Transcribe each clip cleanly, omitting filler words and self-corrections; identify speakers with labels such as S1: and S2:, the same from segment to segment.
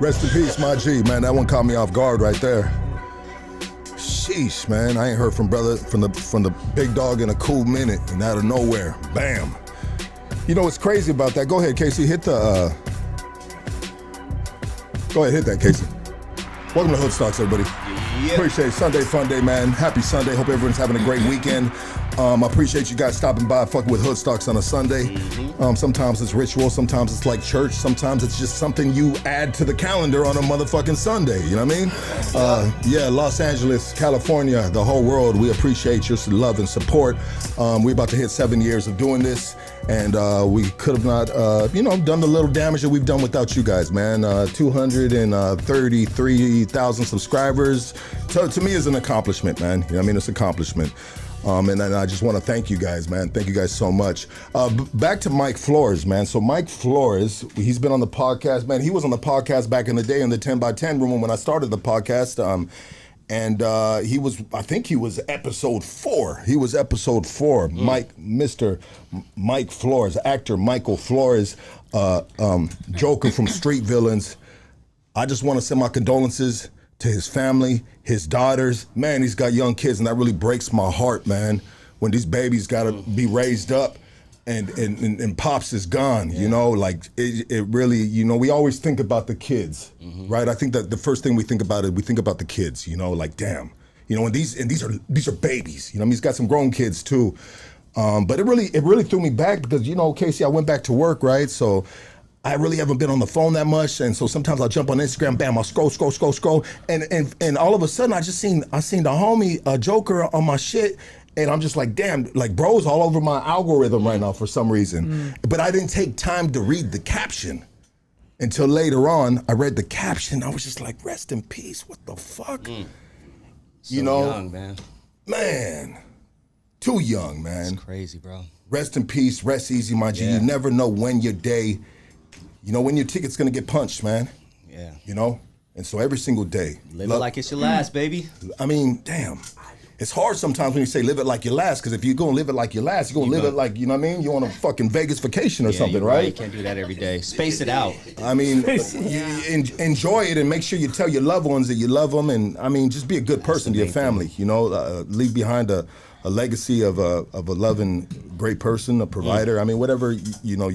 S1: Rest in peace, my G, man. That one caught me off guard right there. Sheesh, man. I ain't heard from the big dog in a cool minute, and out of nowhere, bam. You know what's crazy about that? Go ahead, Casey. Hit the. Go ahead, hit that, Casey. Welcome to Hood Stocks, everybody. Yeah. Appreciate it. Sunday fun day, man. Happy Sunday. Hope everyone's having a great weekend. I appreciate you guys stopping by, fucking with Hood Stocks on a Sunday. Mm-hmm. Sometimes it's ritual, sometimes it's like church, sometimes it's just something you add to the calendar on a motherfucking Sunday. You know what I mean? Yeah, Los Angeles, California, the whole world. We appreciate your love and support. We're about to hit 7 years of doing this, and we could have not, done the little damage that we've done without you guys, man. 233,000 subscribers. To me is an accomplishment, man. You know what I mean? It's an accomplishment. And I just want to thank you guys, man. Thank you guys so much. Back to Mike Flores, man. So Mike Flores, he's been on the podcast, man. He was on the podcast back in the day in the 10x10 room when I started the podcast. And I think he was episode 4. He was episode 4. Mr. Mike Flores, actor Michael Flores, Joker from Street Villains. I just want to send my condolences to his family, his daughters. Man, he's got young kids, and that really breaks my heart, man, when these babies gotta be raised up and Pops is gone, you know, like it really, you know, we always think about the kids, right? I think that the first thing we think about the kids, you know, like, damn, you know, and these are babies, you know, I mean, he's got some grown kids too. But it really threw me back because, you know, Casey, I went back to work, right? So I really haven't been on the phone that much, and so sometimes I'll jump on Instagram, bam, I'll scroll, and all of a sudden I seen the homie Joker on my shit, and I'm just like, damn, like bro's all over my algorithm right now for some reason. But I didn't take time to read the caption until later on. I read the caption, I was just like, rest in peace, what the fuck?
S2: So
S1: you know,
S2: young,
S1: man, too young, man.
S2: It's crazy, bro.
S1: Rest in peace, rest easy, my G.
S2: Yeah.
S1: You never know when your day, you know, when your ticket's gonna get punched, man.
S2: Yeah.
S1: You know? And so every single day.
S2: Live it like it's your last, baby.
S1: I mean, damn. It's hard sometimes when you say live it like your last, because if you're gonna live it like your last, you're gonna live it like, you know what I mean? You're on a fucking Vegas vacation or something, right?
S2: You can't do that every day. Space it out.
S1: I mean, enjoy it and make sure you tell your loved ones that you love them, and I mean, just be a good person to your family, you know? Leave behind a legacy of a loving, great person, a provider. I mean, whatever, you know,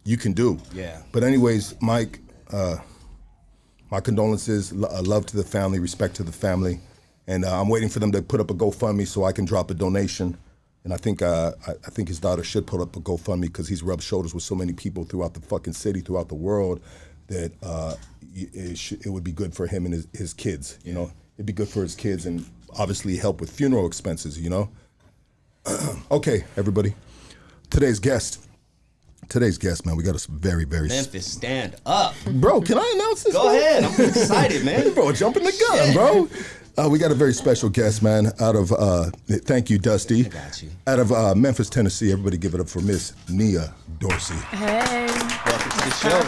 S1: you can do.
S2: Yeah.
S1: But anyways, Mike, my condolences, love to the family, respect to the family. And I'm waiting for them to put up a GoFundMe so I can drop a donation. And I think his daughter should put up a GoFundMe because he's rubbed shoulders with so many people throughout the fucking city, throughout the world, that it would be good for him and his kids, you know? It'd be good for his kids and obviously help with funeral expenses, you know? Okay, everybody. Today's guest, man, we got a very, very...
S2: Memphis, stand up.
S1: Bro, can I announce this?
S2: Go ahead, I'm excited, man.
S1: Bro, jumping the gun, bro. We got a very special guest, man, out of, thank you, Dusty.
S2: I got you.
S1: Out of Memphis, Tennessee. Everybody give it up for Miss Nia Dorsey.
S3: Hey.
S2: Welcome to the show.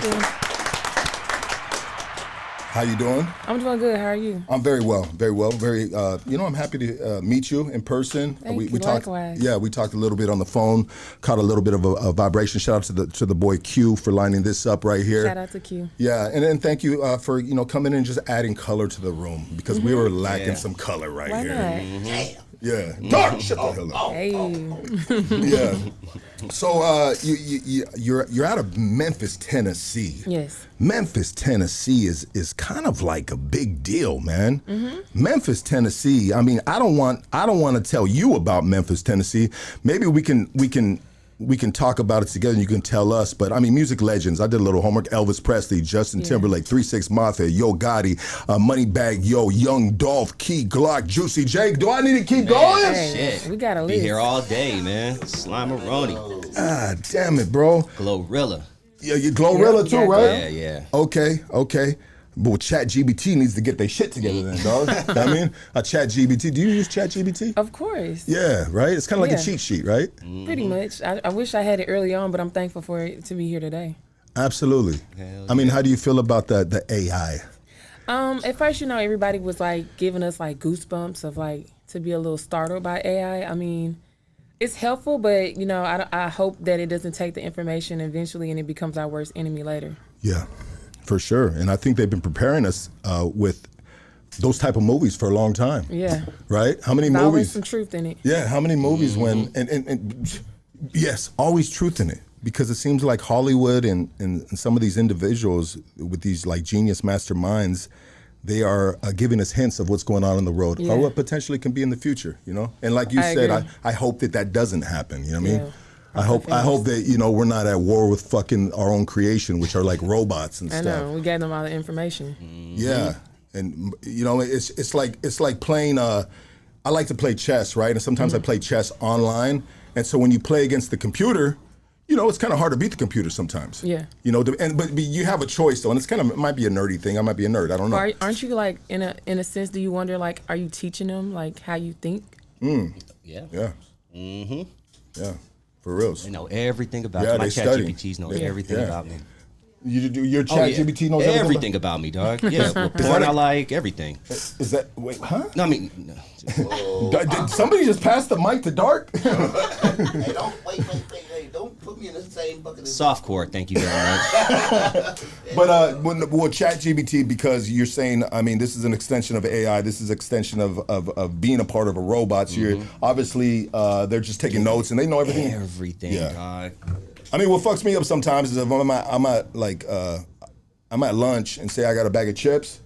S1: How you doing?
S3: I'm doing good. How are you?
S1: I'm very well. Very, you know, I'm happy to meet you in person.
S3: Thank you,
S1: talked,
S3: likewise.
S1: Yeah, we talked a little bit on the phone, caught a little bit of a vibration. Shout out to the boy Q for lining this up right here.
S3: Shout out to Q.
S1: Yeah, and then thank you for, you know, coming in and just adding color to the room because we were lacking some color right
S3: Why
S1: here.
S3: not?
S2: Mm-hmm.
S1: Yeah. Dark. Shut the hell up.
S3: Hey.
S1: Yeah. So you're out of Memphis, Tennessee.
S3: Yes.
S1: Memphis, Tennessee is kind of like a big deal, man. Memphis, Tennessee. I mean, I don't want to tell you about Memphis, Tennessee. Maybe we can talk about it together and you can tell us. But I mean, music legends. I did a little homework. Elvis Presley, Justin Timberlake, 3 6 Mafia, Yo Gotti, Moneybagg Yo, Young Dolph, Key Glock, Juicy J. Do I need to keep going?
S3: Hey,
S2: Shit.
S3: we got a
S2: Be
S3: list.
S2: here all day, man. Slimeroni.
S1: Ah, damn it, bro.
S2: Glorilla.
S1: Yeah, you Glorilla too, right?
S2: Yeah.
S1: Okay. But ChatGPT needs to get their shit together then, dog. I mean, a ChatGPT. Do you use ChatGPT?
S3: Of course.
S1: Yeah, right? It's kind of like a
S3: Yeah.
S1: cheat sheet, right?
S3: Pretty much. I wish I had it early on, but I'm thankful for it to be here today.
S1: Absolutely. I mean, how do you feel about the AI?
S3: At first, you know, everybody was like giving us like goosebumps of like to be a little startled by AI. I mean, it's helpful, but you know, I hope that it doesn't take the information eventually and it becomes our worst enemy later.
S1: Yeah. For sure. And I think they've been preparing us with those type of movies for a long time.
S3: Yeah.
S1: Right? How many
S3: There's always
S1: movies?
S3: some truth in it.
S1: Yeah, how many movies when and yes, always truth in it. Because it seems like Hollywood and some of these individuals with these like genius masterminds, they are giving us hints of what's going on in the world or what potentially can be in the future, you know? And like you said, I hope that doesn't happen, you know what I mean? I hope that, you know, we're not at war with fucking our own creation, which are like robots and stuff.
S3: I know, we gave them all the information.
S1: Yeah, and you know, it's like playing. I like to play chess, right? And sometimes I play chess online, and so when you play against the computer, you know, it's kind of hard to beat the computer sometimes.
S3: Yeah.
S1: You know, but you have a choice though, and it's kind of, it might be a nerdy thing. I might be a nerd. I don't know.
S3: Aren't you like in a sense? Do you wonder like, are you teaching them like how you think?
S2: Yeah.
S1: Yeah. Yeah. For reals.
S2: They know everything about me.
S1: Yeah,
S2: My
S1: they
S2: chat
S1: study.
S2: GPTs know everything about me.
S1: Your chat GPT knows
S2: everything about me, dog. Yeah, what porn I like, everything.
S1: Is that wait? Huh?
S2: No, I mean, no.
S1: Did somebody just pass the mic to Dark?
S4: Hey, don't wait. Hey, don't put me in the same bucket as
S2: Softcore, thank you very much.
S1: But well, Chat GBT, because you're saying, I mean, this is an extension of AI. This is an extension of being a part of a robot. So you're obviously they're just taking notes and they know everything.
S2: Everything,
S1: Yeah.
S2: dog.
S1: I mean, what fucks me up sometimes is if I'm at lunch and say I got a bag of chips,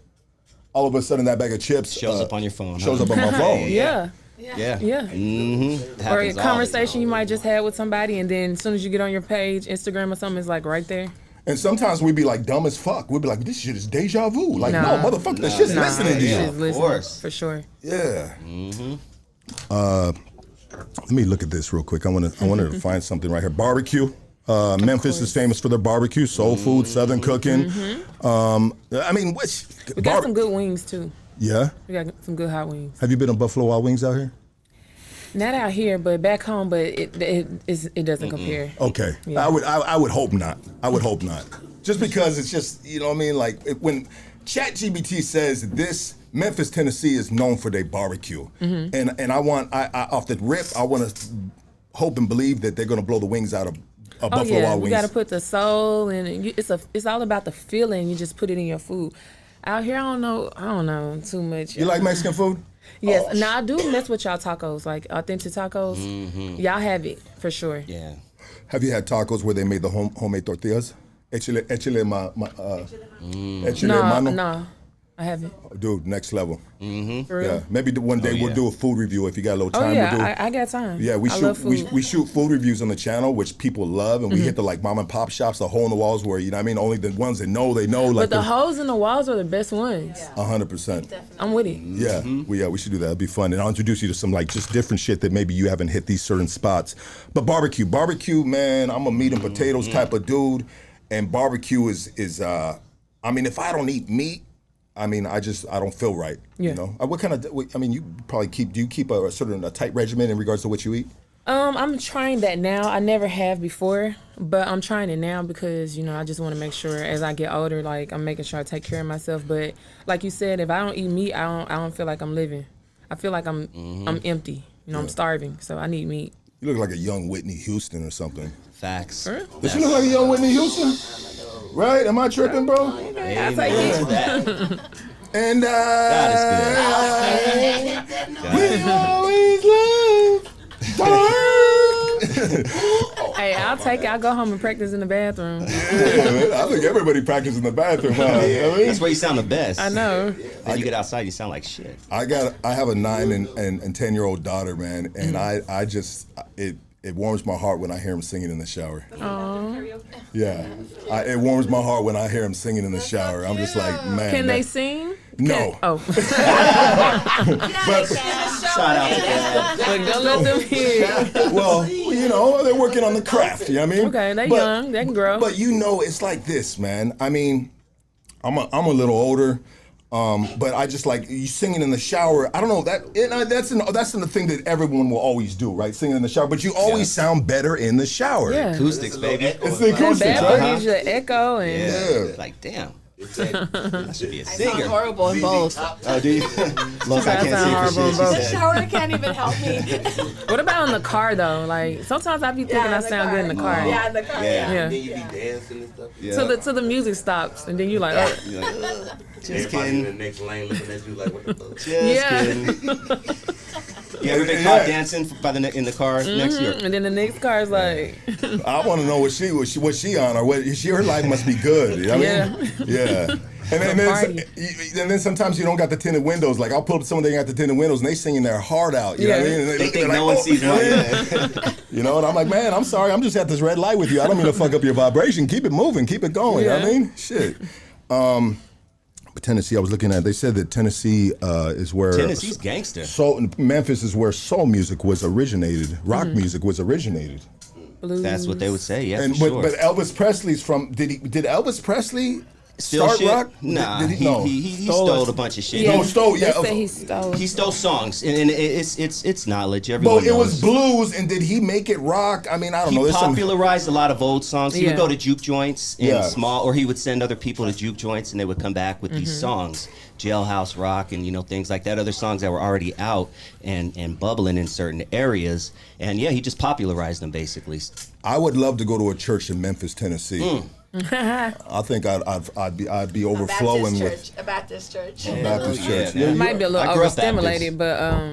S1: all of a sudden that bag of chips
S2: Shows up on your phone.
S1: shows
S2: huh?
S1: up on my phone.
S3: Yeah.
S2: Yeah.
S3: Mm-hmm. Or a conversation you might just had with somebody, and then as soon as you get on your page, Instagram or something, it's like right there.
S1: And sometimes we be like dumb as fuck. We'd be like, this shit is deja vu. Like, no,
S3: Nah.
S1: motherfucker, this shit's listening to you.
S3: It's listening,
S2: course.
S3: for sure.
S1: Yeah. Let me look at this real quick. I wanted to find something right here. Barbecue. Memphis is famous for their barbecue, soul food, southern cooking. I mean,
S3: We got some good wings too.
S1: Yeah.
S3: We got some good hot wings.
S1: Have you been to Buffalo Wild Wings out here?
S3: Not out here, but back home. But it doesn't compare.
S1: Okay.
S3: Yeah.
S1: I would hope not. I would hope not. Just because it's just, you know what I mean? Like when ChatGPT says this, Memphis, Tennessee is known for their barbecue. And I off the rip, I want to hope and believe that they're going to blow the wings out of Buffalo Wild
S3: You
S1: Wings.
S3: got to put the soul in. It's all about the feeling. You just put it in your food. Out here, I don't know too much.
S1: You like Mexican food?
S3: Yes. Now I do mess with y'all tacos, like authentic tacos. Y'all have it for sure.
S2: Yeah.
S1: Have you had tacos where they made the homemade tortillas? Échale mano.
S3: No, I haven't.
S1: Dude, next level.
S3: For real.
S1: Yeah, maybe one day we'll do a food review if you got a little
S3: Oh
S1: time to do.
S3: yeah, I got time.
S1: Yeah,
S3: I love food.
S1: we shoot food reviews on the channel, which people love, and we hit the like mom and pop shops, the hole in the walls where, you know what I mean, only the ones that know, like
S3: But the holes in the walls are the best ones.
S1: 100%.
S3: I'm with it.
S1: Yeah, we should do that. It'd be fun, and I'll introduce you to some like just different shit that maybe you haven't hit these certain spots. But barbecue, man, I'm a meat and potatoes type of dude, and barbecue is I mean, if I don't eat meat, I mean, I don't feel right.
S3: Yeah.
S1: You know, what kind of? I mean, you probably do you keep a sort of a tight regimen in regards to what you eat?
S3: I'm trying that now. I never have before, but I'm trying it now because, you know, I just want to make sure as I get older, like I'm making sure I take care of myself. But like you said, if I don't eat meat, I don't feel like I'm living. I feel like I'm empty. You know, I'm starving, so I need meat.
S1: You look like a young Whitney Houston or something.
S2: Facts.
S1: Does she look like a young Whitney Houston? Right? Am I tripping, bro?
S3: I take it.
S1: And
S2: God
S1: we always love.
S3: Hey, I'll take it. I'll go home and practice in the bathroom.
S1: Yeah, man. I think everybody practices in the bathroom. Huh? I mean,
S2: That's where you sound the best.
S3: I know.
S2: Then you get outside, you sound like shit.
S1: I have a 9 and 10-year-old daughter, man, and I just it warms my heart when I hear him singing in the shower. Yeah, it warms my heart when I hear him singing in the shower. I'm just like, man.
S3: Can they sing?
S1: No.
S3: Oh.
S1: But
S2: Shout out to them.
S3: But don't let them hear.
S1: well, you know, they're working on the craft. You know what I mean?
S3: Okay, they're young. They can grow.
S1: But you know, it's like this, man. I mean, I'm a little older. But I just like you singing in the shower. I don't know that's the thing that everyone will always do, right? Singing in the shower. But you always sound better in the shower.
S3: Yeah.
S2: Acoustics, baby.
S1: It's the acoustics,
S3: Bad boy
S1: right?
S3: gives you an echo and
S1: Yeah.
S2: Like, damn. I should be a
S5: I sound
S2: singer.
S5: horrible in both.
S2: Oh, do you? Look, I
S3: I sound
S2: can't
S3: horrible in
S2: see
S3: both.
S2: for
S5: The
S2: shit. She said.
S5: shower can't even help me.
S3: What about in the car though? Like sometimes I be thinking I
S5: in the
S3: sound
S5: car.
S3: good in the car.
S5: Yeah, in the car.
S2: Yeah.
S5: Yeah.
S3: Yeah.
S4: Then you be dancing and stuff.
S2: Yeah.
S3: Till the music stops, and then you like, oh.
S2: You're like, just
S4: Everybody in the
S2: kidding.
S4: next lane looking at you like, what the fuck?
S2: Just
S3: Yeah.
S2: kidding. You ever been caught dancing in the car next year?
S3: And then the next car is like,
S1: I want to know what she on, or what her life must be good. You know what I mean? Yeah.
S3: Party.
S1: And then sometimes you don't got the tinted windows. Like I'll pull up someone that got the tinted windows and they singing their heart out. You know what I
S3: Yeah.
S1: mean? And
S2: They think no one sees
S1: yeah.
S2: one.
S1: You know, and I'm like, man, I'm sorry, I'm just at this red light with you. I don't mean to fuck up your vibration. Keep it moving, keep it going. You know what I
S3: Yeah.
S1: mean? Shit. But Tennessee, I was looking at. They said that Tennessee is where
S2: Tennessee's gangster.
S1: Memphis is where soul music was originated. Rock music was originated.
S3: blues.
S2: That's what they would say. Yeah,
S1: And
S2: for sure.
S1: but Elvis Presley's from. Did Elvis Presley
S2: Still
S1: start
S2: shit?
S1: rock?
S2: Nah,
S1: Did
S2: he stole a bunch of shit.
S1: No, stole. Yeah,
S3: They say he stole.
S2: He stole songs, and it's knowledge. Everyone
S1: Well, it was
S2: knows.
S1: blues, and did he make it rock? I mean, I don't know.
S2: He
S1: There's some.
S2: popularized a lot of old songs. He
S3: Yeah.
S2: would go to juke joints in
S1: Yeah.
S2: small, or he would send other people to juke joints, and they would come back with these songs, Jailhouse Rock, and things like that. Other songs that were already out and bubbling in certain areas, and yeah, he just popularized them basically.
S1: I would love to go to a church in Memphis, Tennessee. I think I'd be overflowing with
S5: A Baptist church.
S1: a Baptist church.
S2: man.
S3: It might be a little
S2: I grew up
S3: overstimulated, but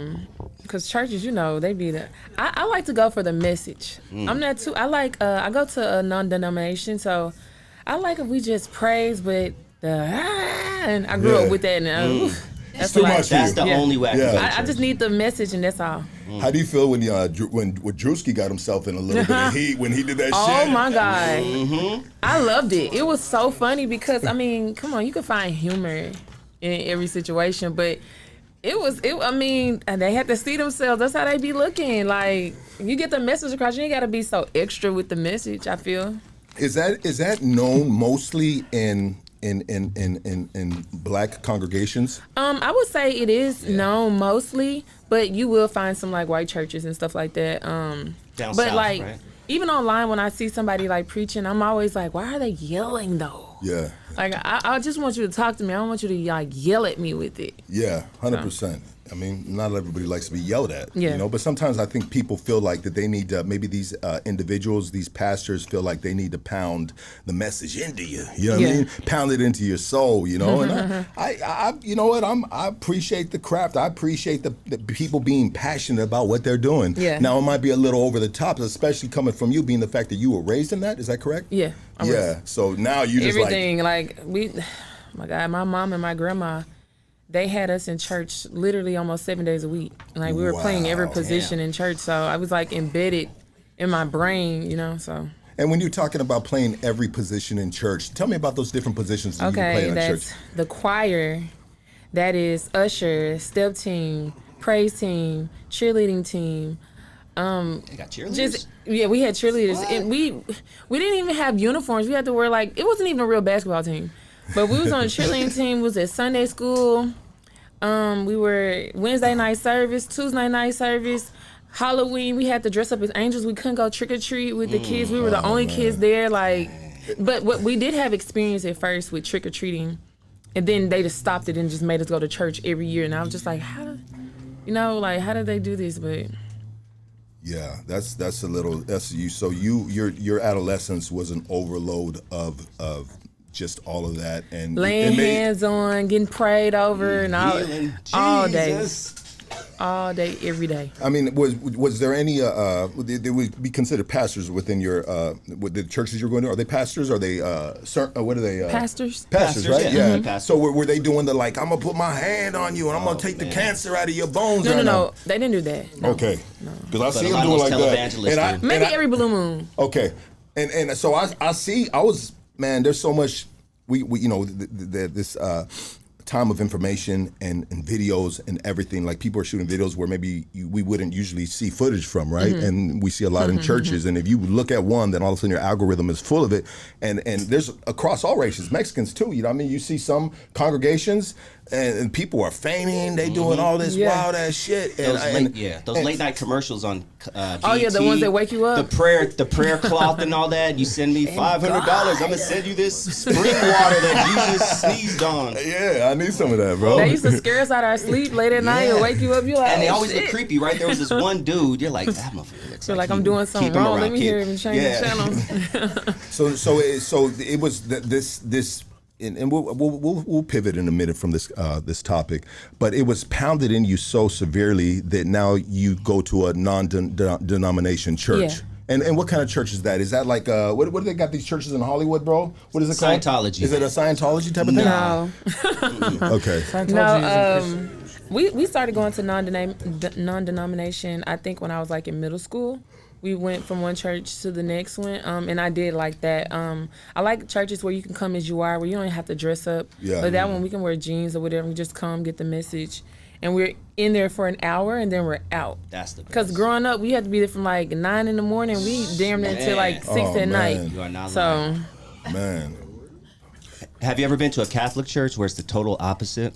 S3: because churches, they be the. I like to go for the message. I'm not too. I go to a non-denomination, so I like if we just praise, but and I grew
S1: Yeah.
S3: up with that, and that's
S1: too
S3: like,
S1: much for
S2: That's
S1: you.
S2: the
S3: Yeah.
S2: only way I can
S1: Yeah.
S2: go to
S3: I
S2: church.
S3: just need the message, and that's all.
S1: How do you feel when Drewski got himself in a little bit of heat when he did that
S3: Oh
S1: shit?
S3: my God. I loved it. It was so funny because, come on, you can find humor in every situation, but they had to see themselves. That's how they be looking. Like, you get the message across, you ain't got to be so extra with the message, I feel.
S1: Is that known mostly in black congregations?
S3: I would say it is known mostly, but you will find some like white churches and stuff like that.
S2: Down
S3: But
S2: south,
S3: like,
S2: right?
S3: even online when I see somebody like preaching, I'm always like, why are they yelling though?
S1: Yeah,
S3: Like, I just want you to talk to me. I don't want you to like yell at me with it.
S1: yeah, 100%. I mean, not everybody likes to be yelled at,
S3: Yeah.
S1: but sometimes I think people feel like that they need to, maybe these individuals, these pastors feel like they need to pound the message into you. You know what I
S3: Yeah.
S1: mean? Pound it into your soul, And I you know what? I appreciate the craft. I appreciate the people being passionate about what they're doing.
S3: Yeah.
S1: Now, it might be a little over the top, especially coming from you, being the fact that you were raised in that. Is that correct?
S3: Yeah. I was.
S1: Yeah. So now you just
S3: Everything, my God, my mom and my grandma, they had us in church literally almost 7 days a week. Like, we were playing every
S1: Wow.
S3: position in church, so I was like embedded in my brain, so.
S1: And when you're talking about playing every position in church, tell me about those different positions that you can play
S3: Okay,
S1: in
S3: that's
S1: church.
S3: the choir, that is usher, step team, praise team, cheerleading team.
S2: They got cheerleaders.
S3: We had cheerleaders, and we didn't even have uniforms. We had to wear it wasn't even a real basketball team, but we was on a cheerleading team. Was at Sunday school. We were Wednesday night service, Tuesday night service, Halloween. We had to dress up as angels. We couldn't go trick or treat with the kids. We were the only kids there. But what we did have experience at first with trick or treating, and then they just stopped it and just made us go to church every year. And I was just like, how did they do this? But
S1: Yeah, that's you. So your adolescence was an overload of just all of that and
S3: laying hands on, getting prayed over, and all day, every day.
S1: I mean, was there any? They would be considered pastors within your with the churches you're going to. Are they pastors? Are they what are they?
S3: Pastors.
S1: Pastors, right?
S2: yeah.
S1: Yeah.
S2: Mhm. Pastors.
S1: So were they doing the I'm gonna put my hand on you and I'm gonna take the cancer out of your bones?
S3: No, they didn't do that. No.
S1: Okay. Because I see
S2: a
S1: them
S2: lot of
S1: doing
S2: those
S1: like that.
S2: televangelists do.
S3: Maybe every blue moon.
S1: Okay, and so I was, man. There's so much we this time of information and videos and everything. Like, people are shooting videos where maybe we wouldn't usually see footage from, right? And we see a lot in churches. And if you look at one, then all of a sudden your algorithm is full of it. And there's across all races, Mexicans too. You know what I mean? You see some congregations, and people are fainting. They doing all this
S3: Yeah.
S1: wild ass shit.
S2: Those late night commercials on
S3: Oh, yeah, the
S2: BET,
S3: ones that wake you up?
S2: the prayer cloth and all that. You send me $500. I'm gonna send you this spring water that Jesus sneezed on.
S1: Yeah, I need some of that, bro.
S3: They used to scare us out of our sleep late at night and wake you up. You're like,
S2: And they
S3: oh,
S2: always
S3: shit.
S2: look creepy, right? There was this one dude. You're like, that motherfucker looks
S3: Feel like
S2: he-
S3: I'm doing something
S2: keep him
S3: wrong.
S2: around,
S3: Let me
S2: kid.
S3: hear him change
S2: Yeah.
S3: the channel.
S1: So it was this. And we'll pivot in a minute from this topic, but it was pounded in you so severely that now you go to a non-denomination church.
S3: Yeah.
S1: And what kind of church is that? Is that like what do they got these churches in Hollywood, bro? What is it called?
S2: Scientology.
S1: Is it a Scientology type of thing?
S3: No.
S1: Okay.
S3: No, we started going to non-denomination, I think, when I was like in middle school. We went from one church to the next one, and I did like that. I like churches where you can come as you are, where you don't have to dress up.
S1: Yeah.
S3: But that one, we can wear jeans or whatever. We just come, get the message. And we're in there for an hour, and then we're out.
S2: That's the best.
S3: Because growing up, we had to be there from like 9 in the morning. We damn near till like 6
S1: Oh,
S3: at
S1: man.
S3: night.
S2: You are not
S3: So,
S2: lying.
S1: Man.
S2: Have you ever been to a Catholic church where it's the total opposite?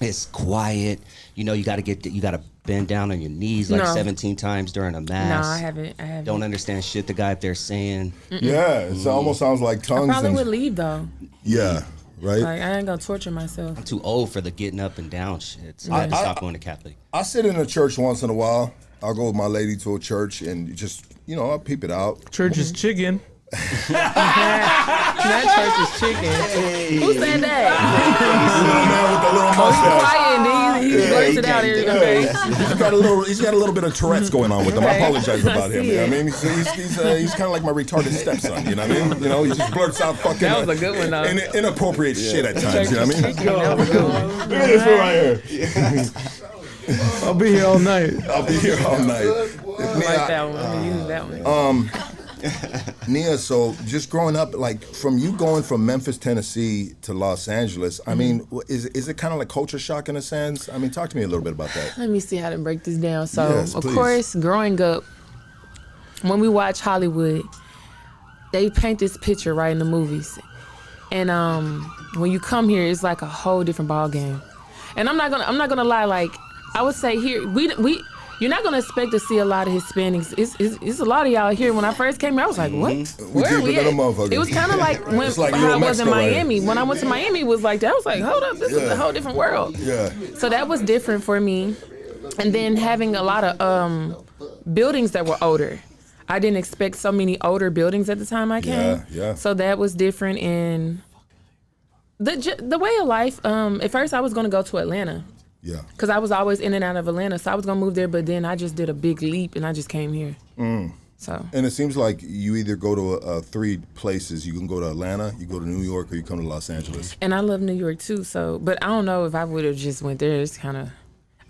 S2: It's quiet. You know, you got to bend down on your knees like
S3: No.
S2: 17 times during a
S3: no,
S2: mass.
S3: I haven't.
S2: Don't understand shit the guy up there saying.
S1: Yeah, it almost sounds like tongues.
S3: Probably
S1: and,
S3: would leave though.
S1: yeah, right.
S3: Like, I ain't gonna torture myself.
S2: I'm too old for the getting up and down shit. So I had to stop going to Catholic.
S1: I sit in a church once in a while. I'll go with my lady to a church and just, I'll peep it out.
S6: Church is chicken.
S3: That church is chicken. Who said that?
S1: Little man with the little mustache.
S3: Quiet, and he blurts it out every day.
S1: He's got a little bit of Tourette's going on with him. I
S3: Okay.
S1: apologize about him.
S3: I
S1: You know
S3: see
S1: what I mean? He's kind of like my retarded stepson. You know what I mean? He just blurts out fucking
S3: That was a good one, though.
S1: inappropriate shit at times. You know what I mean?
S3: That was a good one.
S1: Look at this one right here.
S6: I'll be here all night.
S1: I'll be here all night.
S3: I like that one. I'm gonna use that one.
S1: Nia, so just growing up, like from you going from Memphis, Tennessee to Los Angeles, I mean, is it kind of like culture shock in a sense? I mean, talk to me a little bit about that.
S3: Let me see how to break this down. So,
S1: Yes,
S3: of
S1: please.
S3: course, growing up, when we watch Hollywood, they paint this picture right in the movies, and when you come here, it's like a whole different ball game. And I'm not gonna lie. Like I would say here, we. You're not gonna expect to see a lot of Hispanics. It's a lot of y'all here. When I first came here, I was like, "What? Where are we
S1: deep
S3: at?"
S1: within a motherfucker.
S3: It was kind of like when
S1: It's like
S3: how
S1: Little
S3: I was in
S1: Mexico right
S3: Miami. When I went to Miami, it was like that. I was like, "Hold up, this is
S1: Yeah.
S3: a whole different world."
S1: Yeah.
S3: So that was different for me. And then having a lot of buildings that were older. I didn't expect so many older buildings at the time I came.
S1: Yeah.
S3: So that was different in the way of life. At first, I was going to go to Atlanta
S1: Yeah.
S3: because I was always in and out of Atlanta. So I was going to move there, but then I just did a big leap and I just came here. So
S1: And it seems like you either go to 3 places. You can go to Atlanta, you go to New York, or you come to Los Angeles.
S3: and I love New York too. So, but I don't know if I would have just went there. It's kind of,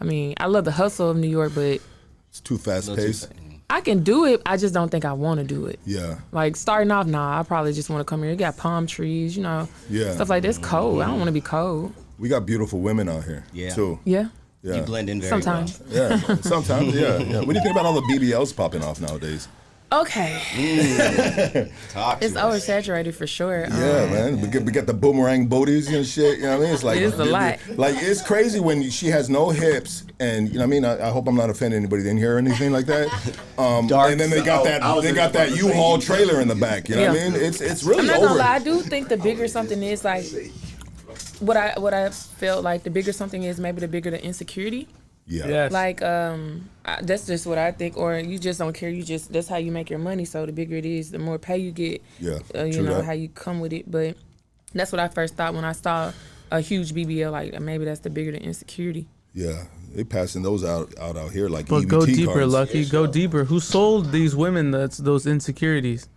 S3: I mean, I love the hustle of New York, but
S1: It's too fast paced.
S3: I can do it. I just don't think I want to do it.
S1: Yeah.
S3: Like starting off, I probably just want to come here. You got palm trees,
S1: Yeah.
S3: stuff like this. Cold. I don't want to be cold.
S1: We got beautiful women out here.
S2: Yeah.
S1: Too.
S3: Yeah.
S1: Yeah.
S2: You blend in very
S3: Sometimes.
S2: well.
S1: Yeah. Sometimes. Yeah. Yeah. What do you think about all the BBLs popping off nowadays?
S3: Okay.
S2: Talk to
S3: It's
S2: us.
S3: oversaturated for sure.
S1: Yeah, man. We got the boomerang booties and shit. You know what I mean? It's like
S3: It is a lot.
S1: Like it's crazy when she has no hips, and you know what I mean. I hope I'm not offending anybody in here or anything like that.
S2: Dark.
S1: And then they got that U-Haul trailer in the back. You know what I
S3: Yeah.
S1: mean? It's really
S3: I'm not
S1: over.
S3: gonna lie. I do think the bigger something is, like, what I felt like the bigger something is, maybe the bigger the insecurity.
S1: Yeah.
S6: Yes.
S3: Like, that's just what I think. Or you just don't care. That's how you make your money. So the bigger it is, the more pay you get.
S1: Yeah,
S3: You
S1: true
S3: know
S1: that.
S3: how you come with it. But that's what I first thought when I saw a huge BBL. Like maybe that's the bigger the insecurity.
S1: Yeah. They passing those out here like
S6: But
S1: EBT
S6: go deeper,
S1: cards.
S6: Lucky. Go deeper. Who sold these women those insecurities?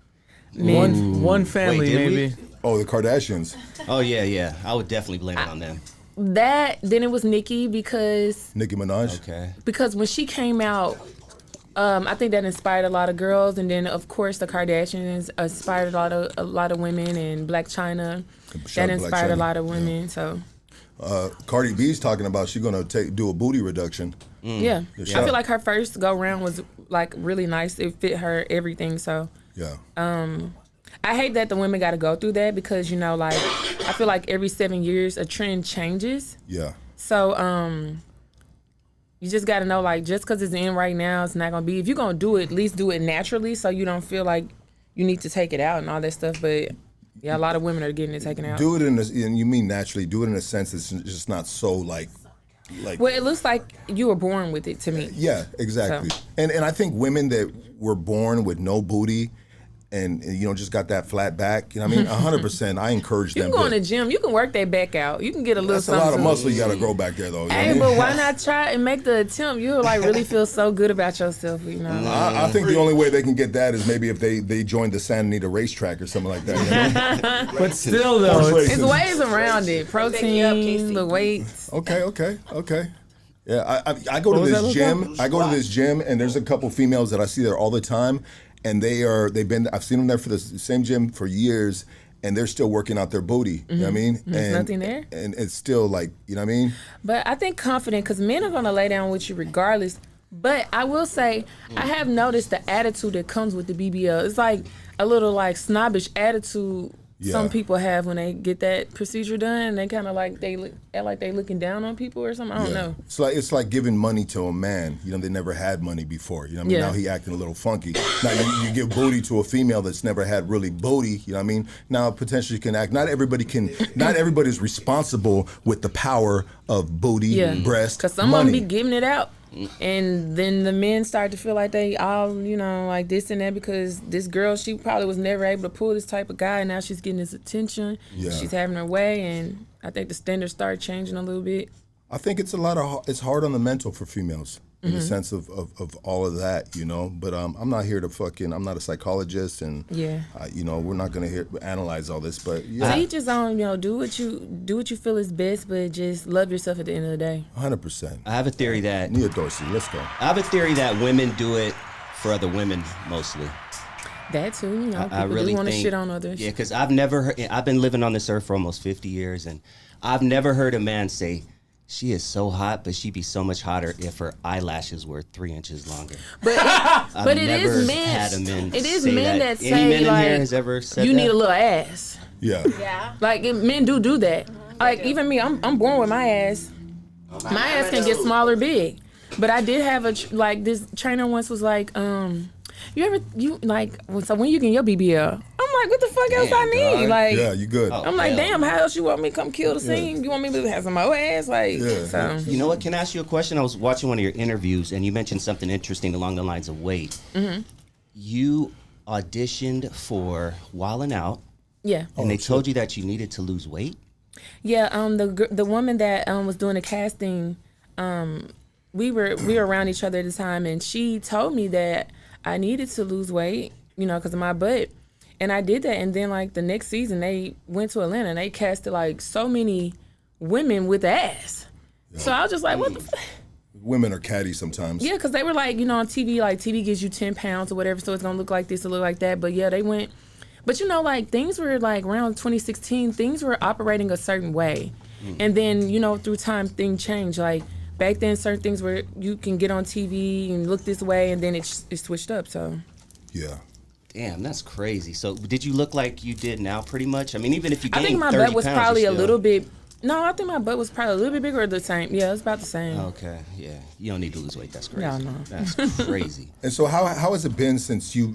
S3: Men.
S6: One family,
S2: did we?
S6: maybe.
S1: Oh, the Kardashians.
S2: Oh yeah. I would definitely blame it on them.
S3: Then it was Nicki because
S1: Nicki Minaj.
S2: Okay.
S3: when she came out, I think that inspired a lot of girls, and then of course the Kardashians inspired a lot of women, and Black China
S1: Shout
S3: that
S1: out Blac
S3: inspired
S1: Chyna.
S3: a lot of women. So
S1: Cardi B's talking about she's gonna do a booty reduction.
S3: yeah,
S1: shout
S3: I
S1: out.
S3: feel like her first go round was like really nice. It fit her everything. So
S1: Yeah.
S3: I hate that the women got to go through that because like I feel like every 7 years a trend changes.
S1: Yeah.
S3: So you just got to know, like, just because it's in right now, it's not going to be. If you're going to do it, at least do it naturally so you don't feel like you need to take it out and all that stuff. But, yeah, a lot of women are getting it taken out.
S1: Do it and you mean naturally, do it in a sense that's just not so, like.
S3: Well, it looks like you were born with it to me.
S1: Yeah, exactly.
S3: So.
S1: And I think women that were born with no booty and just got that flat back, you know what I mean? 100%, I encourage
S3: You
S1: them.
S3: can go in the gym. You can work that back out. You can get a little
S1: That's a
S3: something.
S1: lot of muscle you got to grow back there, though. You know
S3: Hey,
S1: what I mean?
S3: but why not try and make the attempt? You'll like really feel so good about yourself, you know.
S1: I think the only way they can get that is maybe if they join the Santa Anita racetrack or something like that. You know?
S6: But still, though,
S1: Horse
S3: It's
S1: racing.
S3: ways around it. Protein, the weights.
S1: Okay. Yeah, I go to
S6: was that
S1: this
S6: look
S1: gym. I go to this gym, and there's a couple females that I see there all the time, and I've seen them there for the same gym for years, and they're still working out their booty. You know what I mean?
S3: There's nothing there.
S1: And it's still like, you know what I mean?
S3: But I think confident, because men are going to lay down with you regardless. But I will say, I have noticed the attitude that comes with the BBL. It's like a little like snobbish attitude some people have when they get that procedure done. They kind of like act like they looking down on people or something. I don't know.
S1: It's like giving money to a man. They never had money before. You know what I mean?
S3: Yeah.
S1: Now he acting a little funky. Now you give booty to a female that's never had really booty. You know what I mean? Now potentially can act. Not everybody's responsible with the power of booty, breast,
S3: Because some
S1: money.
S3: of them be giving it out. And then the men start to feel like they all, like this and that because this girl, she probably was never able to pull this type of guy, and now she's getting his attention.
S1: Yeah.
S3: She's having her way, and I think the standards start changing a little bit.
S1: I think it's it's hard on the mental for females in the sense of all of that, But I'm not here to I'm not a psychologist, and we're not gonna analyze all this. But
S3: To each his own, do what you feel is best, but just love yourself at the end of the day.
S1: 100%.
S2: I have a theory that
S1: Nia Dorsey, let's go.
S2: I have a theory that women do it for other women mostly.
S3: That too, people
S2: I really
S3: do want to
S2: think-
S3: shit on others.
S2: Yeah, because I've been living on this earth for almost 50 years, and I've never heard a man say, "She is so hot, but she'd be so much hotter if her eyelashes were 3 inches longer."
S3: But
S2: I've
S3: it
S2: never
S3: is men.
S2: had a man
S3: It is
S2: say
S3: men
S2: that.
S3: that
S2: Any
S3: say
S2: men in
S3: like
S2: here has ever said
S3: you
S2: that?
S3: need a little ass.
S1: Yeah.
S5: Yeah.
S3: Like men do that. Like even me, I'm born with my ass. My ass can get small or big. But I did have this trainer once was like, so when you get your BBL, I'm like, what the fuck else I need?
S2: dog.
S3: Like,
S1: Yeah, you good.
S3: I'm like,
S2: hell
S3: damn, how else you want me to come kill the scene? You want me to have some more ass? Like,
S1: Yeah.
S3: so.
S2: You know what? Can I ask you a question? I was watching one of your interviews, and you mentioned something interesting along the lines of weight.
S3: Mm-hmm.
S2: You auditioned for Wildin' Out,
S3: Yeah.
S2: and they told you that you needed to lose weight.
S3: Yeah, the woman that was doing the casting, we were around each other at the time, and she told me that I needed to lose weight, because of my butt, and I did that. And then like the next season, they went to Atlanta and they casted like so many women with ass. Yeah. So I was just like, what the fuck?
S1: Women are catty sometimes.
S3: Yeah, because they were like, on TV, like TV gives you 10 pounds or whatever, so it's gonna look like this or look like that. But yeah, they went. But like things were like around 2016, things were operating a certain way. And then, through time, things changed. Like back then, certain things where you can get on TV and look this way, and then it switched up, so.
S1: Yeah.
S2: Damn, that's crazy. So did you look like you did now pretty much? I mean, even if you gained
S3: I think my
S2: 30
S3: butt was
S2: pounds,
S3: probably
S2: you're
S3: a
S2: still-
S3: little bit, no, I think my butt was probably a little bit bigger or the same. Yeah, it was about the same.
S2: Okay, yeah. You don't need to lose weight. That's crazy.
S3: No, no.
S2: That's crazy.
S1: And so how has it been since you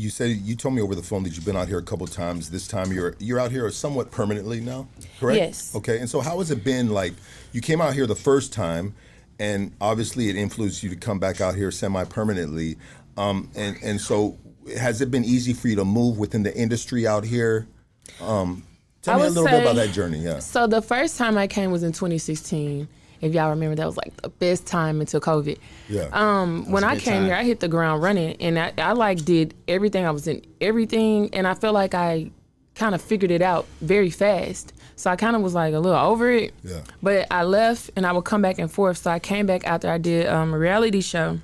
S1: said you told me over the phone that you've been out here a couple of times. This time you're out here somewhat permanently now, correct?
S3: Yes.
S1: Okay. And so how has it been like you came out here the first time and obviously it influenced you to come back out here semi-permanently. And so has it been easy for you to move within the industry out here? Tell me a little bit about that journey, yeah.
S3: So the first time I came was in 2016. If y'all remember, that was like the best time until COVID.
S1: Yeah.
S3: When
S2: a
S3: I
S2: good
S3: came
S2: time.
S3: here, I hit the ground running, and I like did everything. I was in everything, and I felt like I kind of figured it out very fast. So I kind of was like a little over it.
S1: Yeah.
S3: But I left, and I would come back and forth. So I came back after I did a reality show.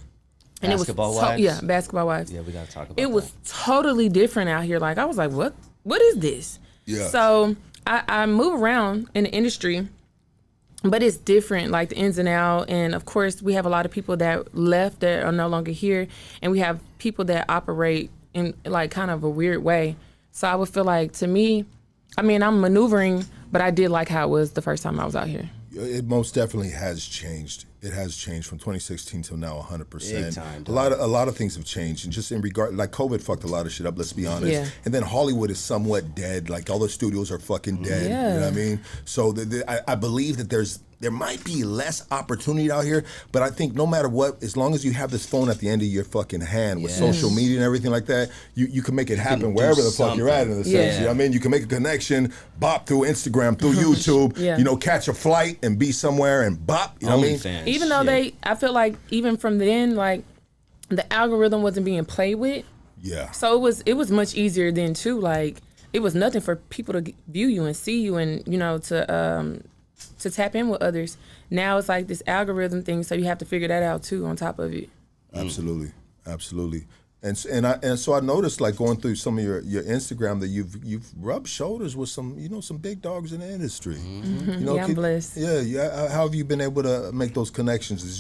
S3: And
S2: Basketball
S3: it was
S2: Wives?
S3: Yeah, Basketball Wives.
S2: Yeah, we gotta talk about
S3: It was totally different out here. Like I was like, what is this?
S1: Yeah.
S3: So I move around in the industry, but it's different, like the ins and out. And of course, we have a lot of people that left that are no longer here, and we have people that operate in like kind of a weird way. So I would feel like, to me, I mean, I'm maneuvering, but I did like how it was the first time I was out here.
S1: It most definitely has changed. It has changed from 2016 till now, 100%.
S2: Big time,
S1: a lot of things have changed, and just in regard, like COVID fucked a lot of shit up. Let's be honest.
S3: Yeah.
S1: And then Hollywood is somewhat dead. Like all the studios are fucking dead.
S3: Yeah.
S1: You know what I mean? So I believe that there might be less opportunity out here, but I think no matter what, as long as you have this phone at the end of your fucking hand with social media and everything like that, you can make it happen wherever the fuck you're at in a sense.
S3: Yeah.
S1: You know what I mean? You can make a connection, bop through Instagram, through YouTube,
S3: Yeah.
S1: you know, catch a flight and be somewhere and bop, you know what I mean?
S2: OnlyFans.
S3: Even though I feel like even from then, like the algorithm wasn't being played with.
S1: Yeah.
S3: So it was much easier then too. Like it was nothing for people to view you and see you and, you know, to tap in with others. Now it's like this algorithm thing, so you have to figure that out too on top of it.
S1: Absolutely. And so I noticed, like going through some of your Instagram, that you've rubbed shoulders with some big dogs in the industry. You know,
S3: Yeah, I'm blessed.
S1: Yeah. How have you been able to make those connections? It's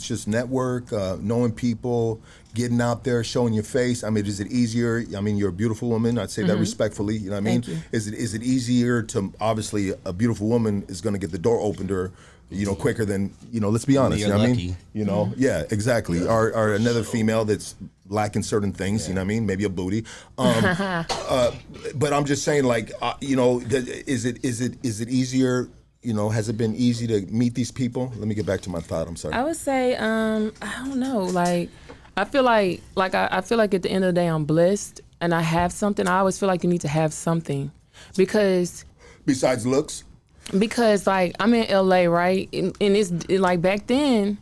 S1: just network, knowing people, getting out there, showing your face. I mean, is it easier? I mean, you're a beautiful woman. I'd say that respectfully. You know what I mean?
S3: Thank you.
S1: Is it easier to, obviously a beautiful woman is going to get the door opened or, you know, quicker than, you know, let's be honest.
S2: You're
S1: You know what I
S2: lucky.
S1: mean? You know, yeah, exactly. Or another female that's lacking certain things, you know what I mean? Maybe a booty. But I'm just saying, like, you know, is it easier? You know, has it been easy to meet these people? Let me get back to my thought. I'm sorry.
S3: I would say, I don't know. Like, I feel like I feel like at the end of the day, I'm blessed and I have something. I always feel like you need to have something because
S1: Besides looks?
S3: like I'm in LA, right? And it's like back then,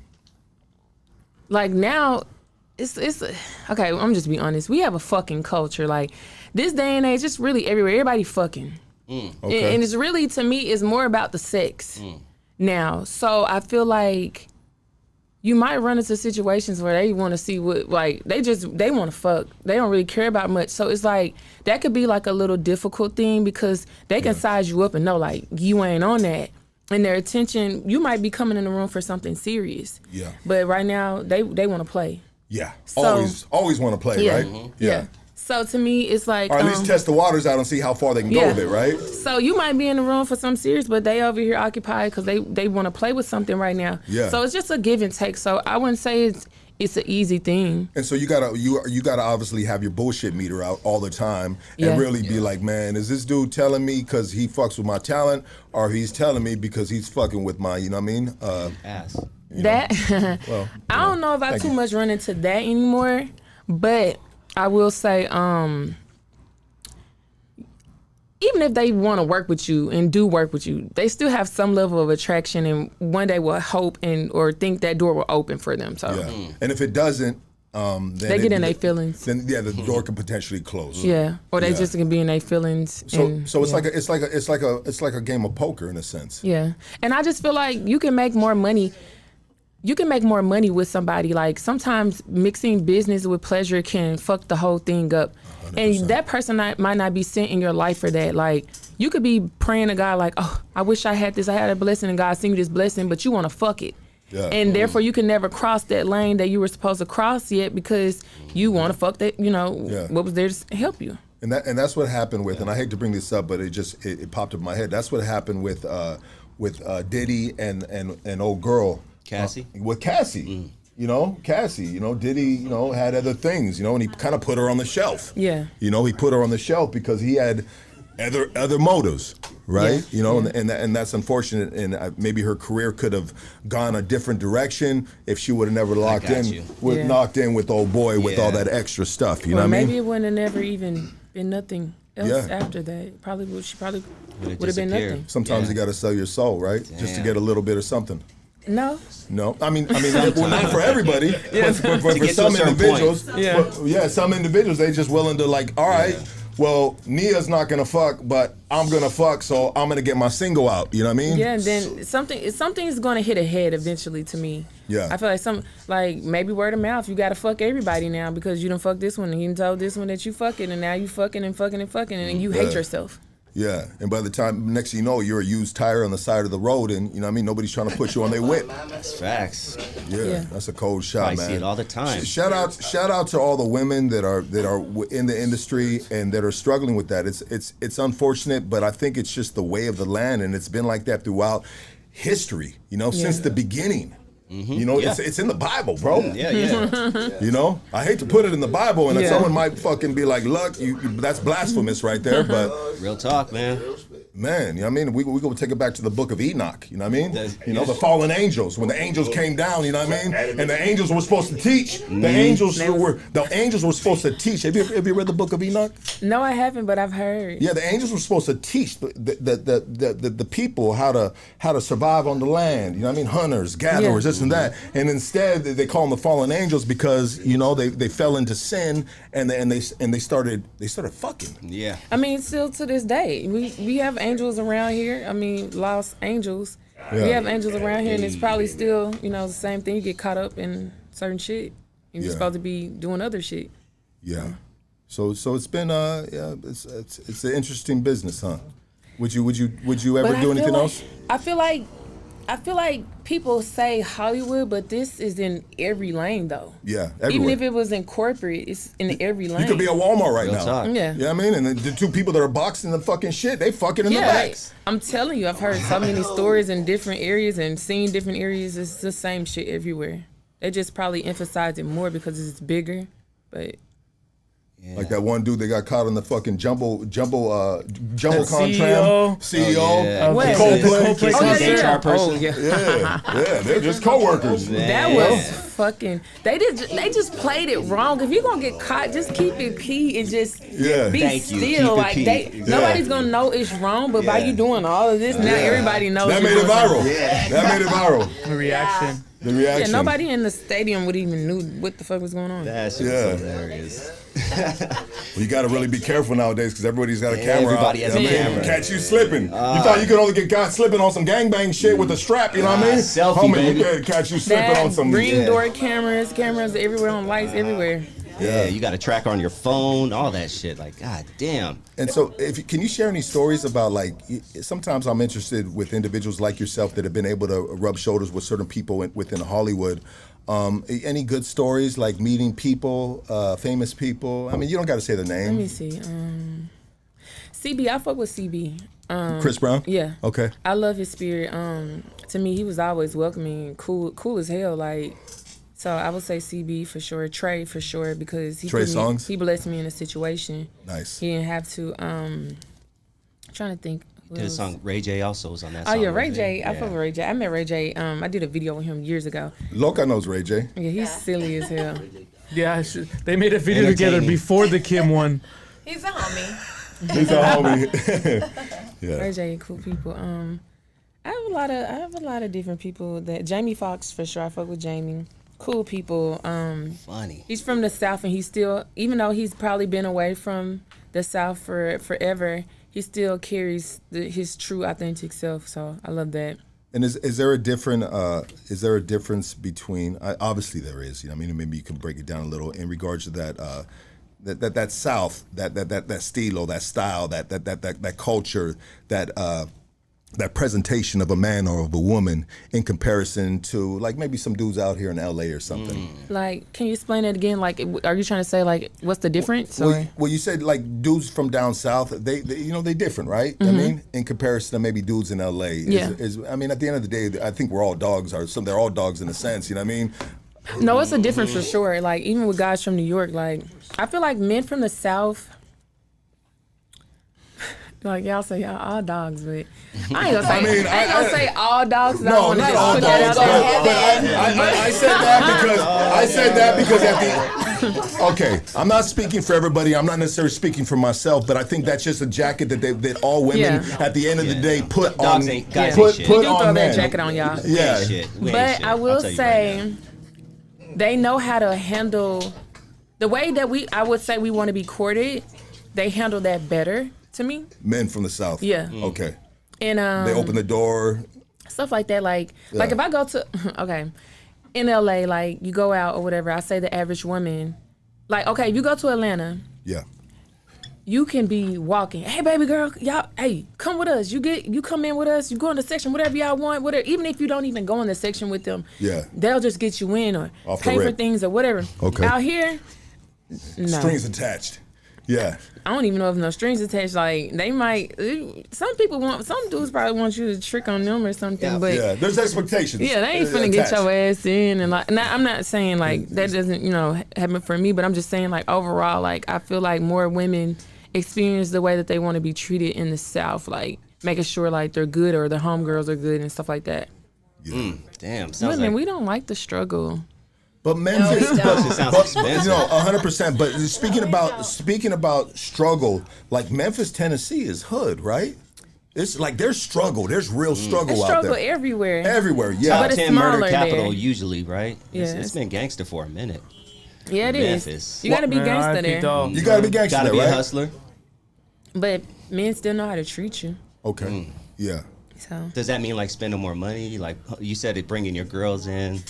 S3: like now, it's okay. I'm just be honest. We have a fucking culture. Like this day and age, it's really everywhere. Everybody fucking.
S1: Okay.
S3: And it's really, to me, it's more about the sex now. So I feel like you might run into situations where they want to see what, like, they want to fuck. They don't really care about much. So it's like, that could be like a little difficult thing because they can size you up and know, like, you ain't on that. And their attention, you might be coming in the room for something serious.
S1: Yeah.
S3: But right now, they want to play.
S1: Yeah.
S3: So-
S1: always want to play,
S3: Yeah.
S1: right?
S3: Yeah. So to me, it's like,
S1: Or at least test the waters out and see how far they can go with it, right?
S3: So you might be in the room for something serious, but they over here occupied because they want to play with something right now.
S1: Yeah.
S3: So it's just a give and take. So I wouldn't say it's an easy thing.
S1: And so you gotta obviously have your bullshit meter out all the time and
S3: Yeah.
S1: really be like, man, is this dude telling me because he fucks with my talent, or he's telling me because he's fucking with my, you know what I mean?
S2: Ass.
S3: That
S1: Well,
S3: I don't know if I
S1: thank
S3: too
S1: you.
S3: much run into that anymore, but I will say, even if they want to work with you and do work with you, they still have some level of attraction, and one day will hope or think that door will open for them. So
S1: yeah. And if it doesn't, then
S3: they get in their feelings.
S1: Then the door can potentially close.
S3: Yeah, or they
S1: Yeah.
S3: just can be in their feelings.
S1: So
S3: and,
S1: it's
S3: yeah.
S1: like a game of poker in a sense.
S3: Yeah, and I just feel like you can make more money. You can make more money with somebody. Like sometimes mixing business with pleasure can fuck the whole thing up.
S1: 100%.
S3: And that person might not be sent in your life for that. Like you could be praying to God like, oh, I wish I had this. I had a blessing and God sent you this blessing, but you want to fuck it.
S1: Yeah.
S3: And therefore you can never cross that lane that you were supposed to cross yet because you want to fuck that,
S1: Yeah.
S3: what was there to help you.
S1: And that's what happened with, and I hate to bring this up, but it popped up in my head. That's what happened with Diddy and old girl
S2: Cassie?
S1: with Cassie. You know, Cassie. You know, Diddy. You know, had other things. You know, and he kind of put her on the shelf.
S3: Yeah.
S1: You know, he put her on the shelf because he had other motives, right?
S3: Yeah.
S1: You know, and that's unfortunate. And maybe her career could have gone a different direction if she would have never locked
S2: got
S1: in,
S2: you.
S3: Yeah.
S1: knocked in with old boy with all
S2: Yeah.
S1: that extra stuff. You
S3: Or
S1: know what I
S3: maybe
S1: mean?
S3: it wouldn't have never even been nothing else
S1: Yeah.
S3: after that. She probably
S2: Would've
S3: would have been
S2: disappeared.
S3: nothing.
S1: Sometimes
S2: Yeah.
S1: you got to sell your soul, right? Just to
S2: Damn.
S1: get a little bit of something.
S3: No.
S1: No, I mean, well, not for everybody, but for
S2: To get to a
S1: some
S2: certain
S1: individuals,
S2: point.
S3: Yeah.
S1: some individuals they just willing to like, all right, well, Nia's not gonna fuck, but I'm gonna fuck, so I'm gonna get my single out. You know what I mean?
S3: Yeah, and then something's going to hit a head eventually to me.
S1: Yeah.
S3: I feel like maybe word of mouth. You got to fuck everybody now because you done fuck this one and you done told this one that you fucking and now you fucking and fucking and fucking and you hate
S1: Yeah.
S3: yourself.
S1: Yeah, and by the time next thing you know, you're a used tire on the side of the road, and you know what I mean. Nobody's trying to put you on their whip.
S2: That's facts.
S1: Yeah, that's a cold shot,
S2: I
S1: man.
S2: see it all the time.
S1: Shout out to all the women that are in the industry and that are struggling with that. It's unfortunate, but I think it's just the way of the land, and it's been like that throughout history, you know, since the beginning. You know, it's in the Bible, bro.
S2: Yeah.
S1: You know, I hate to put it in the Bible, and someone might fucking be like, "Look, that's blasphemous right there." But
S2: Real talk, man.
S1: man, you know what I mean? We go take it back to the book of Enoch, you know what I mean? You know, the fallen angels, when the angels came down, you know what I mean? And the angels were supposed to teach. The angels were supposed to teach. Have you read the book of Enoch?
S3: No, I haven't, but I've heard.
S1: Yeah, the angels were supposed to teach the people how to survive on the land. You know what I mean? Hunters, gatherers, this and that. And instead, they call them the fallen angels because you know they fell into sin and they started fucking.
S2: Yeah.
S3: I mean, still to this day, we have angels around here. I mean, lost angels. We have angels around here, and it's probably still, you know, the same thing. You get caught up in certain shit. You're supposed to be doing other shit.
S1: Yeah. So it's been it's an interesting business, huh? Would you ever do anything else?
S3: I feel like people say Hollywood, but this is in every lane though.
S1: Yeah, everywhere.
S3: Even if it was in corporate, it's in every lane.
S1: You could be at Walmart right
S2: Real
S1: now.
S2: talk.
S3: Yeah.
S1: You know what I mean? And the two people that are boxing the fucking shit, they fucking in the back.
S3: I'm telling you, I've heard so many stories in different areas and seen different areas. It's the same shit everywhere. They just probably emphasize it more because it's bigger, but.
S1: Yeah. Like that one dude that got caught on the fucking jumbo
S6: CEO.
S1: CEO.
S3: What?
S1: Coldplay.
S2: HR person.
S1: Yeah, they're just co-workers.
S3: That was fucking. They just played it wrong. If you're gonna get caught, just keep it P and just be
S2: Thank you.
S3: still.
S2: Keep it
S3: Like
S2: P.
S3: nobody's gonna know it's wrong, but by you doing all of this, now everybody knows.
S1: That made it viral. That made it viral.
S6: The reaction.
S1: The reaction.
S3: Yeah, nobody in the stadium would even knew what the fuck was going on.
S2: That shit was hilarious.
S1: Well, you got to really be careful nowadays because everybody's got a camera.
S2: Everybody
S1: out,
S2: has
S1: you know
S2: a
S1: what I mean?
S2: camera.
S1: Catch you slipping. You thought you could only get caught slipping on some gangbang shit with a strap. You know what I mean?
S2: Selfie,
S1: Homie,
S2: baby.
S1: you could catch you slipping on some.
S3: ring door cameras everywhere on lights everywhere.
S2: Yeah, you got a tracker on your phone, all that shit. Like, god damn.
S1: And so, can you share any stories about, like, sometimes I'm interested with individuals like yourself that have been able to rub shoulders with certain people within Hollywood. Any good stories, like meeting people, famous people? I mean, you don't got to say the name.
S3: Let me see. CB, I fuck with CB.
S1: Chris Brown?
S3: Yeah.
S1: Okay.
S3: I love his spirit. To me, he was always welcoming, cool as hell. Like, so I would say CB for sure, Trey for sure, because he he blessed me in a situation.
S1: Nice.
S3: He didn't have to. Trying to think.
S2: Did a song. Ray J also was on that
S3: Oh
S2: song.
S3: yeah, Ray J.
S2: Yeah.
S3: I fuck with Ray J. I met Ray J. I did a video with him years ago.
S1: Loca knows Ray J.
S3: Yeah, he's silly as hell.
S6: Yeah, they made a video together before the Kim one.
S5: He's a homie.
S1: He's a homie. Yeah.
S3: Ray J, cool people. I have a lot of different people that Jamie Foxx for sure. I fuck with Jamie. Cool people.
S2: Funny.
S3: He's from the South, and he still, even though he's probably been away from the South for forever, he still carries his true authentic self. So I love that.
S1: And is there a difference between? Obviously there is. You know, I mean, maybe you can break it down a little in regards to that. That South, that stilo, that style, that culture, that presentation of a man or of a woman in comparison to, like, maybe some dudes out here in LA or something.
S3: Like, can you explain it again? Like, are you trying to say, like, what's the difference?
S1: Well, you said, like, dudes from down south, they you know, they different, right? I mean, in comparison to maybe dudes in LA. I mean, at the end of the day, I think we're all dogs, or they're all dogs in a sense, you know what I mean?
S3: No, it's a difference for sure. Like, even with guys from New York, like, I feel like men from the South, like, y'all say y'all all dogs, but I ain't gonna say all dogs.
S1: No, not all dogs. But I said that because at the okay, I'm not speaking for everybody. I'm not necessarily speaking for myself, but I think that's just a jacket that all women at the end of the day put
S2: Dogs
S1: on.
S2: ain't guys
S1: Put
S2: ain't
S3: You
S2: shit.
S3: do
S1: on
S3: throw
S1: men.
S3: that jacket on y'all.
S1: Yeah.
S3: But I will say, they know how to handle the way that I would say we want to be courted. They handle that better to me.
S1: Men from the South.
S3: Yeah.
S1: Okay.
S3: And
S1: They open the door.
S3: stuff like that. Like if I go to in LA, like you go out or whatever, I say the average woman, like, okay, if you go to Atlanta,
S1: Yeah.
S3: you can be walking, hey baby girl, y'all, hey, come with us. You come in with us, you go in the section, whatever y'all want, whatever. Even if you don't even go in the section with them, they'll just get you in or
S1: Off the
S3: pay for
S1: rip.
S3: things or whatever.
S1: Okay.
S3: Out here, no.
S1: Strings attached. Yeah.
S3: I don't even know if no strings attached. Like they might. Some dudes probably want you to trick on them or something.
S2: Yeah.
S3: But
S1: Yeah, there's expectations.
S3: yeah, they ain't finna get
S1: attached.
S3: your ass in. And like, now, I'm not saying like that doesn't happen for me. But I'm just saying like overall, like I feel like more women experience the way that they want to be treated in the South, like making sure like they're good or their homegirls are good and stuff like that.
S2: Damn. Sounds
S3: Women,
S2: like
S3: we don't like the struggle.
S1: But Memphis,
S5: we don't.
S2: it sounds expensive.
S1: 100%. But speaking about struggle, like Memphis, Tennessee is hood, right? It's like there's struggle. There's real struggle
S3: It's
S1: out
S3: struggle
S1: there.
S3: everywhere.
S1: Everywhere, yeah.
S3: But
S2: Top
S3: it's
S2: 10 murder
S3: smaller
S2: capital
S3: there.
S2: usually, right?
S3: Yeah.
S2: It's been gangster for a minute.
S3: Yeah, it is.
S2: Memphis.
S3: You gotta be
S6: Man,
S3: gangster
S6: R.I.P.
S3: there.
S6: dog.
S1: You gotta be gangster,
S2: Gotta be
S1: right?
S2: a hustler.
S3: But men still know how to treat you.
S1: Okay, yeah.
S3: So
S2: Does that mean like spending more money? Like you said, it bringing your girls in.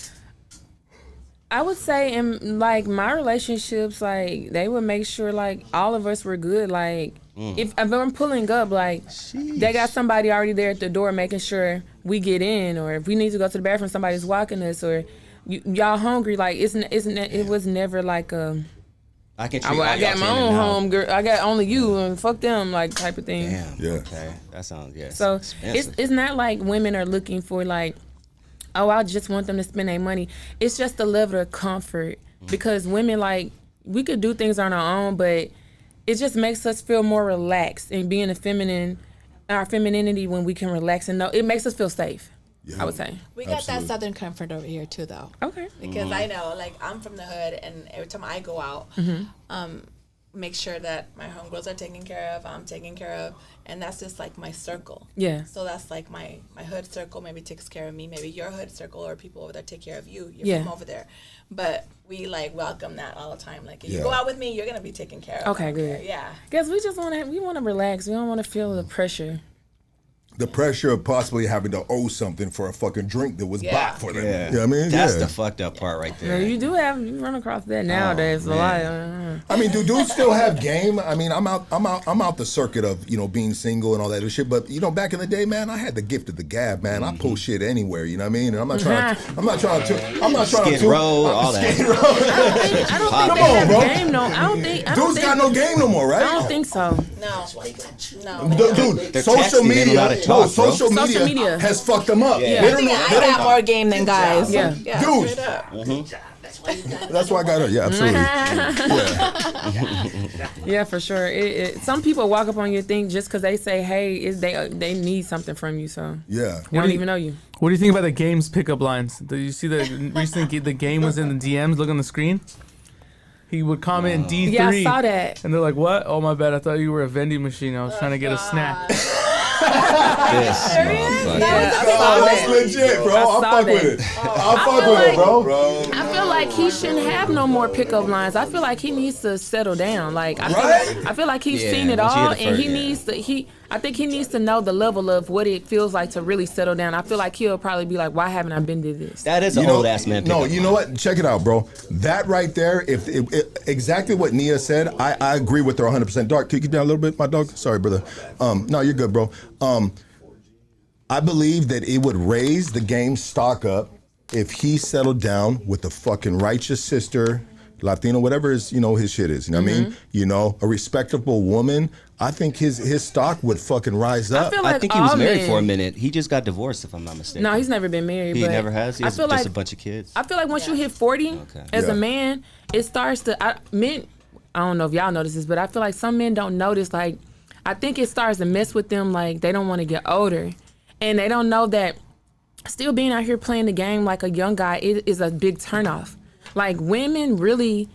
S3: I would say in like my relationships, like they would make sure like all of us were good. Like if I'm pulling up, like they got somebody already there at the door making sure we get in, or if we need to go to the bathroom, somebody's walking us, or y'all hungry. Like it was never like a
S2: I can treat
S3: I
S2: all
S3: got
S2: y'all
S3: my
S2: 10
S3: own
S2: and out.
S3: home, girl. I got only you, and fuck them, like type of thing.
S2: Damn.
S1: Yeah.
S2: Okay. That sounds
S3: So
S2: expensive.
S3: it's not like women are looking for like, oh, I just want them to spend their money. It's just a level of comfort because women like we could do things on our own, but it just makes us feel more relaxed and being our femininity when we can relax and know it makes us feel safe.
S1: Yeah.
S3: I would say.
S5: We got
S1: Absolutely.
S5: that Southern comfort over here too, though.
S3: Okay.
S5: Because I know, like, I'm from the hood, and every time I go out, make sure that my homegirls are taken care of, I'm taken care of, and that's just like my circle.
S3: Yeah.
S5: So that's like my hood circle maybe takes care of me, maybe your hood circle or people over there take care of you. You're
S3: Yeah.
S5: from over there. But we like welcome that all the time. Like if
S1: Yeah.
S5: you go out with me, you're gonna be taken care of.
S3: Okay, good.
S5: Yeah.
S3: Guess we just want to relax. We don't want to feel the pressure.
S1: The pressure of possibly having to owe something for a fucking drink that was
S5: Yeah.
S1: bought for them.
S2: Yeah.
S1: You know what I mean?
S2: That's
S1: Yeah.
S2: the fucked up part right there.
S3: You run across that nowadays a lot.
S1: I mean, do dudes still have game? I mean, I'm out the circuit of being single and all that other shit. But back in the day, man, I had the gift of the gab, man. I pull shit anywhere. You know what I mean? And I'm not trying
S2: Skid
S1: to
S2: row, all that.
S1: Skid row.
S3: I don't
S1: Come
S3: think
S1: on,
S3: they have
S1: bro.
S3: game. No, I don't think.
S1: Dudes got no game no more,
S3: I
S1: right?
S3: don't think so.
S5: No. No.
S1: Dude,
S2: They're
S1: social
S2: texting, they don't know how to
S1: media,
S2: talk, bro.
S1: social
S3: Social
S1: media
S3: media.
S1: has fucked them up.
S2: Yeah.
S1: They
S5: I
S1: don't
S5: think
S1: know.
S5: I
S1: They
S5: got
S1: don't,
S5: more game than guys.
S3: Yeah.
S1: Dude.
S5: Straight up.
S1: that's why I got her. Yeah, absolutely.
S3: Yeah, for sure. Some people walk up on your thing just because they say, "Hey," they need something from you, so
S1: Yeah.
S3: they don't even know you.
S6: What do you think about the game's pickup lines? Did you see that recently the game was in the DMs? Look on the screen. He would comment D3.
S3: Yeah, I saw that.
S6: And they're like, what? Oh, my bad. I thought you were a vending machine. I was trying to get a snack.
S2: This motherfucker.
S1: That's legit, bro. I'll
S3: saw
S1: fuck
S3: that.
S1: with it. I'll fuck
S3: feel
S1: with it,
S3: like-
S1: bro.
S3: I feel like he shouldn't have no more pickup lines. I feel like he needs to settle down. Like
S1: Right?
S3: I feel like he's
S2: Yeah,
S3: seen it
S2: once you
S3: all,
S2: hit the
S3: and
S2: first,
S3: he
S2: yeah.
S3: needs to. I think he needs to know the level of what it feels like to really settle down. I feel like he'll probably be like, "Why haven't I been to this?"
S2: That is an old ass man.
S1: No,
S2: pickup
S1: you know
S2: line.
S1: what? Check it out, bro. That right there, if exactly what Nia said, I agree with her 100%. Dark, can you get down a little bit, my dog? Sorry, brother. No, you're good, bro. I believe that it would raise the game stock up if he settled down with the fucking righteous sister, Latino, whatever his shit is. You know what I mean? A respectable woman. I think his stock would fucking rise up.
S3: I feel like
S2: I think he was
S3: all
S2: married
S3: men-
S2: for a minute. He just got divorced, if I'm not mistaken.
S3: No, he's never been married.
S2: He
S3: but
S2: never has. He
S3: I
S2: has
S3: feel
S2: just
S3: like
S2: a bunch of kids.
S3: I feel like once you hit 40, as
S1: Yeah.
S3: a man, it starts to men. I don't know if y'all notice this, but I feel like some men don't notice. Like, I think it starts to mess with them. Like, they don't want to get older, and they don't know that still being out here playing the game like a young guy is a big turnoff. Like, women really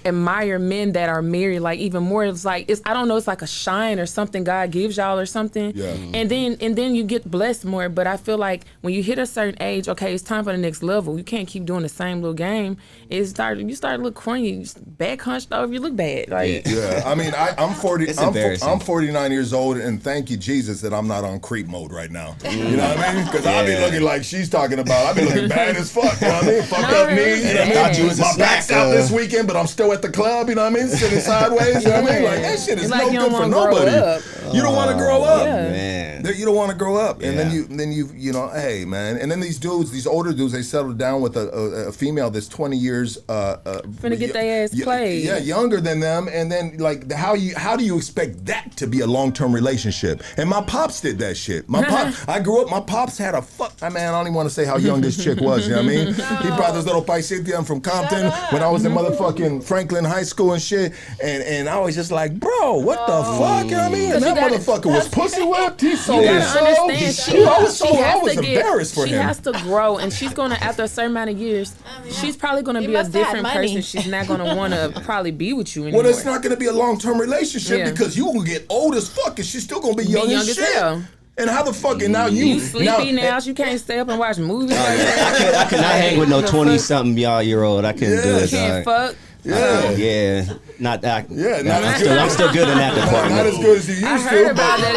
S3: admire men that are married, like even more. It's like I don't know, it's like a shine or something God gives y'all or something.
S1: Yeah.
S3: And then you get blessed more. But I feel like when you hit a certain age, okay, it's time for the next level. You can't keep doing the same little game. You start to look corny, you back hunched over, you look bad. Like
S1: Yeah, I mean, I'm 40.
S2: It's
S1: I'm
S2: embarrassing.
S1: 49 years old, and thank you, Jesus, that I'm not on creep mode right now. You know what I mean? Because I be looking like she's talking about. I be looking bad as fuck. You know what I mean? Fucked up knees. You know what I mean?
S2: Thought you was a
S1: My back's
S2: snack,
S1: out this weekend, but I'm still at the club. You know what I mean? Sitting sideways. You know what I mean? Like that shit is
S3: It's like
S1: no
S3: you
S1: good
S3: don't
S1: for
S3: wanna grow
S1: nobody.
S3: up.
S1: You don't want to grow up.
S3: Yeah.
S2: Man.
S1: You don't want to grow up, and then you know, hey man, and then these dudes, these older dudes, they settle down with a female that's 20 years
S3: finna get their ass played.
S1: Yeah, younger than them, and then like how do you expect that to be a long-term relationship? And my pops did that shit. My pops, I grew up. My pops had a I don't even want to say how young this chick was. You know what I mean? He brought this little paisita from Compton when I was in motherfucking Franklin High School and shit, and I was just like, bro, what the fuck? You know what I mean? And that motherfucker was pussy whipped. He sold his soul. I was embarrassed for him.
S3: She has to grow, and she's gonna, after a certain amount of years, she's probably gonna be a different person. She's not gonna want to probably be with you anymore.
S1: Well, it's not gonna be a long-term relationship because you will get old as fuck, and she's still gonna be young as shit. Hell. And how the fuck, and now you
S3: sleepy now, you can't stay up and watch movies like that.
S2: I cannot hang with no 20-something year old. I couldn't do it.
S3: Can't fuck.
S2: Yeah, not that.
S1: Yeah,
S2: I'm still good in that department.
S1: Not as good as you used to.
S3: I heard about that.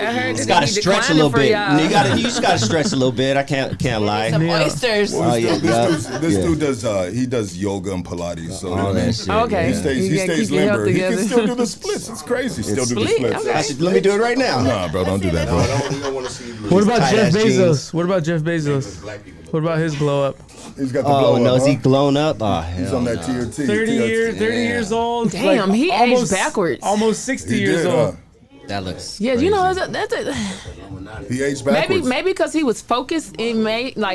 S3: I heard
S2: You gotta stretch a little bit. You just gotta stretch a little bit. I can't lie.
S5: Some oysters.
S1: Well, this dude does yoga and Pilates. So
S2: all that shit.
S3: Okay.
S1: He stays limber. He can still do the splits. It's crazy. Still do the splits.
S3: Okay.
S2: Let me do it right now.
S1: Nah, bro, don't do that, bro.
S4: We don't want to see you.
S6: What about Jeff
S2: tight-ass
S6: Bezos? What about Jeff Bezos? What about his glow up?
S1: He's got the blow up.
S2: No, is he blown up? Oh,
S1: He's on that TRT.
S6: 30 years old.
S3: Damn,
S6: like,
S3: he aged backwards.
S6: Almost 60
S1: He
S6: years
S1: did,
S6: old.
S2: that looks.
S3: Yeah,
S2: crazy.
S3: you know that's
S1: He aged backwards.
S3: maybe because he was focused and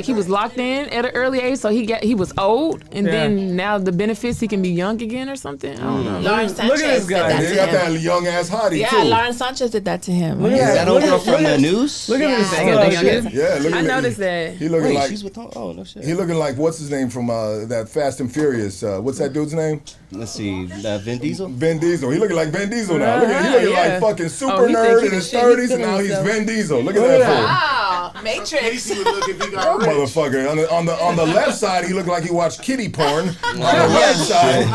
S3: he was locked in at an early age, so he was old, and then now the benefits he can be young again or something. I don't know.
S5: Lauren Sanchez
S6: Look at this guy.
S5: did that
S1: They
S5: to
S1: got
S5: him.
S1: that young ass hottie
S5: Yeah,
S1: too.
S5: Lauren Sanchez did that to him.
S6: Look at
S2: Is that old girl from the
S6: at-
S2: news?
S6: Look at this.
S3: They got
S6: shit.
S1: Yeah, look at
S3: I
S1: him.
S3: noticed that.
S1: He looking
S2: Wait,
S1: like
S2: she's with. Oh no shit.
S1: he looking like what's his name from that Fast and Furious? What's that dude's name?
S2: Let's see. Vin Diesel.
S1: Vin Diesel. He looking like Vin Diesel now. Look at he looking
S3: yeah.
S1: like fucking super
S3: he
S1: nerd
S3: think he
S1: in
S3: the
S1: his
S3: shit. He
S1: 30s, and
S3: feeling
S1: now he's
S3: himself.
S1: Vin Diesel. Look at that fool.
S5: Wow, Matrix.
S4: Casey would look if he got rich.
S1: Motherfucker. On the left side, he looked like he watched kitty porn. On the right side,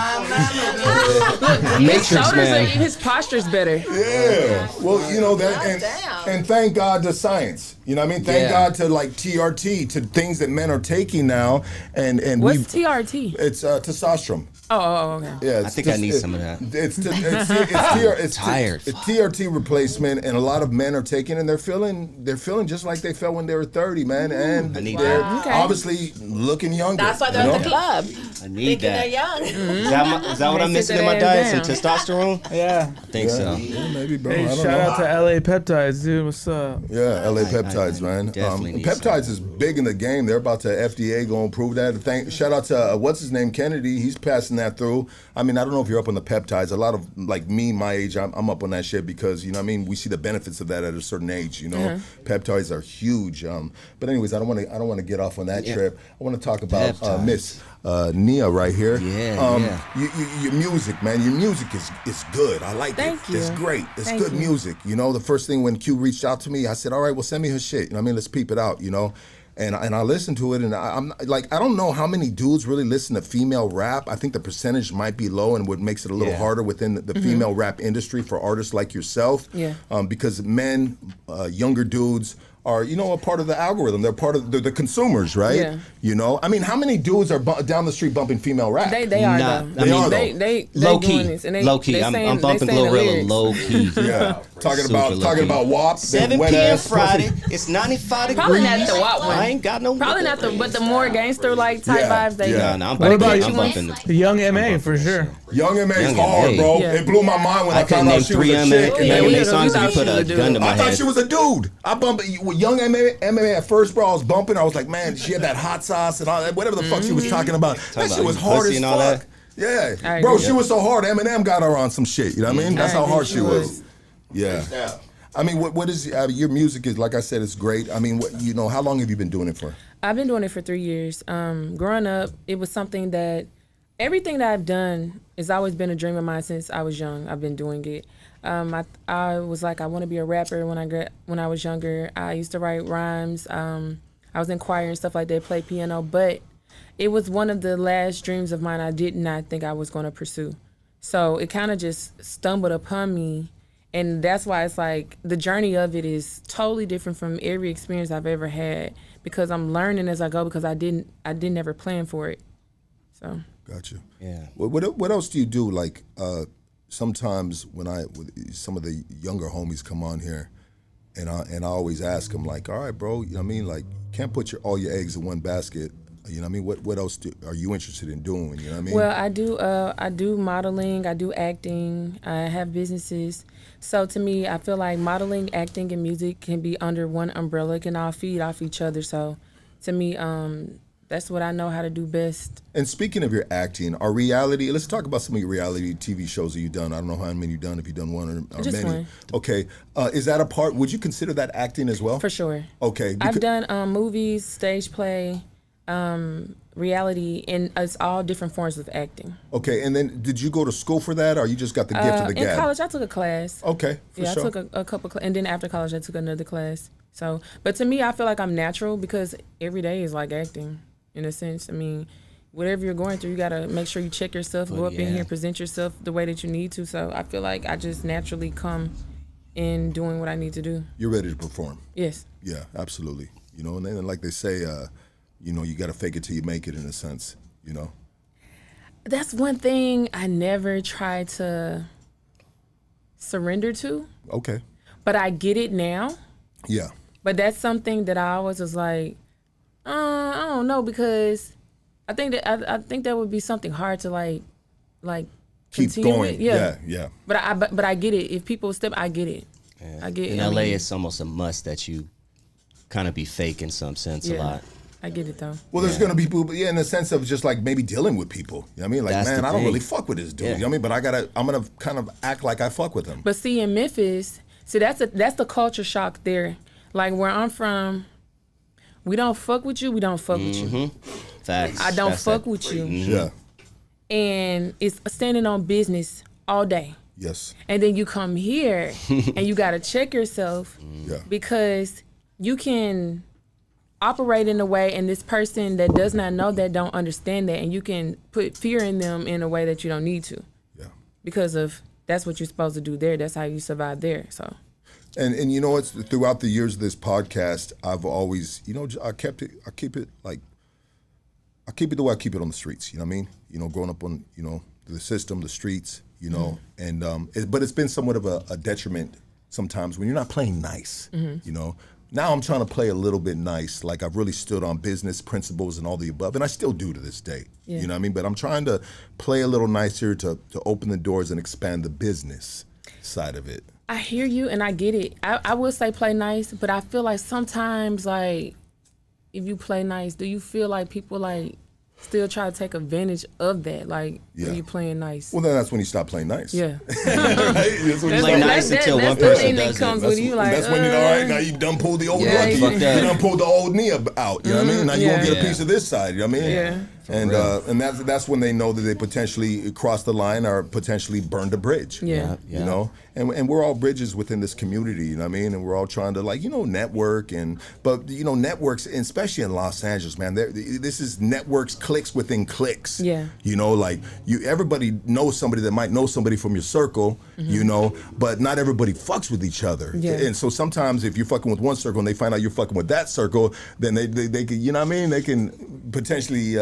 S2: Matrix man.
S3: His posture's better.
S1: yeah. Well, you know that,
S5: Damn.
S1: and thank God to science. You know what I mean? Thank
S2: Yeah.
S1: God to like TRT, to things that men are taking now, and
S3: What's
S1: we.
S3: TRT?
S1: It's testosterone.
S3: Oh, okay.
S1: Yeah,
S2: I think I need some of that.
S1: It's
S2: Tired.
S1: It's TRT replacement, and a lot of men are taking, and they're feeling just like they felt when they were 30, man, and
S2: I need
S1: they're
S2: that.
S3: Okay.
S1: obviously looking younger.
S5: That's why they're
S1: you
S5: at
S1: know?
S5: the club.
S2: I need
S5: Thinking they're
S2: that.
S5: young.
S2: Is that what I'm
S3: They
S2: missing
S3: sit
S2: in my
S3: their
S2: diet?
S3: ass
S2: Some testosterone?
S6: Yeah.
S2: I think so.
S1: Yeah, maybe, bro.
S6: Hey,
S1: I don't
S6: shout
S1: know.
S6: out to LA Peptides, dude. What's up?
S1: Yeah, LA Peptides, man.
S2: definitely need
S1: Peptides is big in the game. They're about to FDA go and prove that. Shout out to what's his name, Kennedy. He's passing that through. I mean, I don't know if you're up on the peptides. A lot of like me, my age, I'm up on that shit because you know what I mean. We see the benefits of that at a certain age. You know, peptides are huge. But anyways, I don't want to get off on that trip. I want to talk about
S2: Peptides.
S1: Miss Nia right here.
S2: Yeah.
S1: Your music, man. Your music is good. I like
S3: Thank
S1: it.
S3: you.
S1: It's great. It's
S3: Thank
S1: good
S3: you.
S1: music. You know, the first thing when Q reached out to me, I said, all right, well, send me her shit. You know what I mean? Let's peep it out, you know? And I listened to it, and I'm like, I don't know how many dudes really listen to female rap. I think the percentage might be low, and what makes it a little harder within the female rap industry for artists like yourself.
S3: Yeah.
S1: Because men, younger dudes, are, you know, a part of the algorithm. They're part of the consumers, right?
S3: Yeah.
S1: You know, I mean, how many dudes are down the street bumping female rap?
S3: They are
S2: Nah,
S3: though.
S2: I mean,
S3: they
S2: low
S3: doing
S2: key.
S3: this, and they,
S2: Low key.
S3: they
S2: I'm
S3: saying,
S2: bumping
S3: they saying the
S2: Glorilla
S3: lyrics.
S2: low key.
S1: Yeah, talking
S2: Super
S1: about
S2: low-key.
S1: WAP,
S2: 7
S1: wet
S2: p.m.
S1: ass
S2: Friday. It's 95 degrees.
S3: Probably not the WAP one.
S2: I ain't got no.
S3: Probably not but the more gangster like type
S1: Yeah,
S3: vibes they
S1: yeah.
S3: got.
S2: No, I'm
S6: What
S2: bumping.
S6: about
S2: I'm bumping the.
S6: The Young MA for sure.
S1: Young M.A. is
S2: Young
S1: hard,
S2: M.A.
S1: bro.
S3: Yeah.
S1: It blew my mind when I
S2: couldn't
S1: found out
S2: name
S1: she was
S2: 3
S1: a chick.
S2: M.A.
S3: Yeah,
S2: M.A.
S3: we
S2: songs if you put a gun to my
S1: I thought
S2: head.
S1: she was a dude. I bumped Young MMA at first, bro. I was bumping. I was like, man, she had that hot sauce and all that, whatever the fuck she was talking about. That shit
S2: about
S1: was hard
S2: pussy
S1: as
S2: and all
S1: fuck.
S2: that?
S1: Yeah,
S3: I
S1: bro,
S3: agree.
S1: she was so hard. Eminem got her on some shit. You know what I mean? That's
S3: I
S1: how
S3: agree,
S1: hard
S3: she
S1: she was.
S3: was.
S1: Yeah. I mean, what is your music? Is like I said, it's great. I mean, you know, how long have you been doing it for?
S3: I've been doing it for 3 years. Growing up, it was something that everything that I've done has always been a dream of mine since I was young. I've been doing it. I was like, I want to be a rapper when I was younger. I used to write rhymes. I was in choir and stuff like that, play piano, but it was one of the last dreams of mine I did not think I was going to pursue. So it kind of just stumbled upon me. And that's why it's like the journey of it is totally different from every experience I've ever had because I'm learning as I go because I didn't ever plan for it. So.
S1: Gotcha.
S2: Yeah.
S1: What else do you do? Like sometimes when some of the younger homies come on here, And I always ask him like, all right, bro, you know what I mean? Like, can't put all your eggs in one basket. You know what I mean? What else are you interested in doing? You know what I mean?
S3: Well, I do modeling, I do acting, I have businesses. So to me, I feel like modeling, acting, and music can be under one umbrella, can all feed off each other. So to me, that's what I know how to do best.
S1: And speaking of your acting, let's talk about some of your reality TV shows that you've done. I don't know how many you've done, if you've done one or
S3: Just
S1: many.
S3: one.
S1: Okay. Is that a part, would you consider that acting as well?
S3: For sure.
S1: Okay.
S3: I've done movies, stage play, reality, and it's all different forms of acting.
S1: Okay, and then did you go to school for that, or you just got the gift of the gab?
S3: In college, I took a class.
S1: Okay, for
S3: Yeah,
S1: sure.
S3: I took a couple, and then after college, I took another class. So, but to me, I feel like I'm natural because every day is like acting, in a sense. I mean, whatever you're going through, you gotta make sure you check yourself, go up in here, present yourself the way that you need to. So I feel like I just naturally come in doing what I need to do.
S1: You're ready to perform.
S3: Yes.
S1: Yeah, absolutely. You know, and then like they say, you know, you got to fake it till you make it, in a sense. You know.
S3: That's one thing I never tried to surrender to,
S1: Okay.
S3: but I get it now.
S1: Yeah.
S3: But that's something that I always was like, I don't know, because I think that would be something hard to like
S1: Keep
S3: continue
S1: going.
S3: with. Yeah.
S1: Yeah.
S3: But I get it. If people step, I get it.
S2: Yeah.
S3: I get.
S2: In
S3: I
S2: LA,
S3: mean,
S2: it's almost a must that you kind of be fake in some sense a lot.
S3: I get it though.
S1: Well, there's gonna be people, in the sense of just like maybe dealing with people. You know what I mean? Like,
S2: That's
S1: man,
S2: the
S1: I don't
S2: thing.
S1: really fuck with this dude.
S2: Yeah.
S1: You know what I mean? But I'm gonna kind of act like I fuck with him.
S3: But see, in Memphis, that's the culture shock there. Like where I'm from, we don't fuck with you. We don't fuck with you.
S2: Facts.
S3: I don't
S2: That's
S3: fuck
S2: that-
S3: with you.
S1: Yeah.
S3: And it's standing on business all day.
S1: Yes.
S3: And then you come here and you got to check yourself
S1: Yeah.
S3: because you can operate in a way, and this person that does not know that don't understand that, and you can put fear in them in a way that you don't need to,
S1: Yeah.
S3: because of that's what you're supposed to do there. That's how you survive there. So
S1: And you know what? Throughout the years of this podcast, I've always, you know, I keep it the way I keep it on the streets. You know what I mean? You know, growing up on, you know, the system, the streets, you know, and but it's been somewhat of a detriment sometimes when you're not playing nice. You know, now I'm trying to play a little bit nice. Like I've really stood on business principles and all the above, and I still do to this day.
S3: Yeah.
S1: You know what I mean? But I'm trying to play a little nicer to open the doors and expand the business side of it.
S3: I hear you and I get it. I will say play nice, but I feel like sometimes, like, if you play nice, do you feel like people like still try to take advantage of that, like when you playing nice?
S1: Well, then that's when you stop playing nice.
S3: Yeah.
S1: That's when you
S2: Play
S1: stop-
S2: nice until one
S3: that's the
S2: person
S3: thing that
S2: does
S3: comes
S2: it.
S3: with you, like,
S1: that's when you know, all right, now you done pulled the old
S3: Yeah,
S1: rookie.
S3: you
S1: You
S2: fucked up.
S1: done pulled the old knee out. You know what I mean? Now you want to get a
S2: Yeah.
S1: piece of this side. You know what I mean?
S3: Yeah.
S1: And that's when they know that they potentially crossed the line or potentially burned a bridge.
S3: Yeah.
S1: You know, and we're all bridges within this community. You know what I mean? And we're all trying to, like, you know, network but you know, networks, and especially in Los Angeles, man. This is networks, clicks within clicks.
S3: Yeah.
S1: You know, like everybody knows somebody that might know somebody from your circle. You know, but not everybody fucks with each other.
S3: Yeah.
S1: And so sometimes if you're fucking with one circle and they find out you're fucking with that circle, then they can, you know what I mean? They can potentially,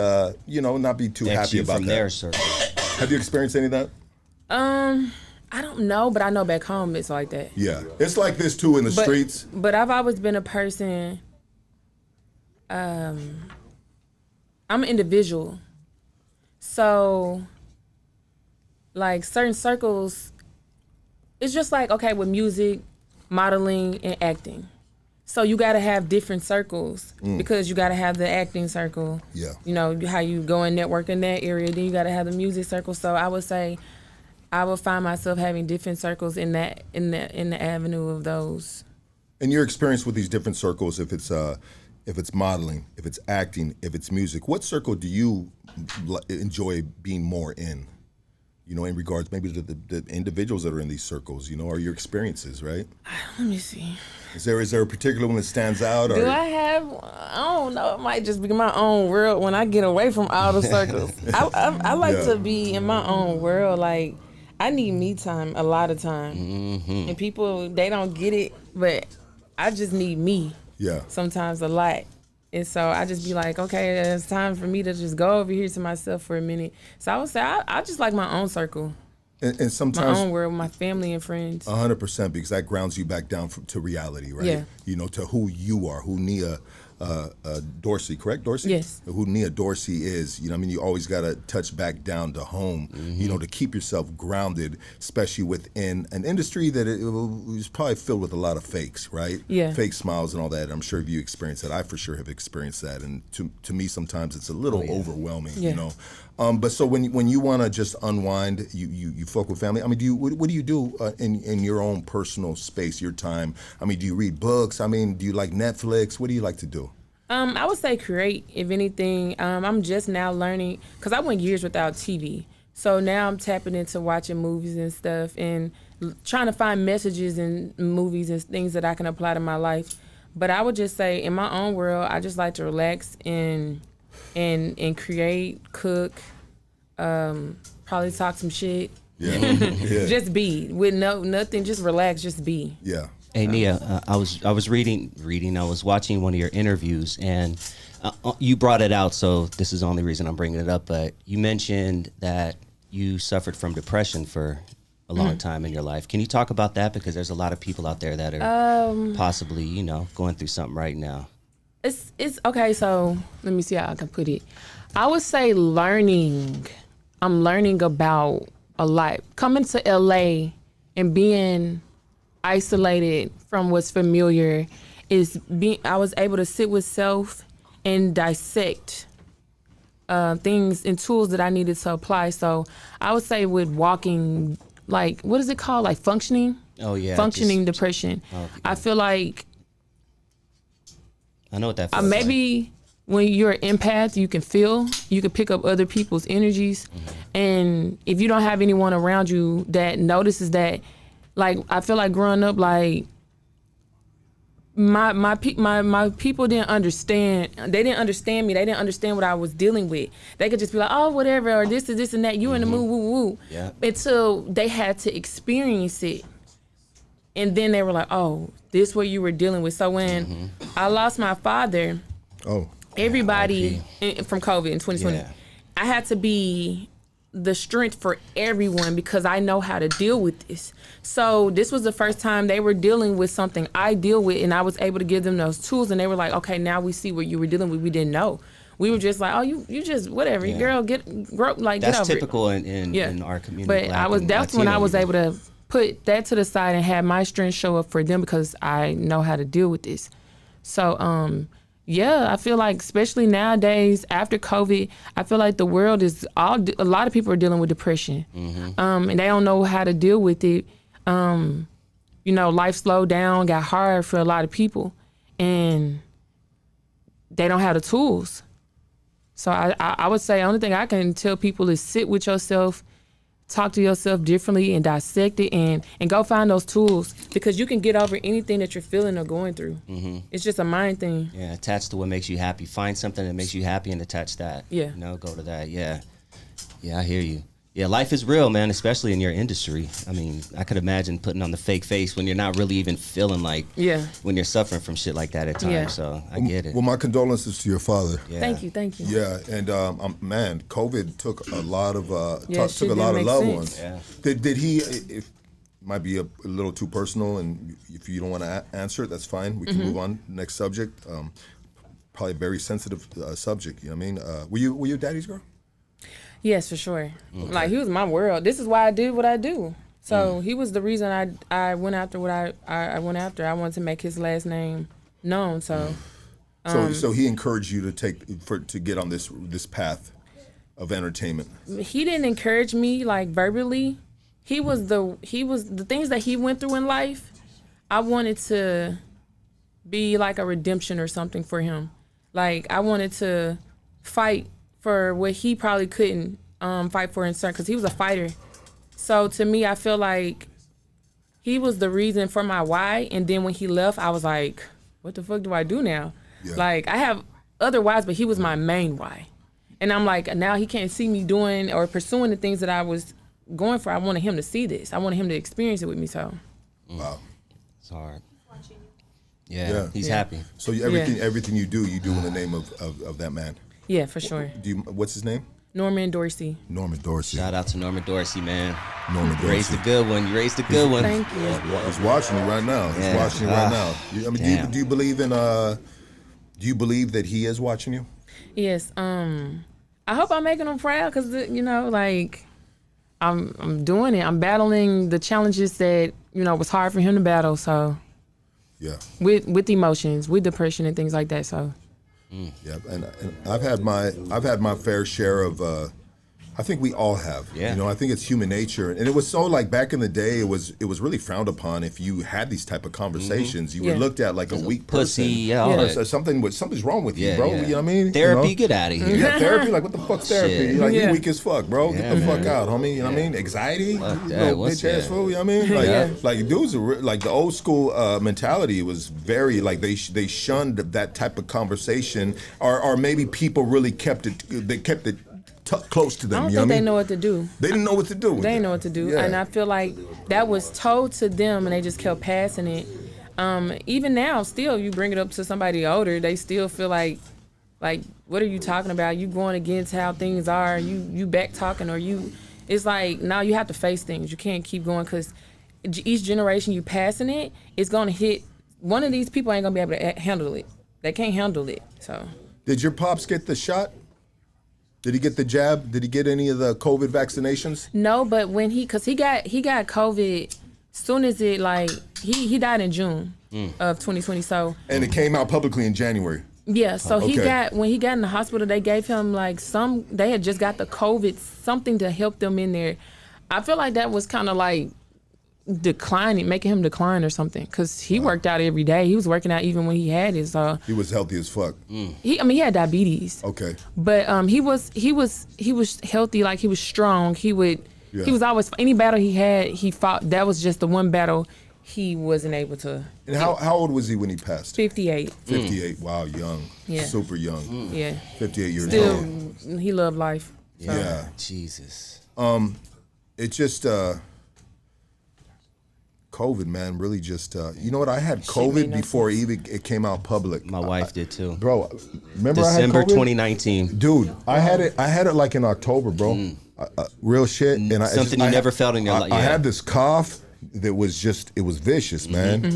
S1: you know, not be too
S2: X
S1: happy
S2: you
S1: about
S2: from
S1: that.
S2: their circle.
S1: Have you experienced any of that?
S3: I don't know, but I know back home it's like that.
S1: Yeah. It's like this too in the streets.
S3: But I've always been a person. I'm an individual, so like certain circles, it's just like, okay, with music, modeling, and acting. So you got to have different circles because you got to have the acting circle.
S1: Yeah.
S3: You know how you go and network in that area. Then you got to have the music circle. So I would say, I would find myself having different circles in the avenue of those.
S1: And your experience with these different circles, if it's modeling, if it's acting, if it's music, what circle do you enjoy being more in? You know, in regards maybe to the individuals that are in these circles, you know, or your experiences, right?
S3: Let me see.
S1: Is there a particular one that stands out?
S3: Do
S1: Or
S3: I have? I don't know. It might just be my own world when I get away from all the circles. I like
S1: Yeah.
S3: to be in my own world. Like, I need me time a lot of time. And people, they don't get it, but I just need me
S1: Yeah.
S3: sometimes a lot. And so I just be like, okay, it's time for me to just go over here to myself for a minute. So I would say I just like my own circle.
S1: And
S3: My
S1: sometimes
S3: own world, my family and friends.
S1: 100%, because that grounds you back down to reality, right?
S3: Yeah.
S1: You know, to who you are, who Nia Dorsey, correct, Dorsey?
S3: Yes.
S1: Who Nia Dorsey is. You know, I mean, you always got to touch back down to home, you know, to keep yourself grounded, especially within an industry that it was probably filled with a lot of fakes, right?
S3: Yeah.
S1: Fake smiles and all that. I'm sure you experienced that. I for sure have experienced that. And to me, sometimes it's a little overwhelming,
S3: Yeah.
S1: you know. But so when you want to just unwind, you fuck with family. I mean, what do you do in your own personal space, your time? I mean, do you read books? I mean, do you like Netflix? What do you like to do?
S3: I would say create, if anything. I'm just now learning, because I went years without TV. So now I'm tapping into watching movies and stuff and trying to find messages in movies and things that I can apply to my life. But I would just say, in my own world, I just like to relax and create, cook, probably talk some shit.
S1: Yeah. Yeah.
S3: Just be with nothing, just relax, just be.
S1: Yeah.
S2: Hey Nia, I was reading. I was watching one of your interviews, and you brought it out. So this is the only reason I'm bringing it up. But you mentioned that you suffered from depression for a long time in your life. Can you talk about that? Because there's a lot of people out there that are possibly, you know, going through something right now.
S3: It's okay. So let me see how I can put it. I would say learning. I'm learning about a lot. Coming to LA and being isolated from what's familiar I was able to sit with self and dissect things and tools that I needed to apply. So I would say with walking, like, what is it called? Like functioning?
S2: Oh yeah,
S3: Functioning depression.
S2: Okay.
S3: I feel like
S2: I know what that feels like.
S3: maybe when you're an empath, you can pick up other people's energies. And if you don't have anyone around you that notices that, like, I feel like growing up, like, my people didn't understand. They didn't understand me. They didn't understand what I was dealing with. They could just be like, oh, whatever, or this is this and that. You in the mood, woo, woo.
S2: Yeah.
S3: Until they had to experience it. And then they were like, oh, this is what you were dealing with. So when I lost my father, everybody from COVID in 2020,
S2: Yeah.
S3: I had to be the strength for everyone because I know how to deal with this. So this was the first time they were dealing with something I deal with, and I was able to give them those tools, and they were like, okay, now we see what you were dealing with. We didn't know. We were just like, oh, you just whatever,
S2: Yeah.
S3: girl, get over
S2: That's
S3: it.
S2: typical in our community.
S3: But
S2: Black and
S3: that's when
S2: Latino
S3: I was
S2: even.
S3: able to put that to the side and have my strength show up for them because I know how to deal with this. So yeah, I feel like especially nowadays after COVID, I feel like the world is a lot of people are dealing with depression, and they don't know how to deal with it. You know, life slowed down, got hard for a lot of people, and they don't have the tools. So I would say the only thing I can tell people is sit with yourself, talk to yourself differently, and dissect it, and go find those tools because you can get over anything that you're feeling or going through. It's just a mind thing.
S2: Yeah, attach to what makes you happy. Find something that makes you happy and attach that.
S3: Yeah.
S2: You know, go to that. Yeah. Yeah, I hear you. Yeah, life is real, man, especially in your industry. I mean, I could imagine putting on the fake face when you're not really even feeling like when you're suffering from shit like that at times.
S3: Yeah.
S2: So I get it.
S1: Well, my condolences to your father.
S2: Yeah.
S3: Thank you.
S1: Yeah, and man, COVID took a lot of
S3: shit
S1: took a
S3: didn't
S1: lot of
S3: make
S1: loved
S3: sense.
S1: ones. Did he? If might be a little too personal, and if you don't want to answer it, that's fine. We can move on. Next subject. Probably a very sensitive subject. You know what I mean? Were you daddy's girl?
S3: Yes, for sure. Like, he was my world. This is why I do what I do. So he was the reason I went after what I went after. I wanted to make his last name known. So
S1: So he encouraged you to get on this path of entertainment.
S3: he didn't encourage me like verbally. He was the things that he went through in life. I wanted to be like a redemption or something for him. Like, I wanted to fight for what he probably couldn't fight for in certain, because he was a fighter. So to me, I feel like he was the reason for my why. And then when he left, I was like, what the fuck do I do now?
S1: Yeah.
S3: Like, I have other whys, but he was my main why. And I'm like, now he can't see me doing or pursuing the things that I was going for. I wanted him to see this. I wanted him to experience it with me. So
S1: Wow.
S2: It's hard. Yeah, he's happy.
S1: So everything you do in the name of that man.
S3: yeah, for sure.
S1: What's his name?
S3: Norman Dorsey.
S1: Norman Dorsey.
S2: Shout out to Norman Dorsey, man.
S1: Norman
S2: You raised
S1: Dorsey.
S2: a good one. You raised a good one.
S3: Thank you.
S1: He's watching you right now. He's
S2: Yeah.
S1: watching you right now. I mean,
S2: Damn.
S1: do you believe in? Do you believe that he is watching you?
S3: Yes. I hope I'm making him proud because like I'm doing it. I'm battling the challenges that was hard for him to battle. So
S1: Yeah.
S3: with emotions, with depression and things like that. So
S1: Yeah, and I've had my fair share of. I think we all have.
S2: Yeah.
S1: I think it's human nature, and it was so like back in the day, it was really frowned upon if you had these type of conversations. You were
S3: Yeah.
S1: looked at like a weak
S2: Pussy,
S1: person.
S2: yeah, all that.
S1: Or something's wrong with you,
S2: Yeah,
S1: bro.
S2: yeah.
S1: You know what I mean?
S2: Therapy, get out of here.
S1: Yeah, therapy. Like, what the fuck's therapy?
S2: Shit.
S1: You're like,
S3: Yeah.
S1: you weak as fuck, bro. Get
S2: Yeah,
S1: the fuck
S2: man.
S1: out, homie. You know what I mean? Anxiety.
S2: Fuck
S1: You
S2: that.
S1: little
S2: What's
S1: bitch ass
S2: that?
S1: fool. You know what I mean? Like,
S3: Yeah.
S1: like dudes are like the old school mentality was very like they shunned that type of conversation, or maybe people really kept it. They kept it close to them.
S3: I don't
S1: You know
S3: think
S1: what I
S3: they
S1: mean?
S3: know what to do.
S1: They didn't know what to do. with
S3: They
S1: it.
S3: didn't know what to do,
S1: Yeah.
S3: and I feel like that was told to them, and they just kept passing it. Even now, still, you bring it up to somebody older, they still feel like, what are you talking about? You going against how things are? You back talking, or you? It's like now you have to face things. You can't keep going because each generation you passing it, it's gonna hit. One of these people ain't gonna be able to handle it. They can't handle it. So
S1: Did your pops get the shot? Did he get the jab? Did he get any of the COVID vaccinations?
S3: no, but when he got COVID, soon as it he died in June of 2020. So.
S1: And it came out publicly in January.
S3: Yeah, so
S1: Okay.
S3: when he got in the hospital, they gave him they had just got the COVID, something to help them in there. I feel like that was kind of like making him decline or something, because he worked out every day. He was working out even when he had his.
S1: He was healthy as fuck.
S3: He had diabetes.
S1: Okay.
S3: But he was healthy, like he was strong. He was always, any battle he had, he fought. That was just the one battle he wasn't able to.
S1: And how old was he when he passed?
S3: 58.
S1: 58. Wow, young.
S3: Yeah.
S1: Super young.
S3: Yeah.
S1: 58 years
S3: Still,
S1: old.
S3: he loved life. So.
S1: Yeah.
S2: Jesus.
S1: It just COVID, man, really just you know what? I had
S3: made
S1: COVID
S3: no
S1: before it came out public.
S2: My wife did too.
S1: Bro, remember
S2: December
S1: I had COVID?
S2: 2019.
S1: Dude, I had it like in October, bro. Real shit. And
S2: Something you never felt in your life.
S1: I
S2: Yeah.
S1: had this cough that was it was vicious, man.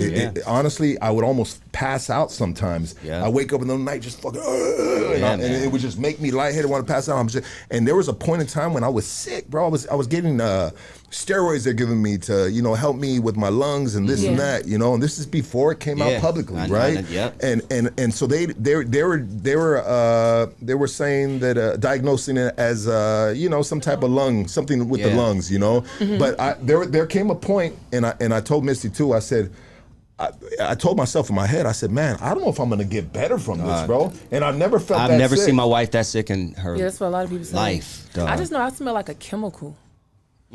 S1: Honestly, I would almost pass out sometimes.
S2: Yeah.
S1: I wake up in the night just fucking,
S2: Yeah,
S1: and
S2: man.
S1: it would just make me lightheaded, want to pass out. And there was a point in time when I was sick, bro. I was getting steroids they're giving me to help me with my lungs and this and
S3: Yeah.
S1: that, and this is before it came out
S2: Yeah.
S1: publicly,
S2: I know,
S1: right?
S2: yep.
S1: And so they were saying that diagnosing it as some type of lung, something with the
S2: Yeah.
S1: lungs, But there came a point, and I told Misty too. I said, I told myself in my head, I said, man, I don't know if I'm gonna get better from this, bro. And I've never felt.
S2: I've never seen my wife that sick in her
S3: Yeah, that's what a lot of people say.
S2: life. Dog.
S3: I just know I smell like a chemical.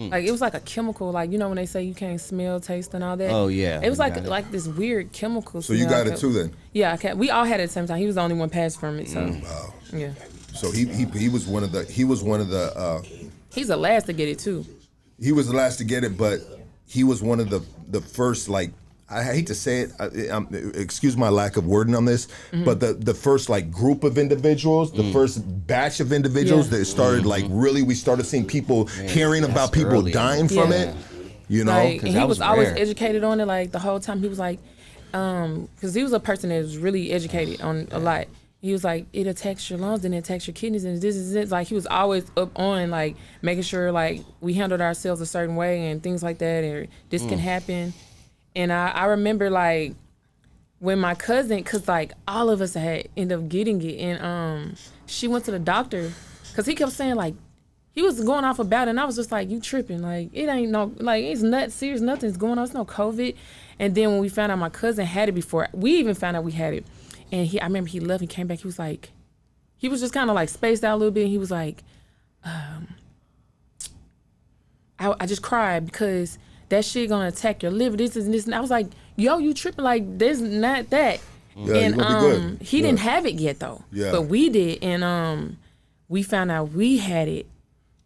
S3: Like it was like a chemical, like when they say you can't smell, taste, and all that.
S2: Oh, yeah.
S3: It was
S2: You
S3: like
S2: got it.
S3: like this weird chemical.
S1: So you
S3: smell.
S1: got it too, then?
S3: Yeah, we all had it at the same time. He was the only one passed from it. So
S1: Wow.
S3: yeah,
S1: So he was one of the
S3: he's the last to get it too.
S1: he was the last to get it, but he was one of the first, like, I hate to say it, excuse my lack of wording on this, but the first like group of individuals, the first batch of individuals
S3: Yeah.
S1: that started like really, we started seeing people hearing about
S2: that's
S1: people
S2: early.
S1: dying from
S3: Yeah.
S1: it, you know?
S3: Like, and he
S2: that
S3: was
S2: was
S3: always
S2: rare.
S3: educated on it. Like the whole time, he was like, because he was a person that was really educated on a lot. He was like, it attacks your lungs and it attacks your kidneys and this is it. Like he was always up on like making sure like we handled ourselves a certain way and things like that, or this can happen. And I remember like when my cousin, cause like all of us had ended up getting it, and she went to the doctor, cause he kept saying like he was going off about it, and I was just like, you tripping, like it ain't no, like it's not serious, nothing's going on, it's no COVID. And then when we found out my cousin had it before we even found out we had it, and I remember he left, he came back, he was like, he was just kind of like spaced out a little bit, and he was like, I just cried because that shit gonna attack your liver, this and this, and I was like, yo, you tripping, like there's not that.
S1: Yeah,
S3: And
S1: you gonna be good.
S3: he didn't have it yet though.
S1: Yeah.
S3: But we did, and we found out we had it,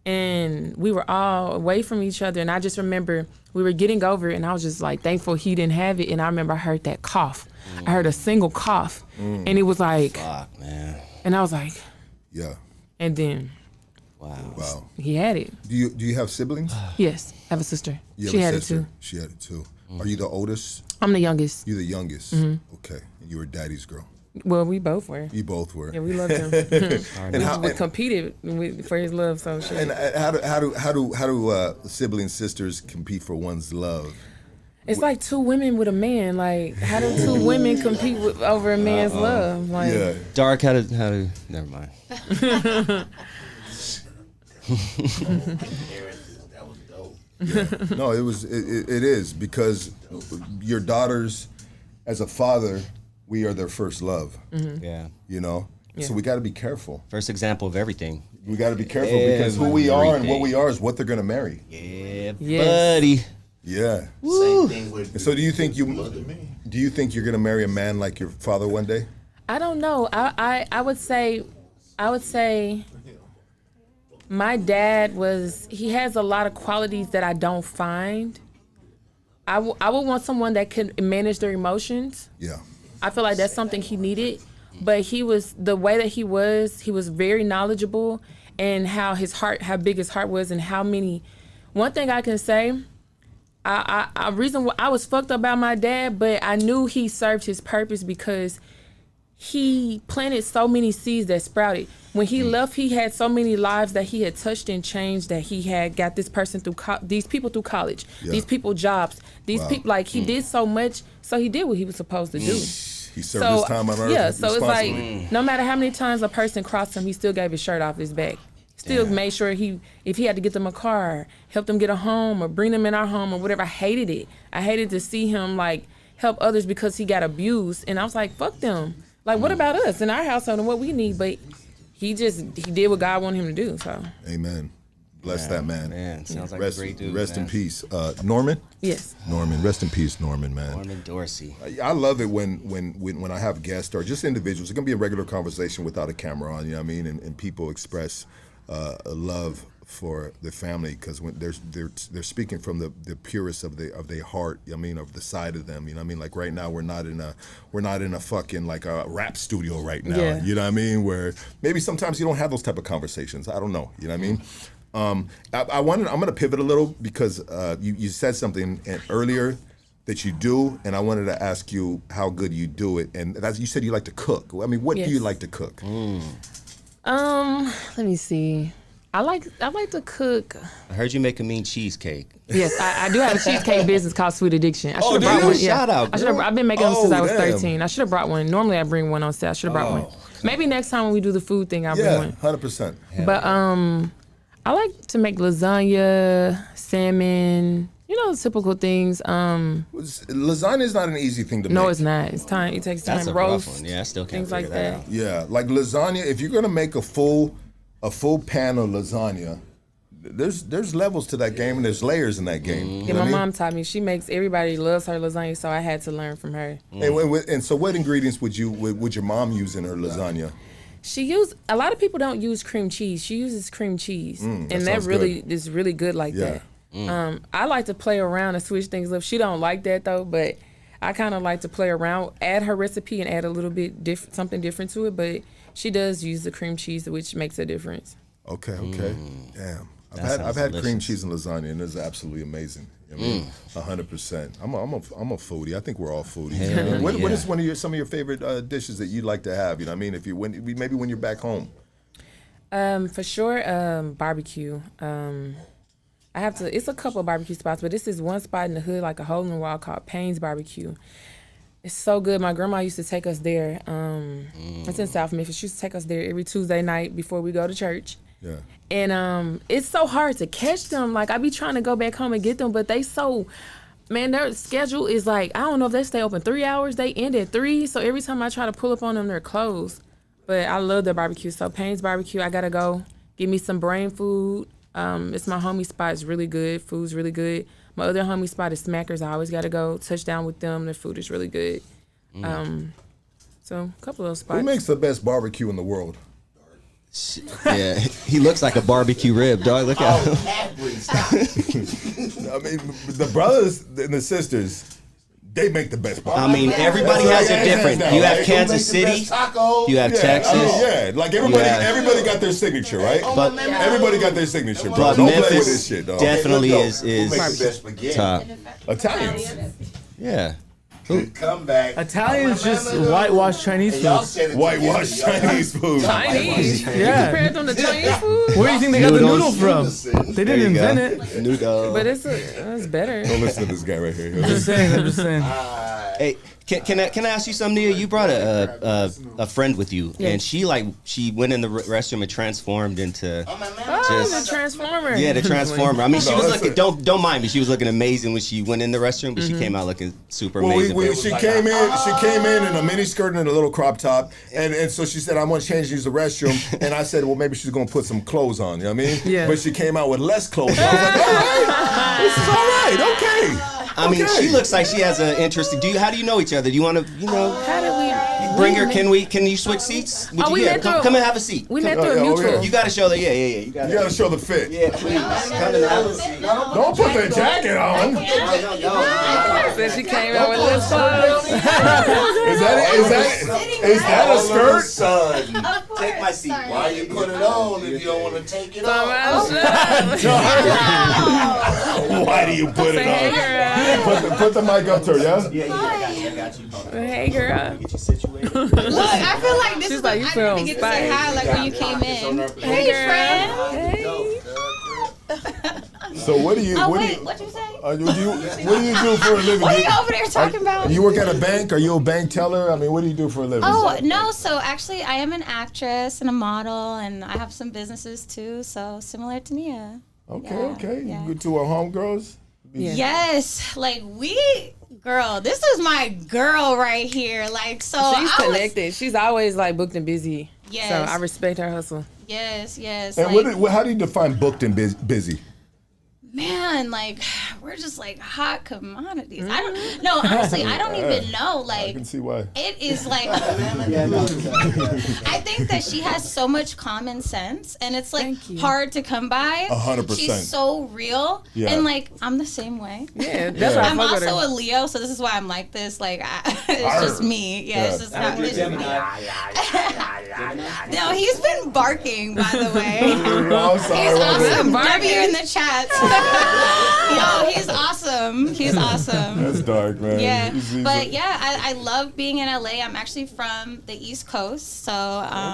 S3: and we were all away from each other, and I just remember we were getting over it, and I was just like thankful he didn't have it. And I remember I heard that cough. I heard a single cough, and it was like,
S2: Fuck, man.
S3: and I was like,
S1: Yeah.
S3: and then
S1: Wow.
S3: He had it.
S1: Do you have siblings?
S3: Yes, I have a sister.
S1: You have
S3: She
S1: a
S3: had
S1: sister.
S3: it too.
S1: She had it too. Are you the oldest?
S3: I'm the youngest.
S1: You're the youngest. Okay. And you were daddy's girl.
S3: Well, we both were.
S1: You both were.
S3: Yeah, we loved him. We competed for his love. So shit.
S1: And how do siblings, sisters compete for one's love?
S3: It's like two women with a man. Like, how do two women compete over a man's love? Like,
S1: Yeah.
S2: Dark, how do? Never mind.
S4: That was dope.
S1: No, it is because your daughters, as a father, we are their first love.
S2: Yeah.
S1: You know, so we got to be careful.
S2: First example of everything.
S1: We got to be careful because who we are and what we are is what they're gonna marry.
S2: Yeah,
S3: Yes.
S2: buddy.
S1: Yeah.
S4: Same thing with.
S1: So do you think
S4: Look at me.
S1: do you think you're gonna marry a man like your father one day?
S3: I don't know. I would say my dad he has a lot of qualities that I don't find. I would want someone that can manage their emotions.
S1: Yeah.
S3: I feel like that's something he needed. But the way that he was very knowledgeable, and how big his heart was, and one thing I can say, I was fucked up about my dad, but I knew he served his purpose because he planted so many seeds that sprouted. When he left, he had so many lives that he had touched and changed, that he had got this person these people through college, these people jobs, these people, like he did so much, so he did what he was supposed to do.
S1: He served his time on earth.
S3: Yeah, so it's
S1: responsibly.
S3: like no matter how many times a person crossed him, he still gave his shirt off his back. Still made sure if he had to get them a car, help them get a home or bring them in our home or whatever. I hated it. I hated to see him like help others because he got abused, and I was like, fuck them. Like, what about us in our household and what we need? But he did what God wanted him to do. So
S1: Amen. Bless that man.
S2: Man, sounds like
S1: Rest,
S2: a great dude.
S1: rest in
S2: man.
S1: peace. Norman?
S3: yes.
S1: Norman. Rest in peace, Norman, man.
S2: Norman Dorsey.
S1: I love it when I have guests or just individuals. It's gonna be a regular conversation without a camera on, you know what I mean? And people express a love for the family because when they're speaking from the purest of their heart. I mean, of the side of them. You know what I mean? Like right now, we're not in a fucking like a rap studio right now.
S3: Yeah.
S1: You know what I mean? Where maybe sometimes you don't have those type of conversations. I don't know. You know what I mean? I'm gonna pivot a little because you said something earlier that you do, and I wanted to ask you how good you do it. And you said you like to cook. I mean, what do you like to cook?
S3: Let me see. I like to cook.
S2: I heard you make a mean cheesecake.
S3: Yes, I do have a cheesecake business called Sweet Addiction. I should have
S1: do
S3: brought
S1: you?
S3: one.
S2: Shout out, girl.
S3: I've been making them since I was
S1: damn.
S3: 13. I should have brought one. Normally I bring one on set. I should have brought one. Maybe next time when we do the food thing, I'll bring
S1: Yeah,
S3: one.
S1: 100%.
S3: But I like to make lasagna, salmon, the typical things.
S1: Lasagna is not an easy thing to make.
S3: No, it's not. It's time. It takes time.
S2: That's a
S3: Roast,
S2: rough one. Yeah, I still can't
S3: things like
S2: figure that
S3: that.
S2: out.
S1: Yeah, like lasagna. If you're gonna make a full pan of lasagna, there's levels to that game and there's layers in that game. You
S3: Yeah,
S1: know
S3: my
S1: what I mean?
S3: mom taught me. Everybody loves her lasagna, so I had to learn from her.
S1: And so, what ingredients would your mom use in her lasagna?
S3: A lot of people don't use cream cheese. She uses cream cheese, and that
S1: sounds
S3: really is really good like
S1: Yeah.
S3: that. I like to play around and switch things up. She don't like that though, but I kind of like to play around, add her recipe and add a little bit something different to it. But she does use the cream cheese, which makes a difference.
S1: Okay. Damn.
S2: That
S1: I've
S2: sounds
S1: had cream
S2: delicious.
S1: cheese and lasagna, and it's absolutely amazing. I mean, 100%. I'm a foodie. I think we're all foodies.
S2: Hell
S1: I mean, what
S2: yeah.
S1: is some of your favorite dishes that you like to have? You know what I mean? Maybe when you're back home.
S3: For sure, barbecue. It's a couple of barbecue spots, but this is one spot in the hood, like a hole in the wall, called Payne's Barbecue. It's so good. My grandma used to take us there. It's in South Memphis. She used to take us there every Tuesday night before we go to church.
S1: Yeah.
S3: And it's so hard to catch them. Like, I be trying to go back home and get them, but their schedule is like, I don't know if they stay open 3 hours. They end at 3. So every time I try to pull up on them, they're closed. But I love their barbecue. So Payne's Barbecue, I got to go. Give me some brain food. It's my homie spot. It's really good. Food's really good. My other homie spot is Smackers. I always got to go. Touch down with them. Their food is really good. So a couple of those spots.
S1: Who makes the best barbecue in the world?
S2: Yeah, he looks like a barbecue rib, dog. Look at him.
S1: I mean, the brothers and the sisters they make the best barbecue.
S2: I mean, everybody has a different. You have Kansas City, you have Texas.
S1: Like everybody got their signature, right?
S2: But
S1: everybody got their signature, bro.
S2: but
S1: Don't play with this
S2: Memphis
S1: shit, dog.
S2: definitely is
S4: Make the best spaghetti.
S2: top.
S1: Italians.
S2: Yeah.
S4: Come back.
S6: Italian's just whitewashed Chinese
S4: Y'all
S6: food.
S4: said it
S1: Whitewashed Chinese food.
S3: Chinese.
S6: Yeah.
S3: Compared them to Chinese food.
S6: Where do you think they got the
S2: Noodles.
S6: noodle from? They didn't invent it.
S2: Noodle.
S3: But it's better.
S1: Don't listen to this guy right here.
S6: I'm just saying.
S2: Hey, can I ask you something, Nia? You brought a friend with you, and she went in the restroom and transformed into
S3: The Transformer.
S2: yeah, the transformer. I mean, she
S1: No,
S2: was
S1: that's
S2: looking. Don't mind me. She was looking amazing when she went in the restroom, but she came out looking super
S1: Well,
S2: amazing. but-
S1: she came in a mini skirt and a little crop top, and so she said, "I'm gonna change to use the restroom," and I said, "Well, maybe she's gonna put some clothes on." You know what I mean?
S3: Yeah.
S1: But she came out with less clothes. I was like, "All right, this is all right, okay."
S2: I mean, she looks like she has an interesting. How do you know each other? Do you want to,
S3: How did we
S2: bring her? Can you switch seats? Would you,
S3: we met
S2: come,
S3: through-
S2: come and have a seat.
S3: We met
S1: Oh,
S3: through
S1: yeah,
S3: a
S1: oh,
S3: mutual.
S1: yeah.
S2: You got to show the. Yeah. You got
S1: You gotta show the fit.
S2: Yeah, please. Come and have a seat.
S1: Don't put the jacket on.
S3: Said she came out with less clothes.
S1: Is that a skirt?
S4: Son,
S2: Take my seat.
S4: why you put it on if you don't want to take it off?
S1: Why do you put it
S3: Hey,
S1: on?
S3: girl.
S1: Put the mic up to her, yeah?
S2: I got you.
S3: Hey, girl.
S2: Get you situated.
S7: Look, I feel like this
S3: She's
S7: is
S3: like,
S7: like,
S3: you
S7: I
S3: feel
S7: didn't get to say
S3: inspired.
S7: hi like when you came in.
S3: Hey,
S7: friend.
S3: Hey.
S1: So what do you?
S7: Oh,
S1: what
S7: wait,
S1: do you?
S7: what you say?
S1: What do you do for a living?
S7: What are you over there talking about?
S1: You work at a bank? Are you a bank teller? I mean, what do you do for a living?
S7: Oh, no, so actually I am an actress and a model, and I have some businesses too, so similar to Nia.
S1: Okay.
S7: yeah.
S1: You go to our homegirls?
S3: Yeah.
S7: Yes, like girl, this is my girl right here. Like, so
S3: She's
S7: I was-
S3: connected. She's always like booked and busy.
S7: Yes.
S3: So I respect her hustle.
S7: Yes.
S1: And
S7: Like,
S1: how do you define booked and busy?
S7: man, like we're just like hot commodities. I don't. No, honestly, I don't even know.
S1: I
S7: Like,
S1: can see why.
S7: it is like I think that she has so much common sense, and it's like
S3: Thank you.
S7: hard to come by.
S1: 100%.
S7: She's so real,
S1: Yeah.
S7: and like I'm the same way.
S3: Yeah, that's why I
S7: I'm
S3: fuck with
S7: also
S3: her.
S7: a Leo, so this is why I'm like this. Like, it's just me. Yeah, it's just not. It's just me. No, he's been barking, by the way.
S1: I'm sorry.
S7: He's awesome.
S3: Barking.
S7: W in the chat. Yo, he's awesome. He's awesome.
S1: That's dark, man.
S7: Yeah,
S1: He's
S7: but yeah, I love being in LA. I'm actually from the East Coast, so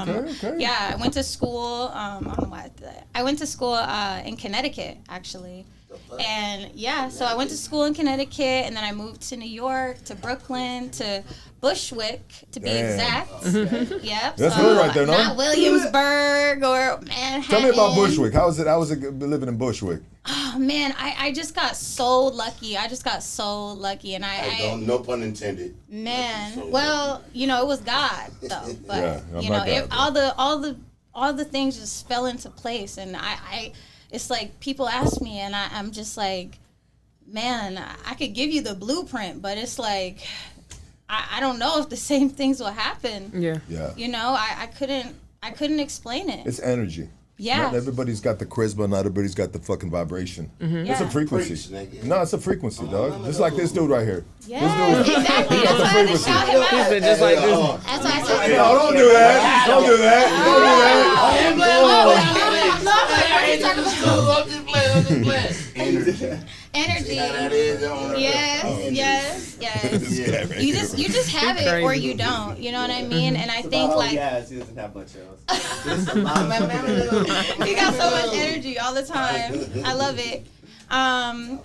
S1: Okay.
S7: yeah, I went to school. I don't know why I went to school in Connecticut actually, and yeah, so I went to school in Connecticut, and then I moved to New York, to Brooklyn, to Bushwick, to be
S1: Damn.
S7: exact. Yep.
S1: That's hood right there, no?
S7: Not Williamsburg or Manhattan.
S1: Tell me about Bushwick. How was it living in Bushwick?
S7: Oh man, I just got so lucky. And
S4: No pun intended.
S7: man, well, it was God though. But
S1: Yeah, I'm
S7: you know,
S1: not
S7: if
S1: God,
S7: all the things just fell into place, and I it's like people ask me, and I'm just like, man, I could give you the blueprint, but it's like I don't know if the same things will happen.
S3: Yeah.
S1: Yeah.
S7: I couldn't explain it.
S1: It's energy.
S7: Yeah.
S1: Not everybody's got the charisma, not everybody's got the fucking vibration. It's a
S7: Yeah.
S1: frequency.
S4: Preach, nigga.
S1: No, it's a frequency, dog. Just like this dude right here.
S7: Yeah,
S1: This dude.
S7: exactly.
S1: He got
S7: That's
S1: the
S7: why I had to
S1: frequency.
S7: shout him
S3: He's
S7: out.
S3: been just like this.
S7: That's why I said.
S1: No, don't do that. Don't do that. Don't do
S7: Energy. Yes.
S1: that.
S7: You just have it or you don't. You know what I mean? And I think like
S2: he doesn't have much else.
S7: he got so much energy all the time. I love it. I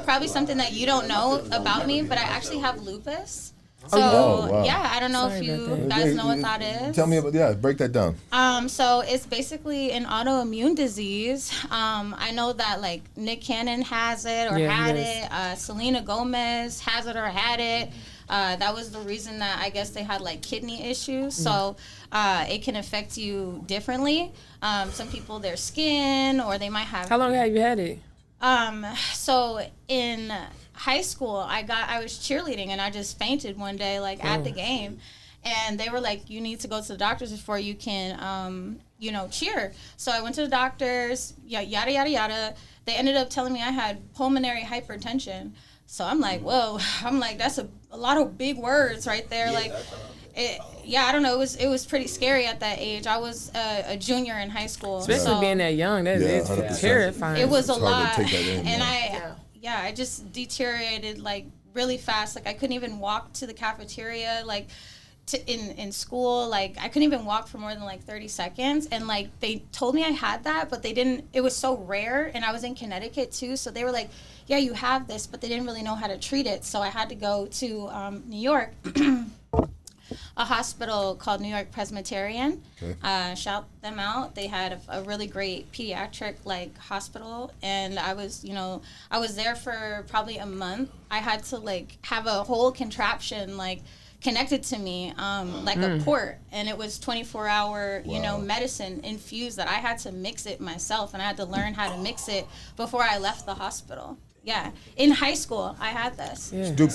S7: probably something that you don't know about me, but I actually have lupus. So
S1: Oh, wow.
S7: yeah, I don't know
S3: Sorry
S7: if
S3: about
S7: you
S3: that.
S7: guys know what that is.
S1: Tell me about, break that down.
S7: So it's basically an autoimmune disease. I know that like Nick Cannon has it or
S3: Yeah, he
S7: had
S3: does.
S7: it. Selena Gomez has it or had it. That was the reason that I guess they had like kidney issues. So it can affect you differently. Some people, their skin, or they might have.
S3: How long have you had it?
S7: So in high school, I was cheerleading and I just fainted one day, like at the game, and they were like, "You need to go to the doctors before you can, cheer." So I went to the doctors, yada yada yada. They ended up telling me I had pulmonary hypertension. So I'm like, whoa, I'm like, that's a lot of big words right there. Like, I don't know. It was pretty scary at that age. I was a junior in high school.
S3: Especially
S7: so
S3: being that young, it's
S1: 100%.
S3: terrifying.
S7: it was a
S1: It's hard
S7: lot.
S1: to take that in,
S7: And
S1: yeah.
S7: I just deteriorated like really fast. Like I couldn't even walk to the cafeteria, like in school. Like I couldn't even walk for more than like 30 seconds. And like they told me I had that, but they didn't. It was so rare, and I was in Connecticut too, so they were like, yeah, you have this, but they didn't really know how to treat it. So I had to go to New York, a hospital called New York Presbyterian.
S1: Okay.
S7: Shout them out. They had a really great pediatric like hospital, and I was there for probably a month. I had to like have a whole contraption like connected to me, like a port, and it was 24-hour, medicine infused that I had to mix it myself, and I had to learn how to mix it before I left the hospital. Yeah, in high school, I had this.
S3: Yeah.
S1: Do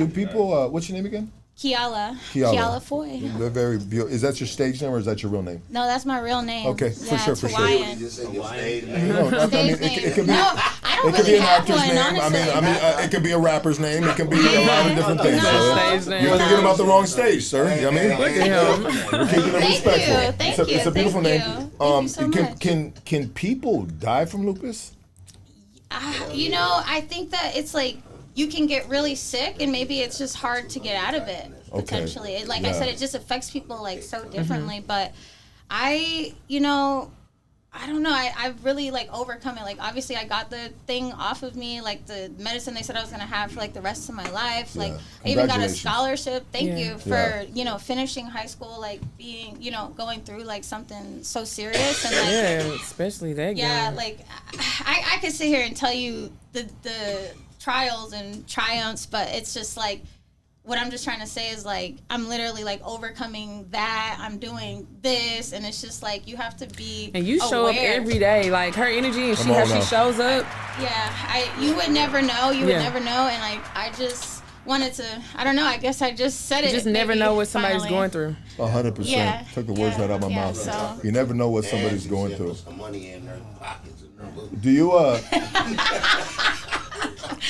S1: people? What's your name again?
S7: Kiala Foy.
S1: They're very beautiful. Is that your stage name or is that your real name?
S7: No, that's my real name.
S1: Okay, for sure,
S7: it's
S1: for sure.
S7: Hawaiian.
S4: You just said your stage name.
S1: No, I mean, it could be.
S7: No, I don't
S1: It could be
S7: really
S1: an
S7: have
S1: actor's
S7: one,
S1: name.
S7: honestly.
S1: It could be a rapper's name. It can be a lot of different things.
S7: No.
S3: Stage name.
S1: You're thinking about the wrong stage, sir. You know what I mean?
S3: Look at him.
S1: We're keeping it
S7: Thank
S1: respectful.
S7: you, thank you,
S1: It's a beautiful
S7: thank
S1: name.
S7: you. Thank you so much.
S1: Can people die from lupus?
S7: I think that it's like you can get really sick, and maybe it's just hard to get out of it. Potentially, I said, it just affects people like so differently. But I don't know. I've really like overcome it. Like obviously, I got the thing off of me, like the medicine they said I was gonna have for like the rest of my life. Like I even got a scholarship. Thank you for finishing high school, like being going through like something so serious and like
S3: Yeah, especially that
S7: yeah,
S3: guy.
S7: like I could sit here and tell you the trials and triumphs, but it's just like what I'm just trying to say is like I'm literally like overcoming that. I'm doing this, and it's just like you have to be
S3: And you show up
S7: aware.
S3: every day, like her energy and
S1: Come
S3: how
S1: on
S3: she
S1: now.
S3: shows up.
S7: Yeah, you would never know. You would
S3: Yeah.
S7: never know, and like I just wanted to. I don't know. I guess I just said
S3: You
S7: it.
S3: just never
S7: maybe,
S3: know what somebody's
S7: finally.
S3: going through.
S1: 100%.
S7: Yeah.
S1: Took the words right out of my
S7: Yeah,
S1: mouth.
S7: so-
S1: You never know what somebody's going through.
S4: Some money in their pockets and their boots.
S1: Do you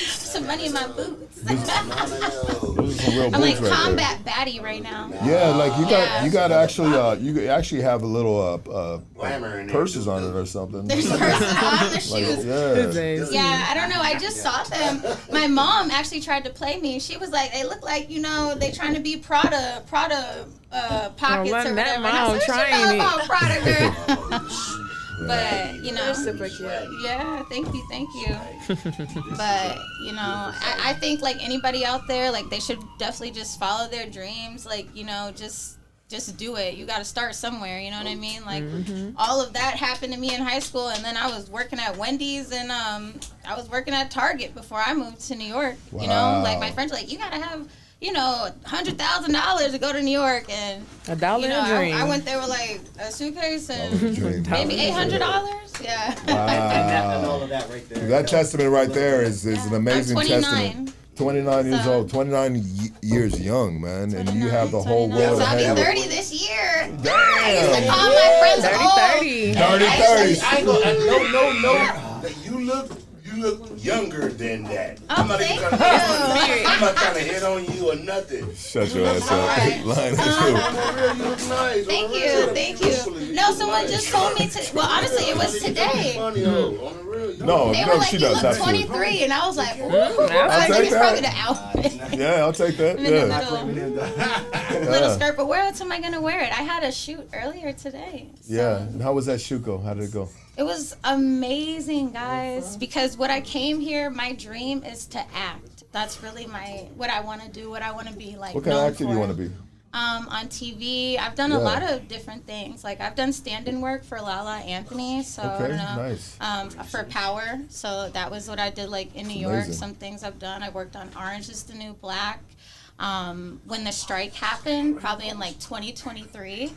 S7: Some money in my boots.
S4: No.
S1: Those are some real
S7: I'm like
S1: boots right
S7: combat baddie right now.
S1: there. Yeah, like
S7: Yeah.
S1: you got actually you actually have a little
S4: Glamour in there,
S1: purses
S4: too.
S1: on it or something.
S7: There's a person on the shoes.
S3: His
S1: Yeah.
S3: days.
S7: Yeah, I don't know. I just saw them. My mom actually tried to play me. She was like, "They look like they trying to be Prada pockets
S3: wasn't
S7: or
S3: that
S7: whatever." And I
S3: mom
S7: said, "What you
S3: trying
S7: know
S3: it?"
S7: about Prada, girl?" But
S5: Super cute.
S7: yeah, thank you. But I think like anybody out there, like they should definitely just follow their dreams. Like just do it. You got to start somewhere. You know what I mean? Like all of that happened to me in high school, and then I was working at Wendy's and I was working at Target before I moved to New York. You know,
S1: Wow.
S7: like my friends were like, you gotta have $100,000 to go to New York, and
S3: $1 a dream.
S7: I went there with like a suitcase and
S1: Dream.
S7: maybe $800. Yeah.
S2: And all of that right there.
S1: That testament right there is an amazing
S7: I'm 29.
S1: testament. 29 years
S7: So-
S1: old, 29 years young, man, and you have the whole
S7: 29.
S1: world
S7: So I'll be
S1: ahead.
S7: 30 this year. I used to
S1: Damn.
S7: call my friends
S3: 30,
S7: old.
S3: 30.
S1: Dirty 30s.
S4: I ain't gonna, no. You look younger than that. I'm not even
S7: thank
S4: trying
S7: you.
S4: I'm not trying to hit on you or nothing.
S1: Shut your ass
S7: Alright.
S1: up. Lying at
S4: On the real, you look nice.
S7: Thank
S4: On the
S7: you,
S4: real,
S7: thank
S4: truthfully,
S7: you. No,
S4: look
S7: someone
S4: nice.
S7: just told me to. Well, honestly, it was today.
S4: Funny, though. On the real, you
S1: No,
S7: They
S1: no,
S7: were like,
S1: she
S7: you
S1: does.
S7: look
S1: Absolutely.
S7: 23, and I was like, ooh.
S3: I'll
S7: I
S1: take
S7: think it's
S1: that.
S7: probably the outfit.
S1: Yeah, I'll take that.
S7: I'm in the
S1: Yeah.
S7: little skirt, but where else am I gonna wear it? I had a shoot earlier today. So.
S1: Yeah. And how was that shoot go? How did it go?
S7: It was amazing, guys, because what I came here, my dream is to act. That's really what I want to do, what I want to be like.
S1: What kind of
S7: known
S1: actor do you
S7: for.
S1: want to be?
S7: On TV, I've done
S1: Yeah.
S7: a lot of different things. Like I've done stand-in work for Lala Anthony, so I
S1: Okay,
S7: don't know.
S1: nice.
S7: For Power, so that was what I did. Like in New York,
S1: amazing.
S7: some things I've done. I worked on Orange Is the New Black. When the strike happened, probably in like 2023.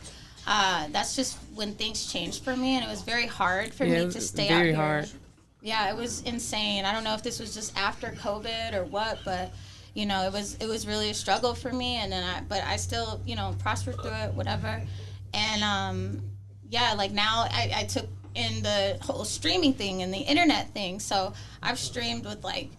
S7: That's just when things changed for me, and it was very hard for
S3: Yeah, it
S7: me
S3: was
S7: to stay
S3: very
S7: out here.
S3: hard.
S7: Yeah, it was insane. I don't know if this was just after COVID or what, but it was really a struggle for me. And then I still prospered through it, whatever. And like now I took in the whole streaming thing and the internet thing. So I've streamed with like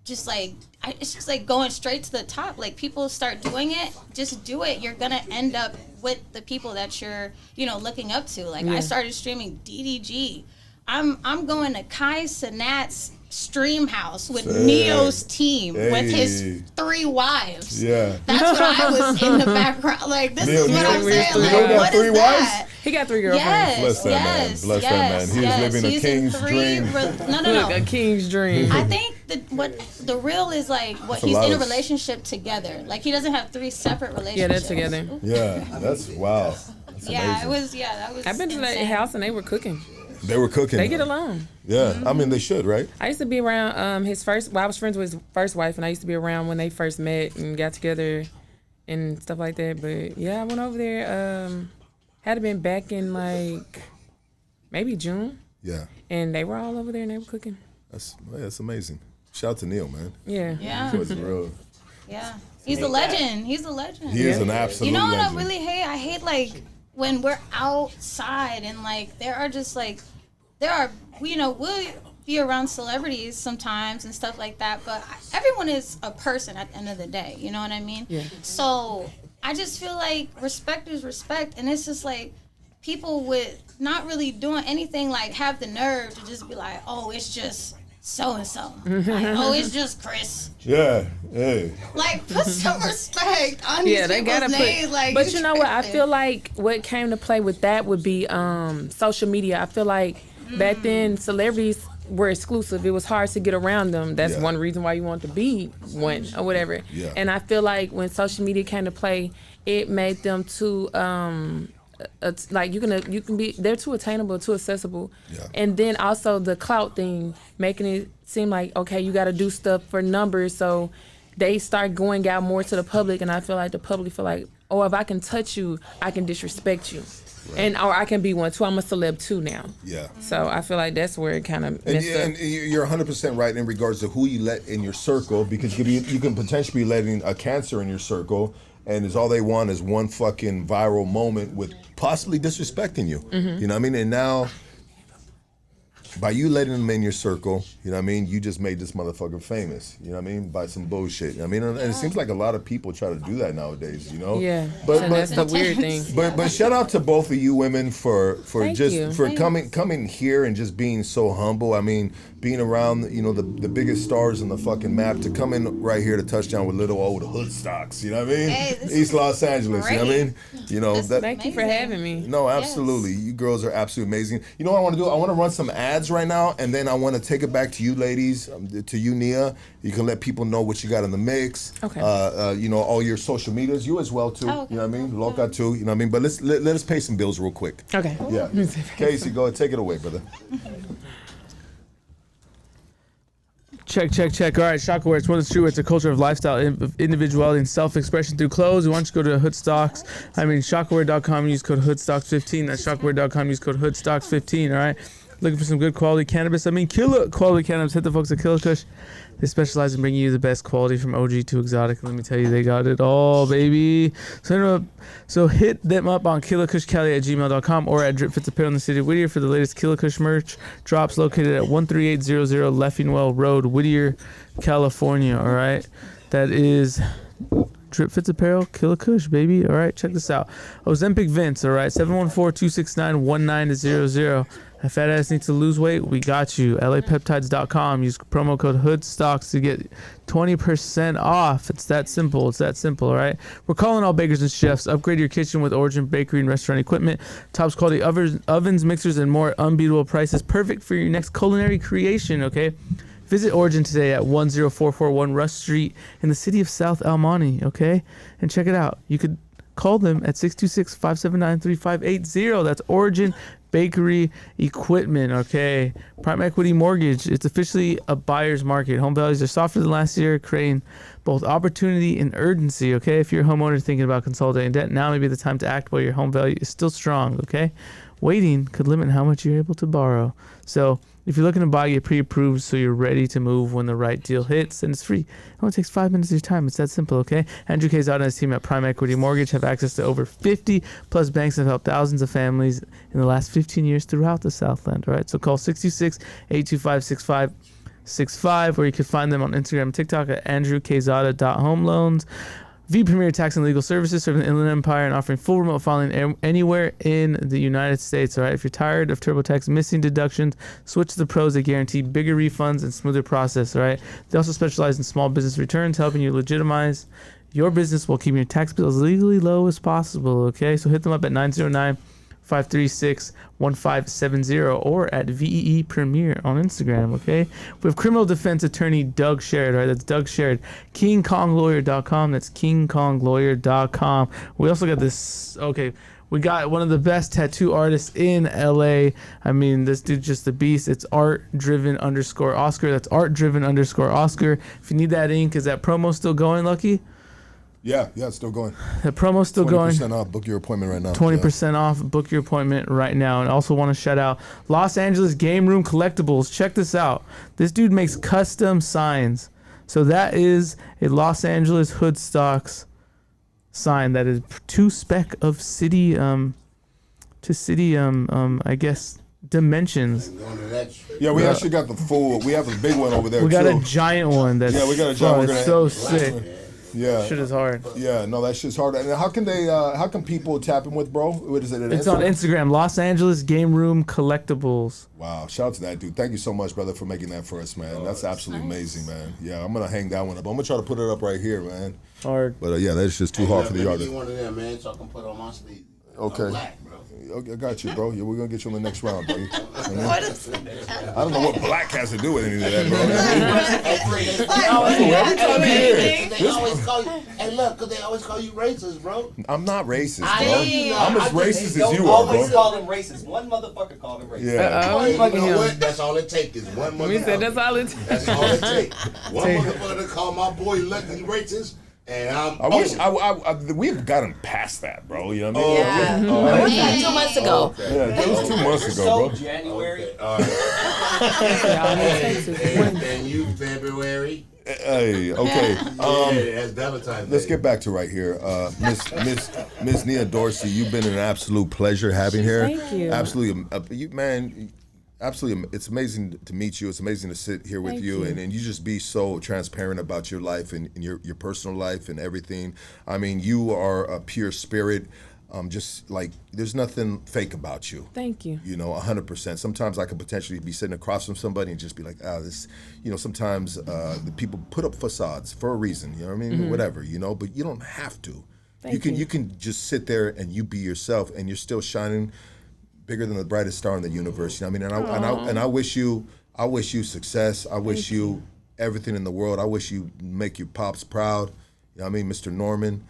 S7: just like it's just like going straight to the top. Like people start doing it, just do it. You're gonna end up with the people that you're, looking up to. Like I started streaming DDG. I'm going to Kai Cenat's stream house with Neo's team with his 3 wives.
S1: Yeah.
S7: That's what I was in the background. Like this is what I'm saying.
S1: Neo
S7: Like
S1: got
S7: what
S1: 3
S7: is
S1: wives?
S7: that?
S3: He got 3 girlfriends.
S7: Yes,
S1: Bless that man. Bless that man. He was living a king's dream.
S7: No.
S3: A king's dream.
S7: I think what the real is like what
S1: That's a
S7: he's
S1: lot
S7: in a
S1: of-
S7: relationship together. Like he doesn't have 3 separate relationships.
S3: Yeah, they're together.
S1: Yeah, that's wow. That's
S7: Yeah,
S1: amazing.
S7: that was.
S3: I've been to that
S7: insane.
S3: house and they were cooking.
S1: They were cooking.
S3: They get along.
S1: Yeah, I mean they should, right?
S3: I used to be around his first. Well, I was friends with his first wife, and I used to be around when they first met and got together, and stuff like that. But yeah, I went over there. Had to been back in like maybe June,
S1: Yeah,
S3: and they were all over there and they were cooking.
S1: that's amazing. Shout out to Neil, man.
S3: Yeah.
S7: Yeah,
S1: He was real.
S7: yeah. He's a legend. He's a legend.
S1: He is an absolute
S7: You know what
S1: legend.
S7: I really hate? I hate like when we're outside and like we'll be around celebrities sometimes and stuff like that, but everyone is a person at the end of the day. You know what I mean?
S3: Yeah.
S7: So I just feel like respect is respect, and it's just like people with not really doing anything like have the nerve to just be like, oh, it's just so and so. Oh, it's just Chris.
S1: Yeah, hey.
S7: Like, put some respect on these
S3: They
S7: people's
S3: gotta
S7: names.
S3: put.
S7: Like,
S3: But you know what? I feel like what came to play with that would be social media. I feel like back then celebrities were exclusive. It was hard to get around them. That's
S1: Yeah.
S3: one reason why you want to be one or whatever.
S1: Yeah.
S3: And I feel like when social media came to play, it made them too like you can be, they're too attainable, too accessible.
S1: Yeah.
S3: And then also the clout thing, making it seem like, okay, you got to do stuff for numbers, so they start going out more to the public, and I feel like the public feel like, oh, if I can touch you, I can disrespect you. And or I can be one too. I'm a celeb too now.
S1: Yeah.
S3: So I feel like that's where it kind of
S1: And,
S3: messed up.
S1: and you're 100% right in regards to who you let in your circle, because you can potentially be letting a cancer in your circle, and is all they want is one fucking viral moment with possibly disrespecting you. You know what I mean? And now, by you letting them in your circle, you know what I mean, you just made this motherfucker famous, you know what I mean, by some bullshit. I mean, and it seems like a lot of people try to do that nowadays, you know?
S3: Yeah.
S1: But
S3: And that's the weird thing.
S1: but shout out to both of you women for
S3: Thank
S1: just
S3: you.
S1: for coming here and just being so humble. I mean, being around the biggest stars on the fucking map, to come in right here to touchdown with little old hood stocks. You know what I mean?
S7: Hey, this
S1: East
S7: is
S1: Los Angeles. You know what I mean? You know that.
S3: Thank you for
S7: amazing.
S3: having me.
S1: No, absolutely. You girls are absolutely amazing. You know what I want to do? I want to run some ads right now, and then I want to take it back to you ladies, to you, Nia. You can let people know what you got in the mix.
S3: Okay.
S1: All your social medias. You as well, too.
S7: Oh, okay.
S1: You know what I mean? Loca, too. You know what I mean? But let us pay some bills real quick.
S3: Okay.
S1: Yeah. Casey, go ahead. Take it away, brother.
S6: Check. All right, Shockaware. It's more than true. It's a culture of lifestyle, individuality, and self-expression through clothes. Why don't you go to Hoodstocks? Shockaware.com. Use code Hoodstocks15. That's Shockaware.com. Use code Hoodstocks15. All right. Looking for some good quality cannabis? Killer quality cannabis. Hit the folks at Killakush. They specialize in bringing you the best quality from OG to exotic. Let me tell you, they got it all, baby. So hit them up on Killakushcali@gmail.com or at Drip Fits Apparel in the city of Whittier for the latest Killakush merch drops, located at 13800 Leffingwell Road, Whittier, California. All right, that is Drip Fits Apparel, Killakush, baby. All right, check this out. Ozempic Vince. All right, 714-269-1900. If fat ass needs to lose weight, we got you. LAPeptides.com. Use promo code HOODSTOCKS to get 20% off. It's that simple. All right? We're calling all bakers and chefs. Upgrade your kitchen with Origin Bakery and Restaurant Equipment. Top quality ovens, mixers, and more. Unbeatable prices. Perfect for your next culinary creation, okay? Visit Origin today at 10441 Rush Street in the city of South El Monte, okay? And check it out. You could call them at 626-579-3580. That's Origin Bakery Equipment, okay? Prime Equity Mortgage. It's officially a buyer's market. Home values are softer than last year, creating both opportunity and urgency, okay? If you're a homeowner thinking about consolidating debt, now may be the time to act while your home value is still strong, okay? Waiting could limit how much you're able to borrow. So if you're looking to buy, get pre-approved so you're ready to move when the right deal hits, and it's free. It only takes 5 minutes of your time. It's that simple, okay? Andrew Kazad and his team at Prime Equity Mortgage have access to over 50 plus banks that have helped thousands of families in the last 15 years throughout the Southland, all right? So call 626-825-65 65, or you can find them on Instagram and TikTok at andrewkzada.homeloans. V Premier Tax and Legal Services, serving the Inland Empire and offering full remote filing anywhere in the United States. All right, if you're tired of TurboTax missing deductions, switch to the pros that guarantee bigger refunds and smoother process. All right, they also specialize in small business returns, helping you legitimize your business while keeping your tax bills legally low as possible. Okay, so hit them up at 909-536-1570 or at VEE Premier on Instagram. Okay, we have criminal defense attorney Doug Sherrod. Right, that's Doug Sherrod. KingKongLawyer.com. That's KingKongLawyer.com. We also got this. Okay, we got one of the best tattoo artists in LA. I mean, this dude's just a beast. It's art-driven_Oscar. That's art-driven_Oscar. If you need that ink, is that promo still going, Lucky?
S1: Yeah, it's still going.
S6: The promo's still going.
S1: 20% off. Book your appointment right now.
S6: 20% off. Book your appointment right now. And I also want to shout out Los Angeles Game Room Collectibles. Check this out. This dude makes custom signs. So that is a Los Angeles Hood Stocks sign that is to spec of city, I guess, dimensions.
S1: Yeah, we actually got the full. We have a big one over there.
S6: We got
S1: too.
S6: a giant one. That's
S1: Yeah, we got a giant.
S6: It's so sick.
S1: Yeah,
S6: shit is hard.
S1: Yeah, no, that shit's hard. And how can they? How can people tap in with, bro? What is it?
S6: It's on Instagram. Los Angeles Game Room Collectibles.
S1: Wow, shout out to that dude. Thank you so much, brother, for making that for us, man. That's absolutely amazing, man. Yeah, I'm gonna hang that one up. I'm gonna try to put it up right here, man.
S6: Hard.
S1: But yeah, that's just too hard for the artist.
S4: One of them, man, so I can put on my speed.
S1: Okay.
S4: Black, bro.
S1: Okay, I got you, bro. Yeah, we're gonna get you on the next round, bro.
S5: What is
S1: I don't know what black has to do with any of that, bro.
S4: They always call you, hey, look, because they always call you racist, bro.
S1: I'm not racist, bro.
S4: I
S1: I'm as racist as you are,
S2: always
S1: bro.
S2: call him racist. One motherfucker called him racist.
S1: Yeah.
S4: You know what? That's all it takes is one motherfucker.
S3: We said that's all it.
S4: That's all it takes. One motherfucker to call my boy Lucky racist, and
S1: I wish we've gotten past that, bro. You know what I mean?
S5: Yeah. It was like 2 months ago.
S1: Yeah, that was 2 months ago, bro.
S2: January.
S4: All right. And you February.
S1: Hey, okay.
S4: That's Valentine's Day.
S1: Let's get back to right here. Miss Nia Dorsey, you've been an absolute pleasure having here.
S3: Thank you.
S1: Absolutely, absolutely. It's amazing to meet you. It's amazing to sit here with you. And you just be so transparent about your life and your personal life and everything. I mean, you are a pure spirit. Just like there's nothing fake about you.
S3: Thank you.
S1: You know, 100%. Sometimes I could potentially be sitting across from somebody and just be like, this, you know, sometimes the people put up facades for a reason, you know what I mean? Whatever, you know, but you don't have to. You can just sit there and you be yourself and you're still shining bigger than the brightest star in the universe. You know what I mean? And I wish you success. I wish you everything in the world. I wish you make your pops proud. You know what I mean? Mr. Norman.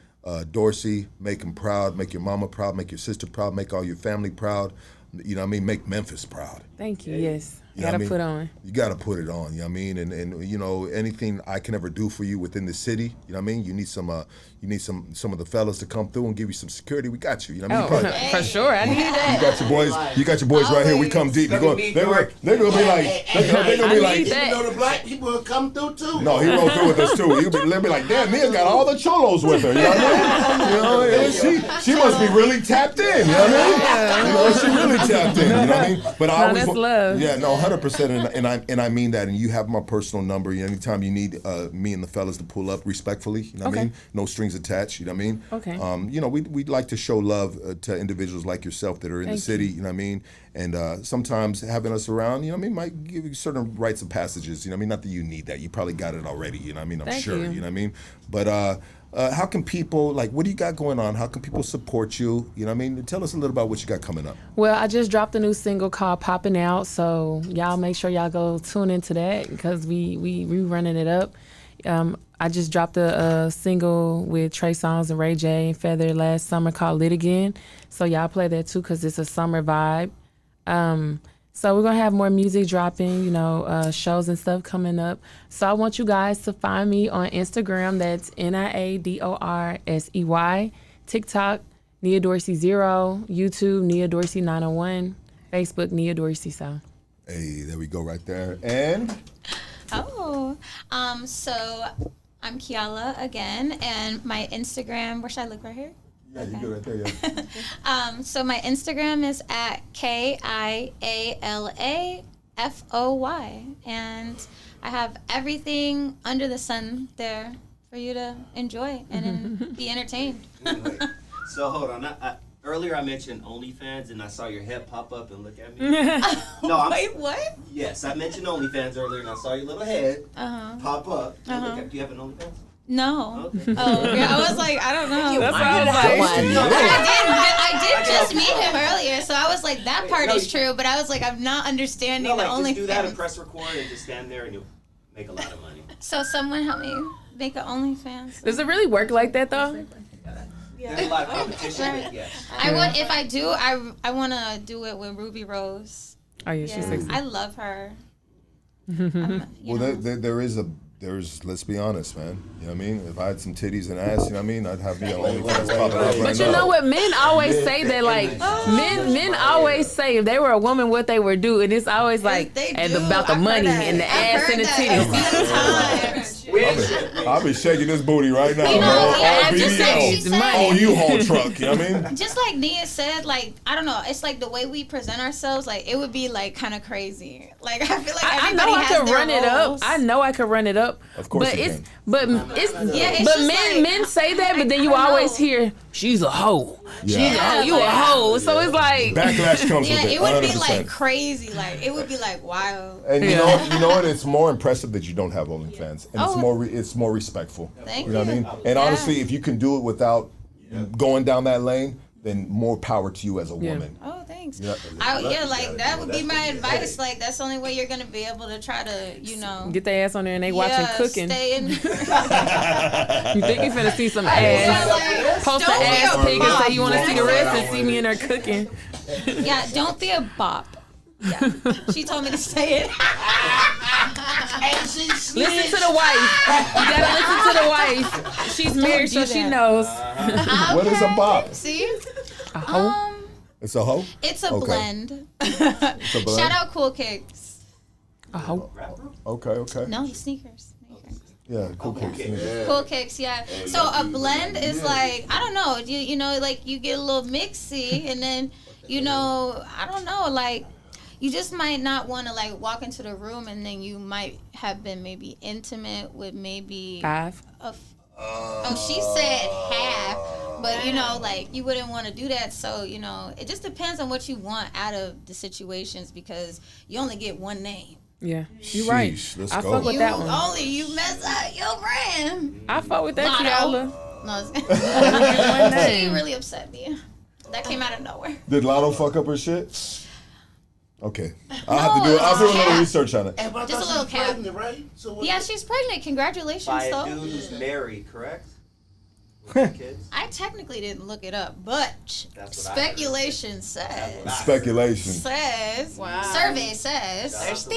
S1: Dorsey, make him proud, make your mama proud, make your sister proud, make all your family proud. You know what I mean? Make Memphis proud.
S3: Thank you. Yes.
S1: You know
S3: Gotta
S1: what I mean?
S3: put on.
S1: You gotta put it on, you know what I mean? And you know, anything I can ever do for you within the city, you know what I mean? You need some of the fellas to come through and give you some security. We got you. You know what I mean?
S3: For sure. I need that.
S1: You got your boys right here. We come deep. They're gonna be like, they're gonna be like,
S4: You know the black people will come through too.
S1: no, he rolled through with us too. They'll be like, damn, Nia's got all the cholos with her. You know what I mean? You know, and she must be really tapped in. You know what I mean? You know, she really tapped in. You know what I mean? But I always
S3: that's love.
S1: Yeah, no, 100%. And I mean that. And you have my personal number. Anytime you need me and the fellas to pull up respectfully. You know what I mean? No strings attached. You know what I mean?
S3: Okay.
S1: You know, we'd like to show love to individuals like yourself that are in the city. You know what I mean? And sometimes having us around, you know what I mean, might give you certain rites of passages. You know what I mean? Not that you need that. You probably got it already. You know what I mean? I'm
S3: Thank
S1: sure.
S3: you.
S1: You know what I mean? But how can people, like, what do you got going on? How can people support you? You know what I mean? Tell us a little about what you got coming up.
S3: Well, I just dropped a new single called Poppin' Out, so y'all make sure y'all go tune into that because we running it up. I just dropped a single with Trey Songz and Ray J and Feather last summer called Lit Again. So y'all play that too because it's a summer vibe. So we're going to have more music dropping, you know, shows and stuff coming up. So I want you guys to find me on Instagram. That's NIADORSEY. TikTok, Nia Dorsey 0. YouTube, Nia Dorsey 901. Facebook, Nia Dorsey. So.
S1: Hey, there we go right there. And?
S7: So I'm Kiala again, and my Instagram, where should I look, right here?
S1: Yeah, you go right there, yeah.
S7: So my Instagram is at KIALAFOY, and I have everything under the sun there for you to enjoy and be entertained.
S2: So hold on. Earlier I mentioned OnlyFans, and I saw your head pop up and look at me.
S7: Wait, what?
S2: Yes, I mentioned OnlyFans earlier, and I saw your little head pop up. Do you have an OnlyFans?
S7: No.
S2: Okay.
S7: Oh, yeah. I was like, I don't know.
S3: That's what I was like.
S7: I did just meet him earlier, so I was like, that part is true, but I was like, I'm not understanding
S2: No,
S7: the
S2: like, just do that and
S7: OnlyFans.
S2: press record and just stand there and you'll make a lot of money.
S7: So someone help me make an OnlyFans.
S3: Does it really work like that though?
S2: There's a lot of competition, but yes.
S7: I want, if I do, I want to do it with Ruby Rose.
S3: Oh yeah, she's sexy.
S7: I love her.
S1: Well, there's, let's be honest, man. You know what I mean? If I had some titties and ass, you know what I mean? I'd have the OnlyFans popping up right now.
S3: But you know what? Men always say that, like, men always say if they were a woman, what they would do. And it's always like about the money and the ass and the titties.
S1: I'll be shaking this booty right now.
S7: You know,
S1: man.
S7: just like she said.
S1: On U-Haul truck, you know what I mean?
S7: Just like Nia said, like, I don't know, it's like the way we present ourselves, like, it would be, like, kind of crazy. Like, I feel like
S3: I
S7: everybody
S3: know I
S7: has
S3: could
S7: their
S3: run it up.
S7: roles.
S3: I know I could run it up.
S1: Of course
S3: but
S1: you
S3: it's
S1: can.
S3: but it's
S7: it's
S3: but
S7: just
S3: men
S7: like-
S3: say that, but then you
S7: I know.
S3: always hear she's a hoe.
S1: Yeah.
S3: She's a hoe. You a hoe. So it's like
S1: Backlash comes
S7: Yeah,
S1: with it.
S7: it would be
S1: 100%.
S7: like crazy. Like, it would be like wild.
S1: And you know what? It's more impressive that you don't have OnlyFans, and it's more respectful.
S7: Thank
S1: you know what I
S7: you.
S1: mean? And honestly, if you can do it without going down that lane, then more power to you as a woman.
S7: Oh, thanks.
S1: Yeah.
S7: Like, that would be my advice. Like, that's the only way you're going to be able to try to, you know.
S3: get their ass on there and they watching cooking.
S7: Stay in.
S3: You think you finna see some ass? Post an
S7: Don't be
S3: ass
S7: a
S3: pig and
S7: bop.
S3: say you want to see the rest and see me in there cooking.
S7: Yeah, don't be a bop. Yeah. She told me to say it.
S3: Listen to the wife. You gotta listen to the wife. She's married, so she knows.
S1: What is a bop?
S7: See?
S3: A hoe?
S1: It's a hoe?
S7: It's a
S1: Okay.
S7: blend.
S1: It's a blend?
S7: Shout out Cool Kicks.
S3: A hoe?
S1: Okay.
S7: No, sneakers.
S1: Yeah, cool kicks.
S7: Cool Kicks, yeah. So a blend is like, I don't know, you know, like you get a little mixy and then, you know, I don't know, like you just might not want to like walk into the room and then you might have been maybe intimate with maybe
S3: 5.
S7: Oh, she said half, but you know, like you wouldn't want to do that. So you know, it just depends on what you want out of the situations because you only get one name.
S3: Yeah, you right.
S1: Sheesh, let's
S3: I
S1: go.
S3: fuck with that one.
S7: You mess up your brand.
S3: I fuck with that,
S7: Lotto.
S3: Kiala.
S7: No,
S3: One
S7: she
S3: name.
S7: really upset me. That came out of nowhere.
S1: Did Lotto fuck up her shit? Okay. I'll have to do it. I'll do a little
S7: cap.
S1: research on it.
S4: Hey, but I
S7: Just
S4: thought
S7: a little
S4: she was
S7: cap.
S4: pregnant, right? So what-
S7: Yeah, she's pregnant. Congratulations,
S2: By a
S7: though.
S2: dude who's married, correct? With kids?
S7: I technically didn't look it up, but
S2: That's what I heard.
S7: speculation says.
S1: Speculation.
S7: Survey says still